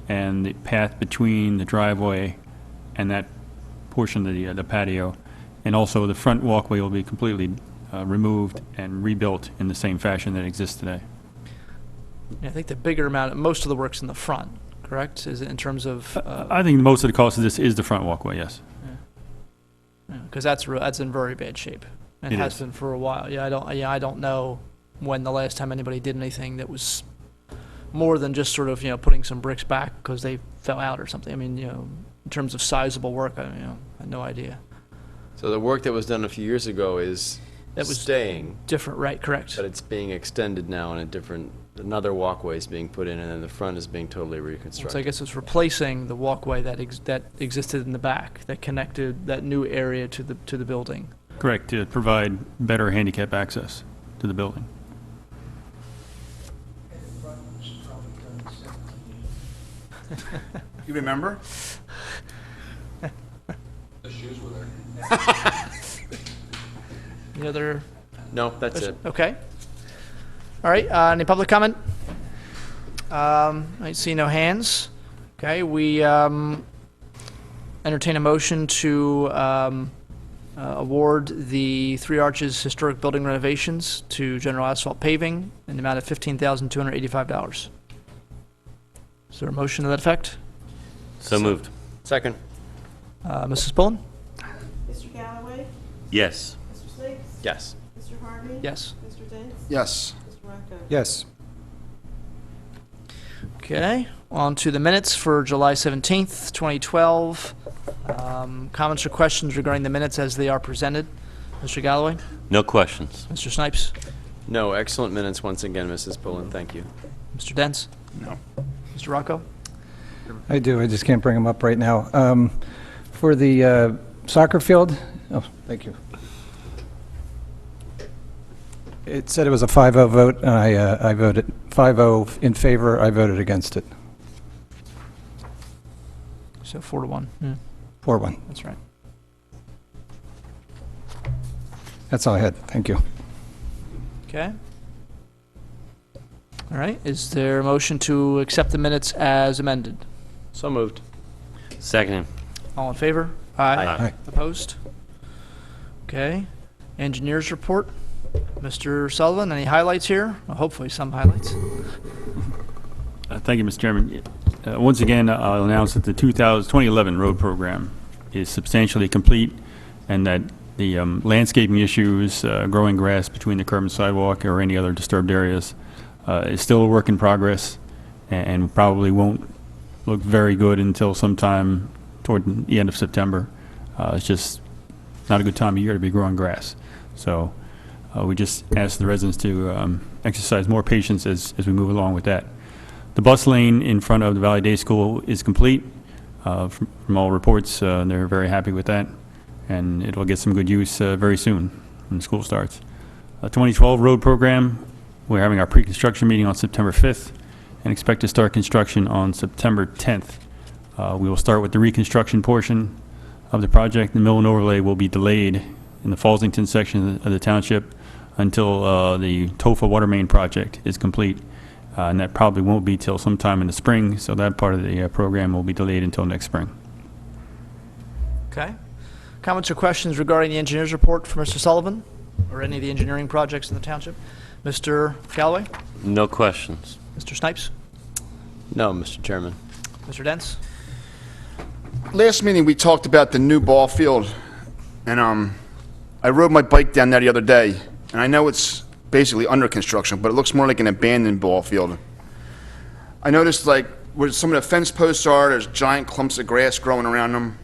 and the path between the driveway and that portion of the patio. And also the front walkway will be completely removed and rebuilt in the same fashion that exists today. I think the bigger amount, most of the work's in the front, correct? Is it in terms of? I think most of the cost of this is the front walkway, yes. Because that's in very bad shape. And It has is. been for a while. I don't know when the last time anybody did anything that was more than just sort of, putting some bricks back because they fell out or something. I mean, in terms of sizable work, I had no idea. So the work that was done a few years ago is That was staying, different, right? Correct. but it's being extended now and another walkway is being put in, and then the front is being totally reconstructed. So I guess it's replacing the walkway that existed in the back that connected that new area to the building. Correct, to provide better handicap access to the building. You remember? The shoes were there. Any other? No, that's it. Okay. All right, any public comment? I see no hands. Okay, we entertain a motion to award the Three Arches Historic Building renovations to General Asphalt Paving in the amount of $15,285. Is there a motion to that effect? So moved. Second. Mrs. Pullen? Mr. Galloway? Yes. Mr. Snakes? Yes. Mr. Harvey? Yes. Mr. Dents? Yes. Mr. Rocco? Yes. Okay, on to the minutes for July 17th, 2012. Comments or questions regarding the minutes as they are presented? Mr. Galloway? No questions. Mr. Snipes? No, excellent minutes once again, Mrs. Pullen, thank you. Mr. Dents? No. Mr. Rocco? I do, I just can't bring them up right now. For the soccer field, oh, thank you. It said it was a 5-0 vote, and I voted 5-0 in favor, I voted against it. So 4-1. Yeah, 4-1. that's right. That's all I had, thank you. Okay. All right, is there a motion to accept the minutes as amended? So moved. Second. All in favor? Aye. Opposed? Okay. Engineers report. Mr. Sullivan, any highlights here? Well, hopefully some highlights. Thank you, Mr. Chairman. Once again, I'll announce that the 2011 road program is substantially complete and that the landscaping issues, growing grass between the curb and sidewalk or any other disturbed areas, is still a work in progress and probably won't look very good until sometime toward the end of September. It's just not a good time of year to be growing grass. So we just ask the residents to exercise more patience as we move along with that. The bus lane in front of the Valley Day School is complete. From all reports, they're very happy with that, and it'll get some good use very soon when school starts. 2012 road program, we're having our pre-construction meeting on September 5th and expect to start construction on September 10th. We will start with the reconstruction portion of the project. The mill and overlay will be delayed in the Fallsington section of the township until the TOFA water main project is complete. And that probably won't be till sometime in the spring, so that part of the program will be delayed until next spring. Okay. Comments or questions regarding the engineers report for Mr. Sullivan or any of the engineering projects in the township? Mr. Galloway? No questions. Mr. Snipes? No, Mr. Chairman. Mr. Dents? Last meeting, we talked about the new ball field, and I rode my bike down there the other day, and I know it's basically under construction, but it looks more like an abandoned ball field. I noticed, like, where some of the fence posts are, there's giant clumps of grass growing around them.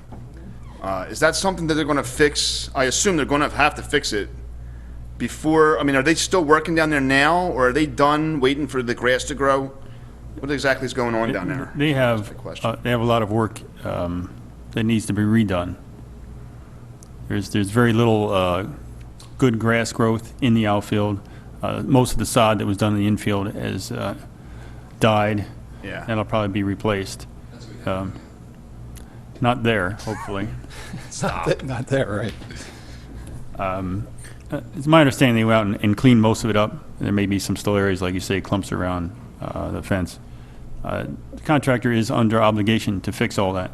Is that something that they're going to fix? I assume they're going to have to fix it before, I mean, are they still working down there now, or are they done waiting for the grass to grow? What exactly is going on down there? They have a lot of work that needs to be redone. There's very little good grass growth in the outfield. Most of the sod that was done in the infield has died. Yeah. That'll probably be replaced. Not there, hopefully. Not there, right. It's my understanding they went out and cleaned most of it up. There may be some still areas, like you say, clumps around the fence. The contractor is under obligation to fix all that.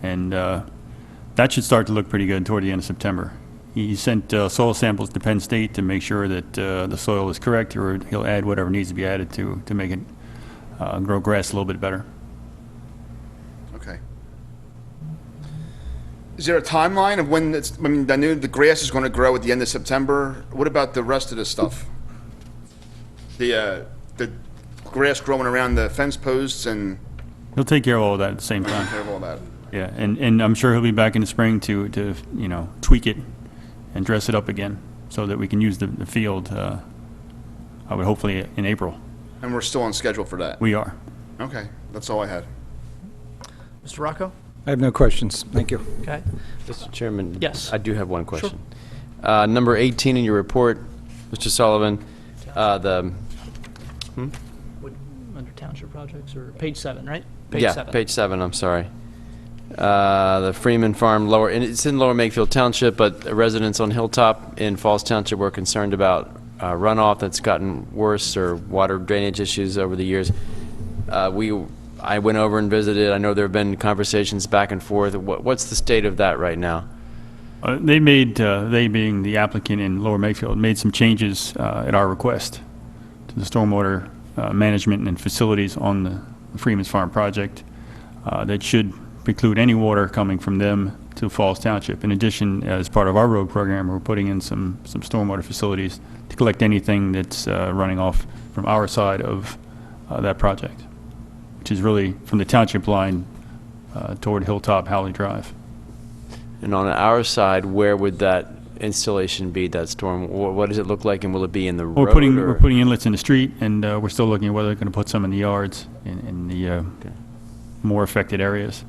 And that should start to look pretty good toward the end of September. He sent soil samples to Penn State to make sure that the soil is correct, or he'll add whatever needs to be added to make it grow grass a little bit better. Okay. Is there a timeline of when it's, I mean, I knew the grass is going to grow at the end of September. What about the rest of the stuff? The grass growing around the fence posts and... He'll take care of all of that at the same time. Take care of all that. Yeah, and I'm sure he'll be back in the spring to you know, tweak it and dress it up again so that we can use the field, I would hopefully in April. And we're still on schedule for that? We are. Okay, that's all I had. Mr. Rocco? I have no questions. Thank you. Okay. Mr. Chairman? Yes. I do have one question. Number 18 in your report, Mr. Sullivan, Under Township projects, or page 7, right? Page 7. Page 7, I'm sorry. The Freeman Farm lower, and it's in Lower Makefield Township, but residents on Hilltop in Falls Township were concerned about runoff that's gotten worse, or water drainage issues over the years. I went over and visited. I know there have been conversations back and forth. What's the state of that right now? They made, they being the applicant in Lower Makefield, made some changes at our request to the stormwater management and facilities on the Freeman's Farm project that should preclude any water coming from them to Falls Township. In addition, as part of our road program, we're putting in some stormwater facilities to collect anything that's running off from our side of that project, which is really from the township line toward Hilltop Howley Drive. And on our side, where would that installation be, that storm? What does it look like, and will it be in the road? We're putting inlets in the street, and we're still looking at whether we're going to put some in the yards in the more affected areas.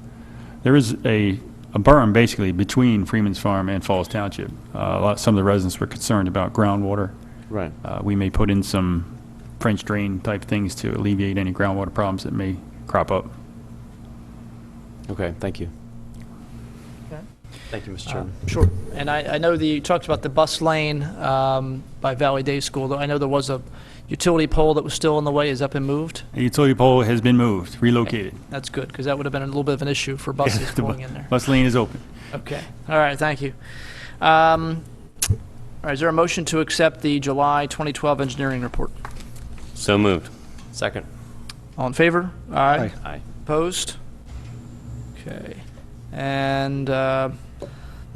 There is a berm basically between Freeman's Farm and Falls Township. Some of the residents were concerned about groundwater. Right. We may put in some French drain type things to alleviate any groundwater problems that may crop up. Okay, thank you. Okay. Thank you, Mr. Chairman. Sure. And I know you talked about the bus lane by Valley Day School. I know there was a utility pole that was still in the way. Has that been moved? The utility pole has been moved, relocated. Okay. That's good, because that would have been a little bit of an issue for buses pulling in there. Bus lane is open. Okay. All right, thank you. All right, is there a motion to accept the July 2012 engineering report? So moved. Second. All in favor? Aye. Aye. Opposed? Okay. And the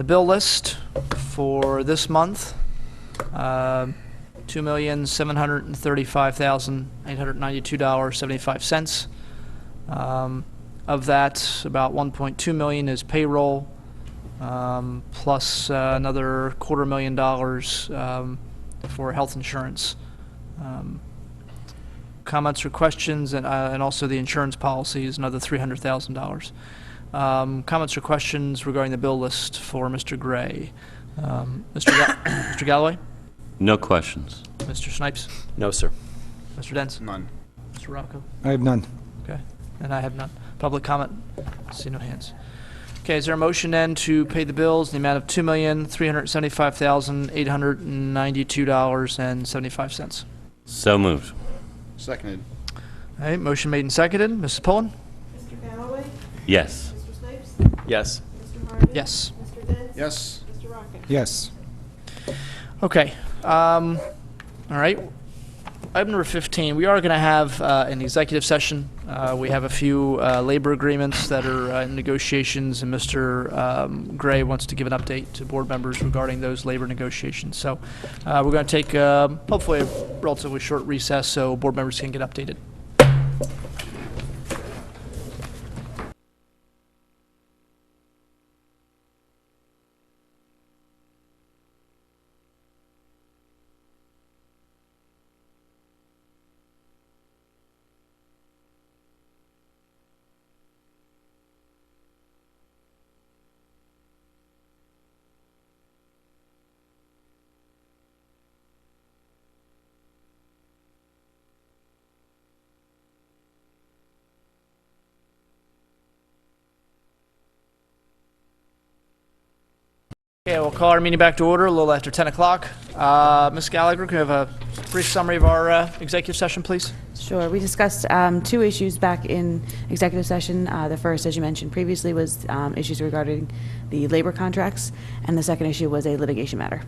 bill list for this month, $2,735,892.75. Of that, about $1.2 million is payroll, plus another $250,000 for health insurance. Comments or questions, and also the insurance policy is another $300,000. Comments or questions regarding the bill list for Mr. Gray? Mr. Galloway? No questions. Mr. Snipes? No, sir. Mr. Dents? None. Mr. Rocco? I have none. Okay, and I have none. Public comment? See no hands. Okay, is there a motion then to pay the bills in the amount of $2,375,892.75? So moved. Seconded. All right, motion made and seconded. Mrs. Pullen? Mr. Galloway? Yes. Mr. Snipes? Yes. Mr. Harvey? Yes. Mr. Dents? Yes. Mr. Rocco? Yes. Okay. All right. Item number 15, we are going to have an executive session. We have a few labor agreements that are in negotiations, and Mr. Gray wants to give an update to board members regarding those labor negotiations. So we're going to take hopefully a relatively short recess so board members can get updated. Okay, we'll call our meeting back to order a little after 10 o'clock. Ms. Gallagher, can we have a brief summary of our executive session, please? Sure. We discussed two issues back in executive session. The first, as you mentioned previously, was issues regarding the labor contracts, and the second issue was a litigation matter.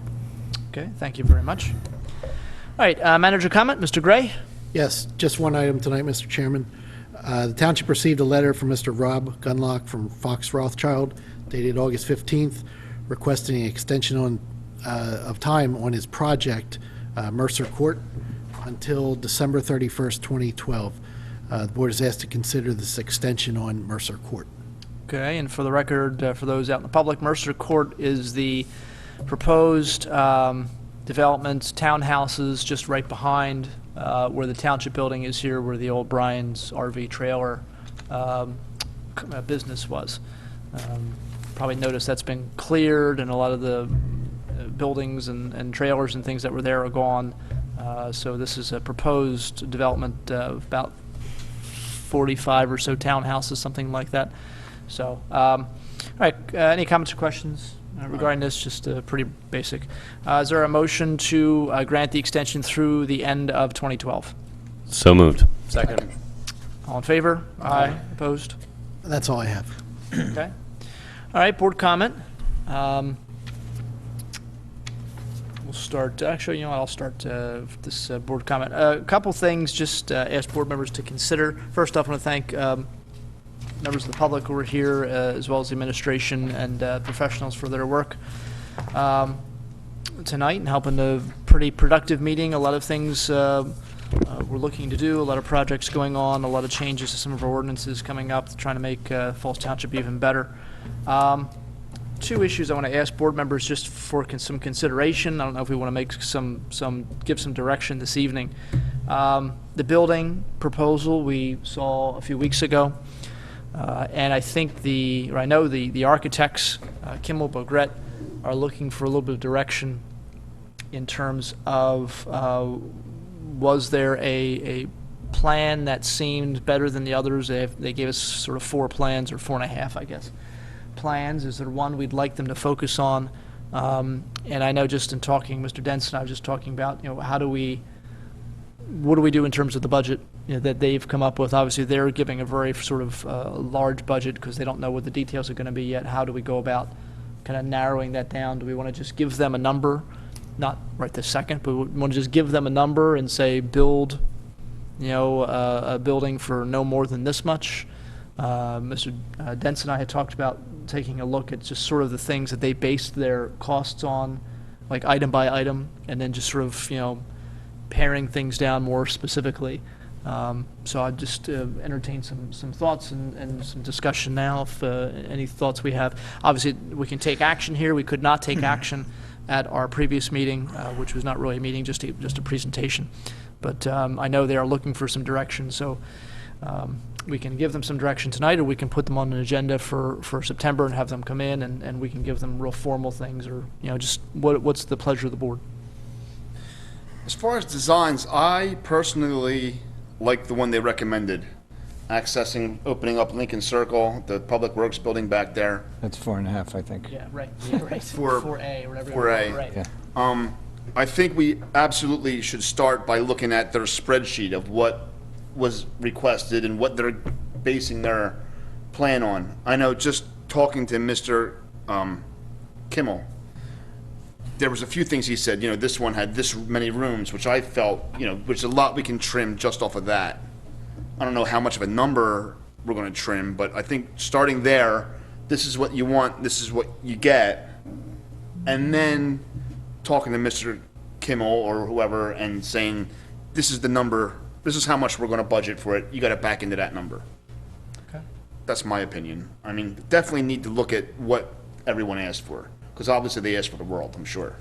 Okay, thank you very much. All right, manager comment, Mr. Gray? Yes, just one item tonight, Mr. Chairman. The township received a letter from Mr. Rob Gunlock from Fox Rothschild dated August 15th, requesting an extension of time on his project, Mercer Court, until December 31st, 2012. The board is asked to consider this extension on Mercer Court. Okay, and for the record, for those out in the public, Mercer Court is the proposed development, townhouses just right behind where the township building is here, where the old Brian's RV trailer business was. Probably noticed that's been cleared, and a lot of the buildings and trailers and things that were there are gone. So this is a proposed development of about 45 or so townhouses, something like that. So, all right, any comments or questions regarding this? Just pretty basic. Is there a motion to grant the extension through the end of 2012? So moved. Second. All in favor? Aye. Opposed? That's all I have. Okay. All right, board comment. We'll start, actually, you know what, I'll start this board comment. A couple things just ask board members to consider. First off, I want to thank members of the public who are here, as well as the administration and professionals for their work tonight and helping a pretty productive meeting. A lot of things we're looking to do, a lot of projects going on, a lot of changes to some of our ordinances coming up, trying to make Falls Township even better. Two issues I want to ask board members just for some consideration. I don't know if we want to make give some direction this evening. The building proposal we saw a few weeks ago, and I think I know the architects, Kimmel Bogret, are looking for a little bit of direction in terms of was there a plan that seemed better than the others? They gave us sort of 4 plans, or 4.5, I guess. Plans. Is there one we'd like them to focus on? And I know just in talking, Mr. Denson, I was just talking about, what do we do in terms of the budget that they've come up with? Obviously, they're giving a very sort of large budget because they don't know what the details are going to be yet. How do we go about kind of narrowing that down? Do we want to just give them a number? Not right this second, but we want to just give them a number and say build, a building for no more than this much. Mr. Denson and I had talked about taking a look at just sort of the things that they based their costs on, like item by item, and then just sort of, paring things down more specifically. So I'd just entertain some thoughts and some discussion now, if any thoughts we have. Obviously, we can take action here. We could not take action at our previous meeting, which was not really a meeting, just a presentation. But I know they are looking for some direction, so we can give them some direction tonight, or we can put them on an agenda for September and have them come in, and we can give them real formal things, or just what's the pleasure of the board. As far as designs, I personally like the one they recommended. Opening up Lincoln Circle, the Public Works building back there. That's 4.5, I think. Yeah, right. Yeah, right. 4A or whatever. 4A. Right. Yeah. I think we absolutely should start by looking at their spreadsheet of what was requested and what they're basing their plan on. I know just talking to Mr. Kimmel, there was a few things he said, this one had this many rooms, which I felt, which is a lot we can trim just off of that. I don't know how much of a number we're going to trim, but I think starting there, this is what you want, this is what you get, and then talking to Mr. Kimmel or whoever and saying, this is the number, this is how much we're going to budget for it, you got to back into that number. Okay. That's my opinion. I mean, definitely need to look at what everyone asked for, because obviously they asked for the world, I'm sure.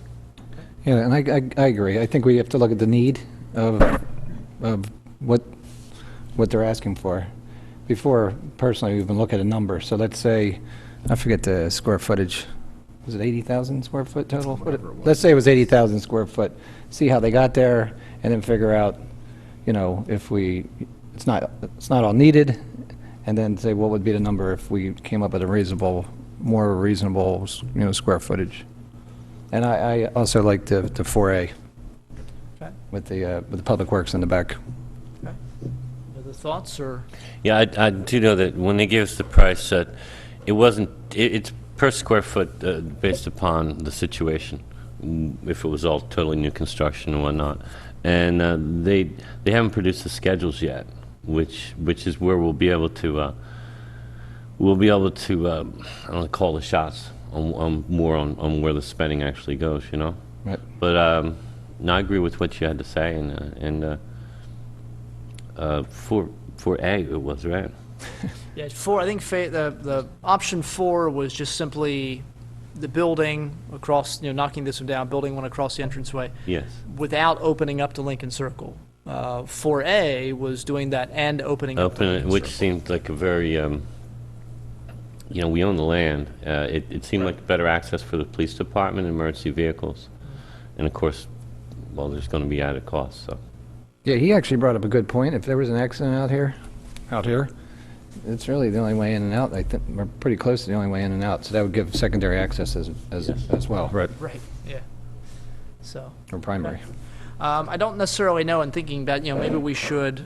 Yeah, and I agree. I think we have to look at the need of what they're asking for before, personally, we even look at a number. So let's say, I forget the square footage. Was it 80,000 square foot total? Let's say it was 80,000 square foot. See how they got there, and then figure out, if it's not all needed, and then say what would be the number if we came up with a more reasonable, square footage. And I also like the 4A Okay. with the Public Works in the back. Okay. Other thoughts, or? Yeah, I do know that when they gave us the price, that it wasn't, it's per square foot based upon the situation, if it was all totally new construction and whatnot. And they haven't produced the schedules yet, which is where we'll be able to, I don't know, call the shots on more on where the spending actually goes, you know? Right. But no, I agree with what you had to say, and for A, it was, right? Yeah, 4, I think the option 4 was just simply the building across, knocking this one down, building one across the entranceway. Yes. Without opening up to Lincoln Circle. 4A was doing that and opening up to Open it, Lincoln which Circle. seemed like a very, we own the land. It seemed like better access for the police department and emergency vehicles. And of course, well, there's going to be added costs, so. Yeah, he actually brought up a good point. If there was an accident out here, it's really the only way in and out. I think we're pretty close to the only way in and out, so that would give secondary access as well. Right. Right, yeah. So. Or primary. I don't necessarily know, and thinking that, maybe we should,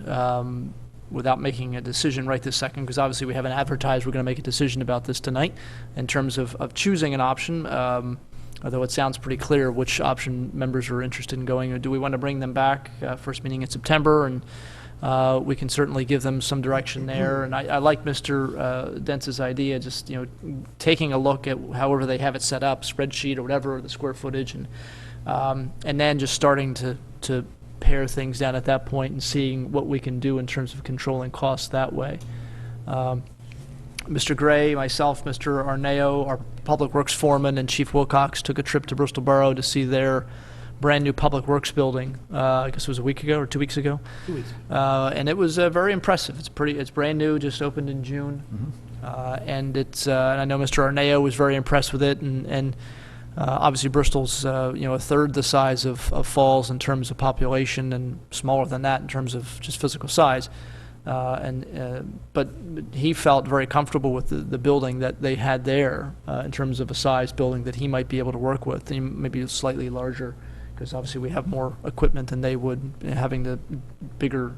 without making a decision right this second, because obviously we haven't advertised, we're going to make a decision about this tonight in terms of choosing an option, although it sounds pretty clear which option members are interested in going. Or do we want to bring them back first meeting in September? And we can certainly give them some direction there. And I like Mr. Dentz's idea, just, taking a look at however they have it set up, spreadsheet or whatever, the square footage, and then just starting to pare things down at that point and seeing what we can do in terms of controlling costs that way. Mr. Gray, myself, Mr. Arneo, our Public Works foreman, and Chief Wilcox took a trip to Bristol Borough to see their brand-new Public Works building. I guess it was a week ago or 2 weeks ago. 2 weeks. And it was very impressive. It's brand new, just opened in June. And and I know Mr. Arneo was very impressed with it, and obviously Bristol's a third the size of Falls in terms of population, and smaller than that in terms of just physical size. But he felt very comfortable with the building that they had there in terms of a size building that he might be able to work with, maybe slightly larger, because obviously we have more equipment than they would, having the bigger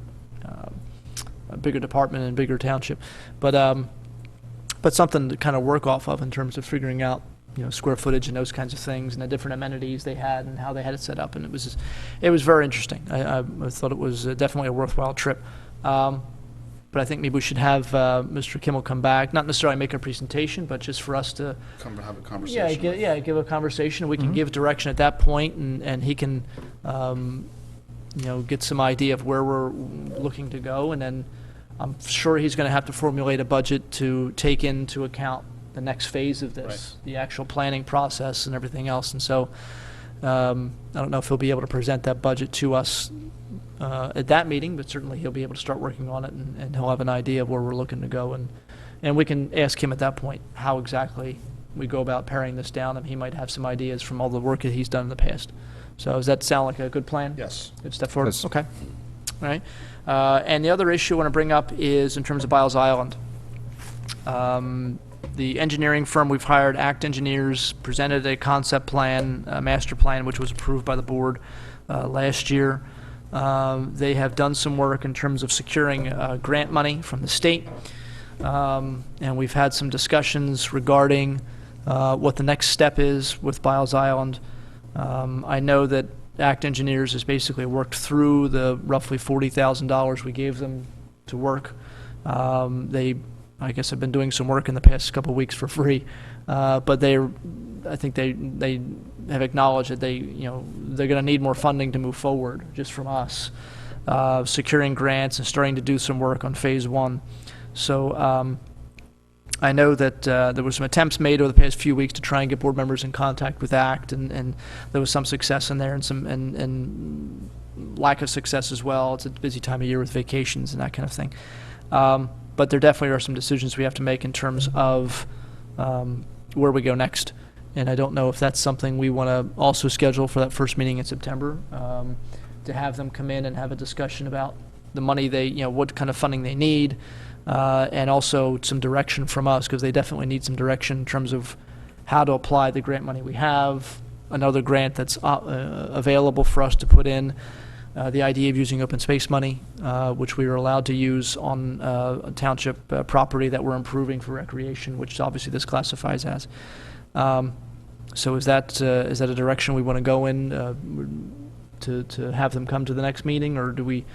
department and bigger township. But something to kind of work off of in terms of figuring out square footage and those kinds of things, and the different amenities they had and how they had it set up, and it was very interesting. I thought it was definitely a worthwhile trip. But I think maybe we should have Mr. Kimmel come back, not necessarily make a presentation, but just for us to Come have a conversation. give a conversation. We can give direction at that point, and he can get some idea of where we're looking to go, and then I'm sure he's going to have to formulate a budget to take into account the next phase of this, the actual planning process and everything else. And so I don't know if he'll be able to present that budget to us at that meeting, but certainly he'll be able to start working on it, and he'll have an idea of where we're looking to go. And we can ask him at that point how exactly we go about paring this down, and he might have some ideas from all the work that he's done in the past. So does that sound like a good plan? Yes. Good step forward? Yes. Okay. All right. And the other issue I want to bring up is in terms of Biles Island. The engineering firm we've hired, ACT Engineers, presented a concept plan, a master plan, which was approved by the board last year. They have done some work in terms of securing grant money from the state, and we've had some discussions regarding what the next step is with Biles Island. I know that ACT Engineers has basically worked through the roughly $40,000 we gave them to work. I guess have been doing some work in the past couple of weeks for free, but I think they have acknowledged that they're going to need more funding to move forward just from us, securing grants and starting to do some work on phase 1. So I know that there were some attempts made over the past few weeks to try and get board members in contact with ACT, and there was some success in there and some and lack of success as well. It's a busy time of year with vacations and that kind of thing. But there definitely are some decisions we have to make in terms of where we go next. And I don't know if that's something we want to also schedule for that first meeting in September, to have them come in and have a discussion about the money what kind of funding they need, and also some direction from us, because they definitely need some direction in terms of how to apply the grant money we have, another grant that's available for us to put in. The idea of using open space money, which we are allowed to use on a township property that we're improving for recreation, which obviously this classifies as. So is that a direction we want to go in to have them come to the next meeting, or do we?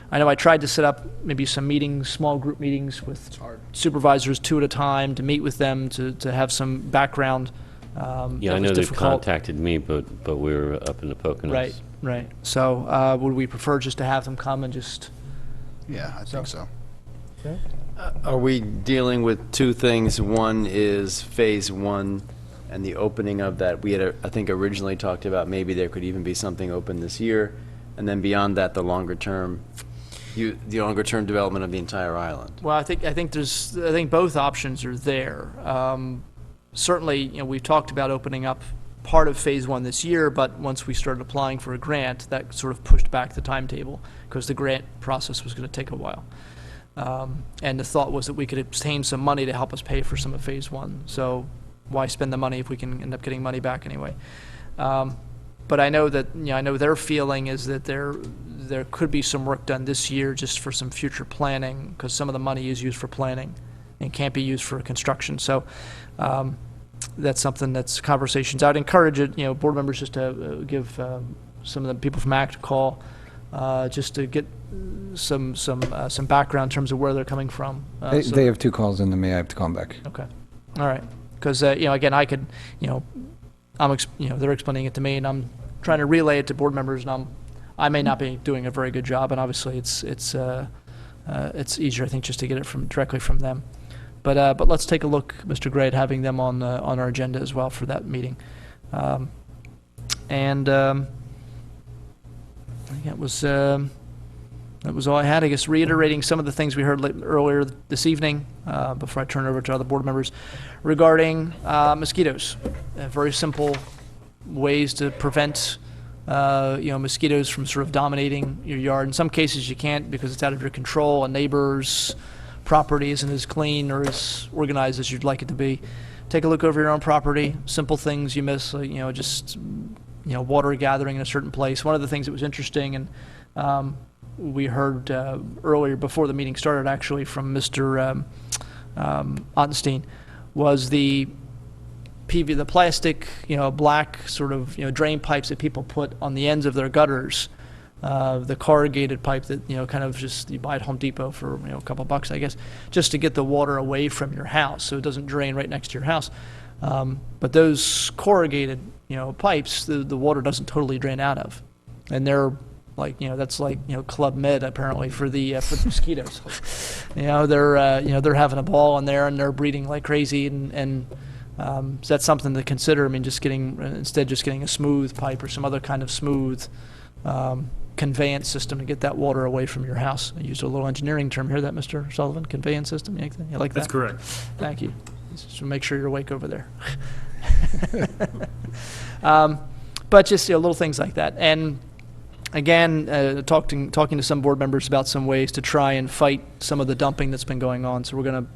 I know I tried to set up maybe some meetings, small group meetings with supervisors 2 at a time to meet with them to have some background. Yeah, I know they've contacted me, but we were up in the Poconos. Right. So would we prefer just to have them come and just? Yeah, I think so. Okay. Are we dealing with two things? One is Phase 1 and the opening of that. We had, I think, originally talked about maybe there could even be something open this year, and then beyond that, the longer term development of the entire island. Well, I think both options are there. Certainly, we've talked about opening up part of Phase 1 this year, but once we started applying for a grant, that sort of pushed back the timetable because the grant process was going to take a while. And the thought was that we could obtain some money to help us pay for some of Phase 1. So why spend the money if we can end up getting money back anyway? But I know that I know their feeling is that there could be some work done this year just for some future planning, because some of the money is used for planning and can't be used for construction. So that's something that's conversations. I'd encourage it, board members just to give some of the people from ACT a call, just to get some background in terms of where they're coming from. They have 2 calls in to me. I have to call them back. Okay. All right. Because again, I could, they're explaining it to me, and I'm trying to relay it to board members, and I may not be doing a very good job, and obviously it's easier, I think, just to get it directly from them. But let's take a look, Mr. Gray, at having them on our agenda as well for that meeting. I think that was all I had. I guess reiterating some of the things we heard earlier this evening before I turn it over to other board members regarding mosquitoes. Very simple ways to prevent mosquitoes from sort of dominating your yard. In some cases you can't because it's out of your control. A neighbor's property isn't as clean or as organized as you'd like it to be. Take a look over your own property. Simple things you miss, just water gathering in a certain place. One of the things that was interesting, and we heard earlier before the meeting started, actually, from Mr. Ottenstein, was the plastic, black sort of, drain pipes that people put on the ends of their gutters. The corrugated pipe that, kind of just you buy at Home Depot for, a couple bucks, I guess, just to get the water away from your house so it doesn't drain right next to your house. But those corrugated, pipes, the water doesn't totally drain out of. And they're like, that's like, Club Med apparently for the mosquitoes. They're having a ball in there and they're breeding like crazy, and so that's something to consider. I mean, just getting a smooth pipe or some other kind of smooth conveyance system to get that water away from your house. I used a little engineering term here, that Mr. Sullivan, conveyance system. You like that? That's correct. Thank you. Just to make sure you're awake over there. But just little things like that. And again, talking to some board members about some ways to try and fight some of the dumping that's been going on. So we're going to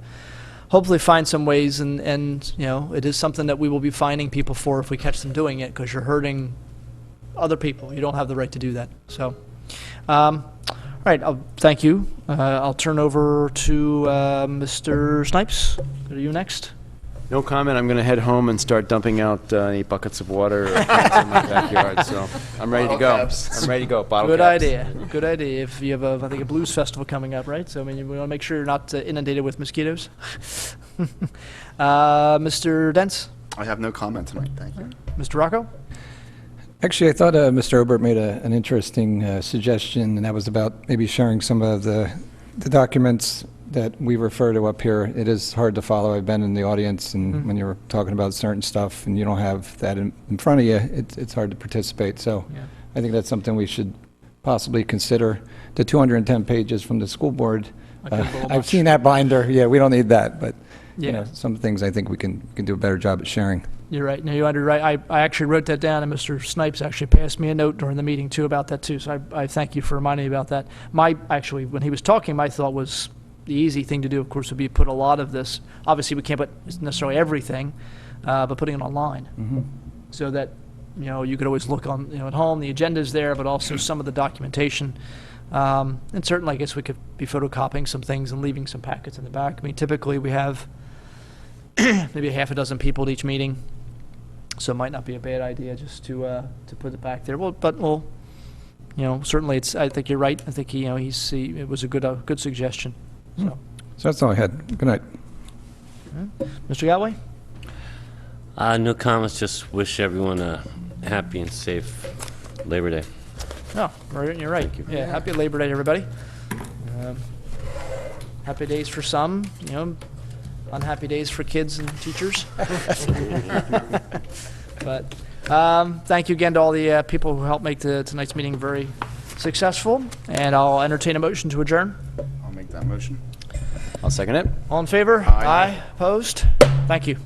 hopefully find some ways, and it is something that we will be fining people for if we catch them doing it, because you're hurting other people. You don't have the right to do that. So, all right, thank you. I'll turn over to Mr. Snipes. Go to you next. No comment. I'm going to head home and start dumping out any buckets of water in my backyard. So I'm ready to go. I'm ready to go. Bottle Good caps. idea. Good idea. If you have I think a blues festival coming up, right? So I mean, we want to make sure you're not inundated with mosquitoes. Mr. Dents. I have no comment tonight. Thank you. Mr. Rocco. Actually, I thought Mr. Obert made an interesting suggestion, and that was about maybe sharing some of the documents that we refer to up here. It is hard to follow. I've been in the audience, and when you're talking about certain stuff and you don't have that in front of you, it's hard to participate. So I think that's something we should possibly consider. The 210 pages from the school board, I've seen that binder. Yeah, we don't need that, but some things I think we can do a better job at sharing. You're right. No, you're right. I actually wrote that down, and Mr. Snipes actually passed me a note during the meeting too about that too. So I thank you for reminding me about that. When he was talking, my thought was the easy thing to do, of course, would be put a lot of this. Obviously, we can't put necessarily everything, but putting it online, so that you could always look on, at home, the agenda's there, but also some of the documentation. And certainly, I guess we could be photocopying some things and leaving some packets in the back. I mean, typically, we have maybe a half a dozen people at each meeting, so it might not be a bad idea just to put it back there. Well, but we'll, certainly, I think you're right. I think it was a good suggestion. So that's all I had. Good night. Mr. Galway? No comments, just wish everyone a happy and safe Labor Day. No, you're right. Yeah, happy Labor Day, everybody. Happy days for some, unhappy days for kids and teachers. But thank you again to all the people who helped make tonight's meeting very successful, and I'll entertain a motion to adjourn. I'll make that motion. I'll second it. All in favor? Aye. Opposed? Thank you.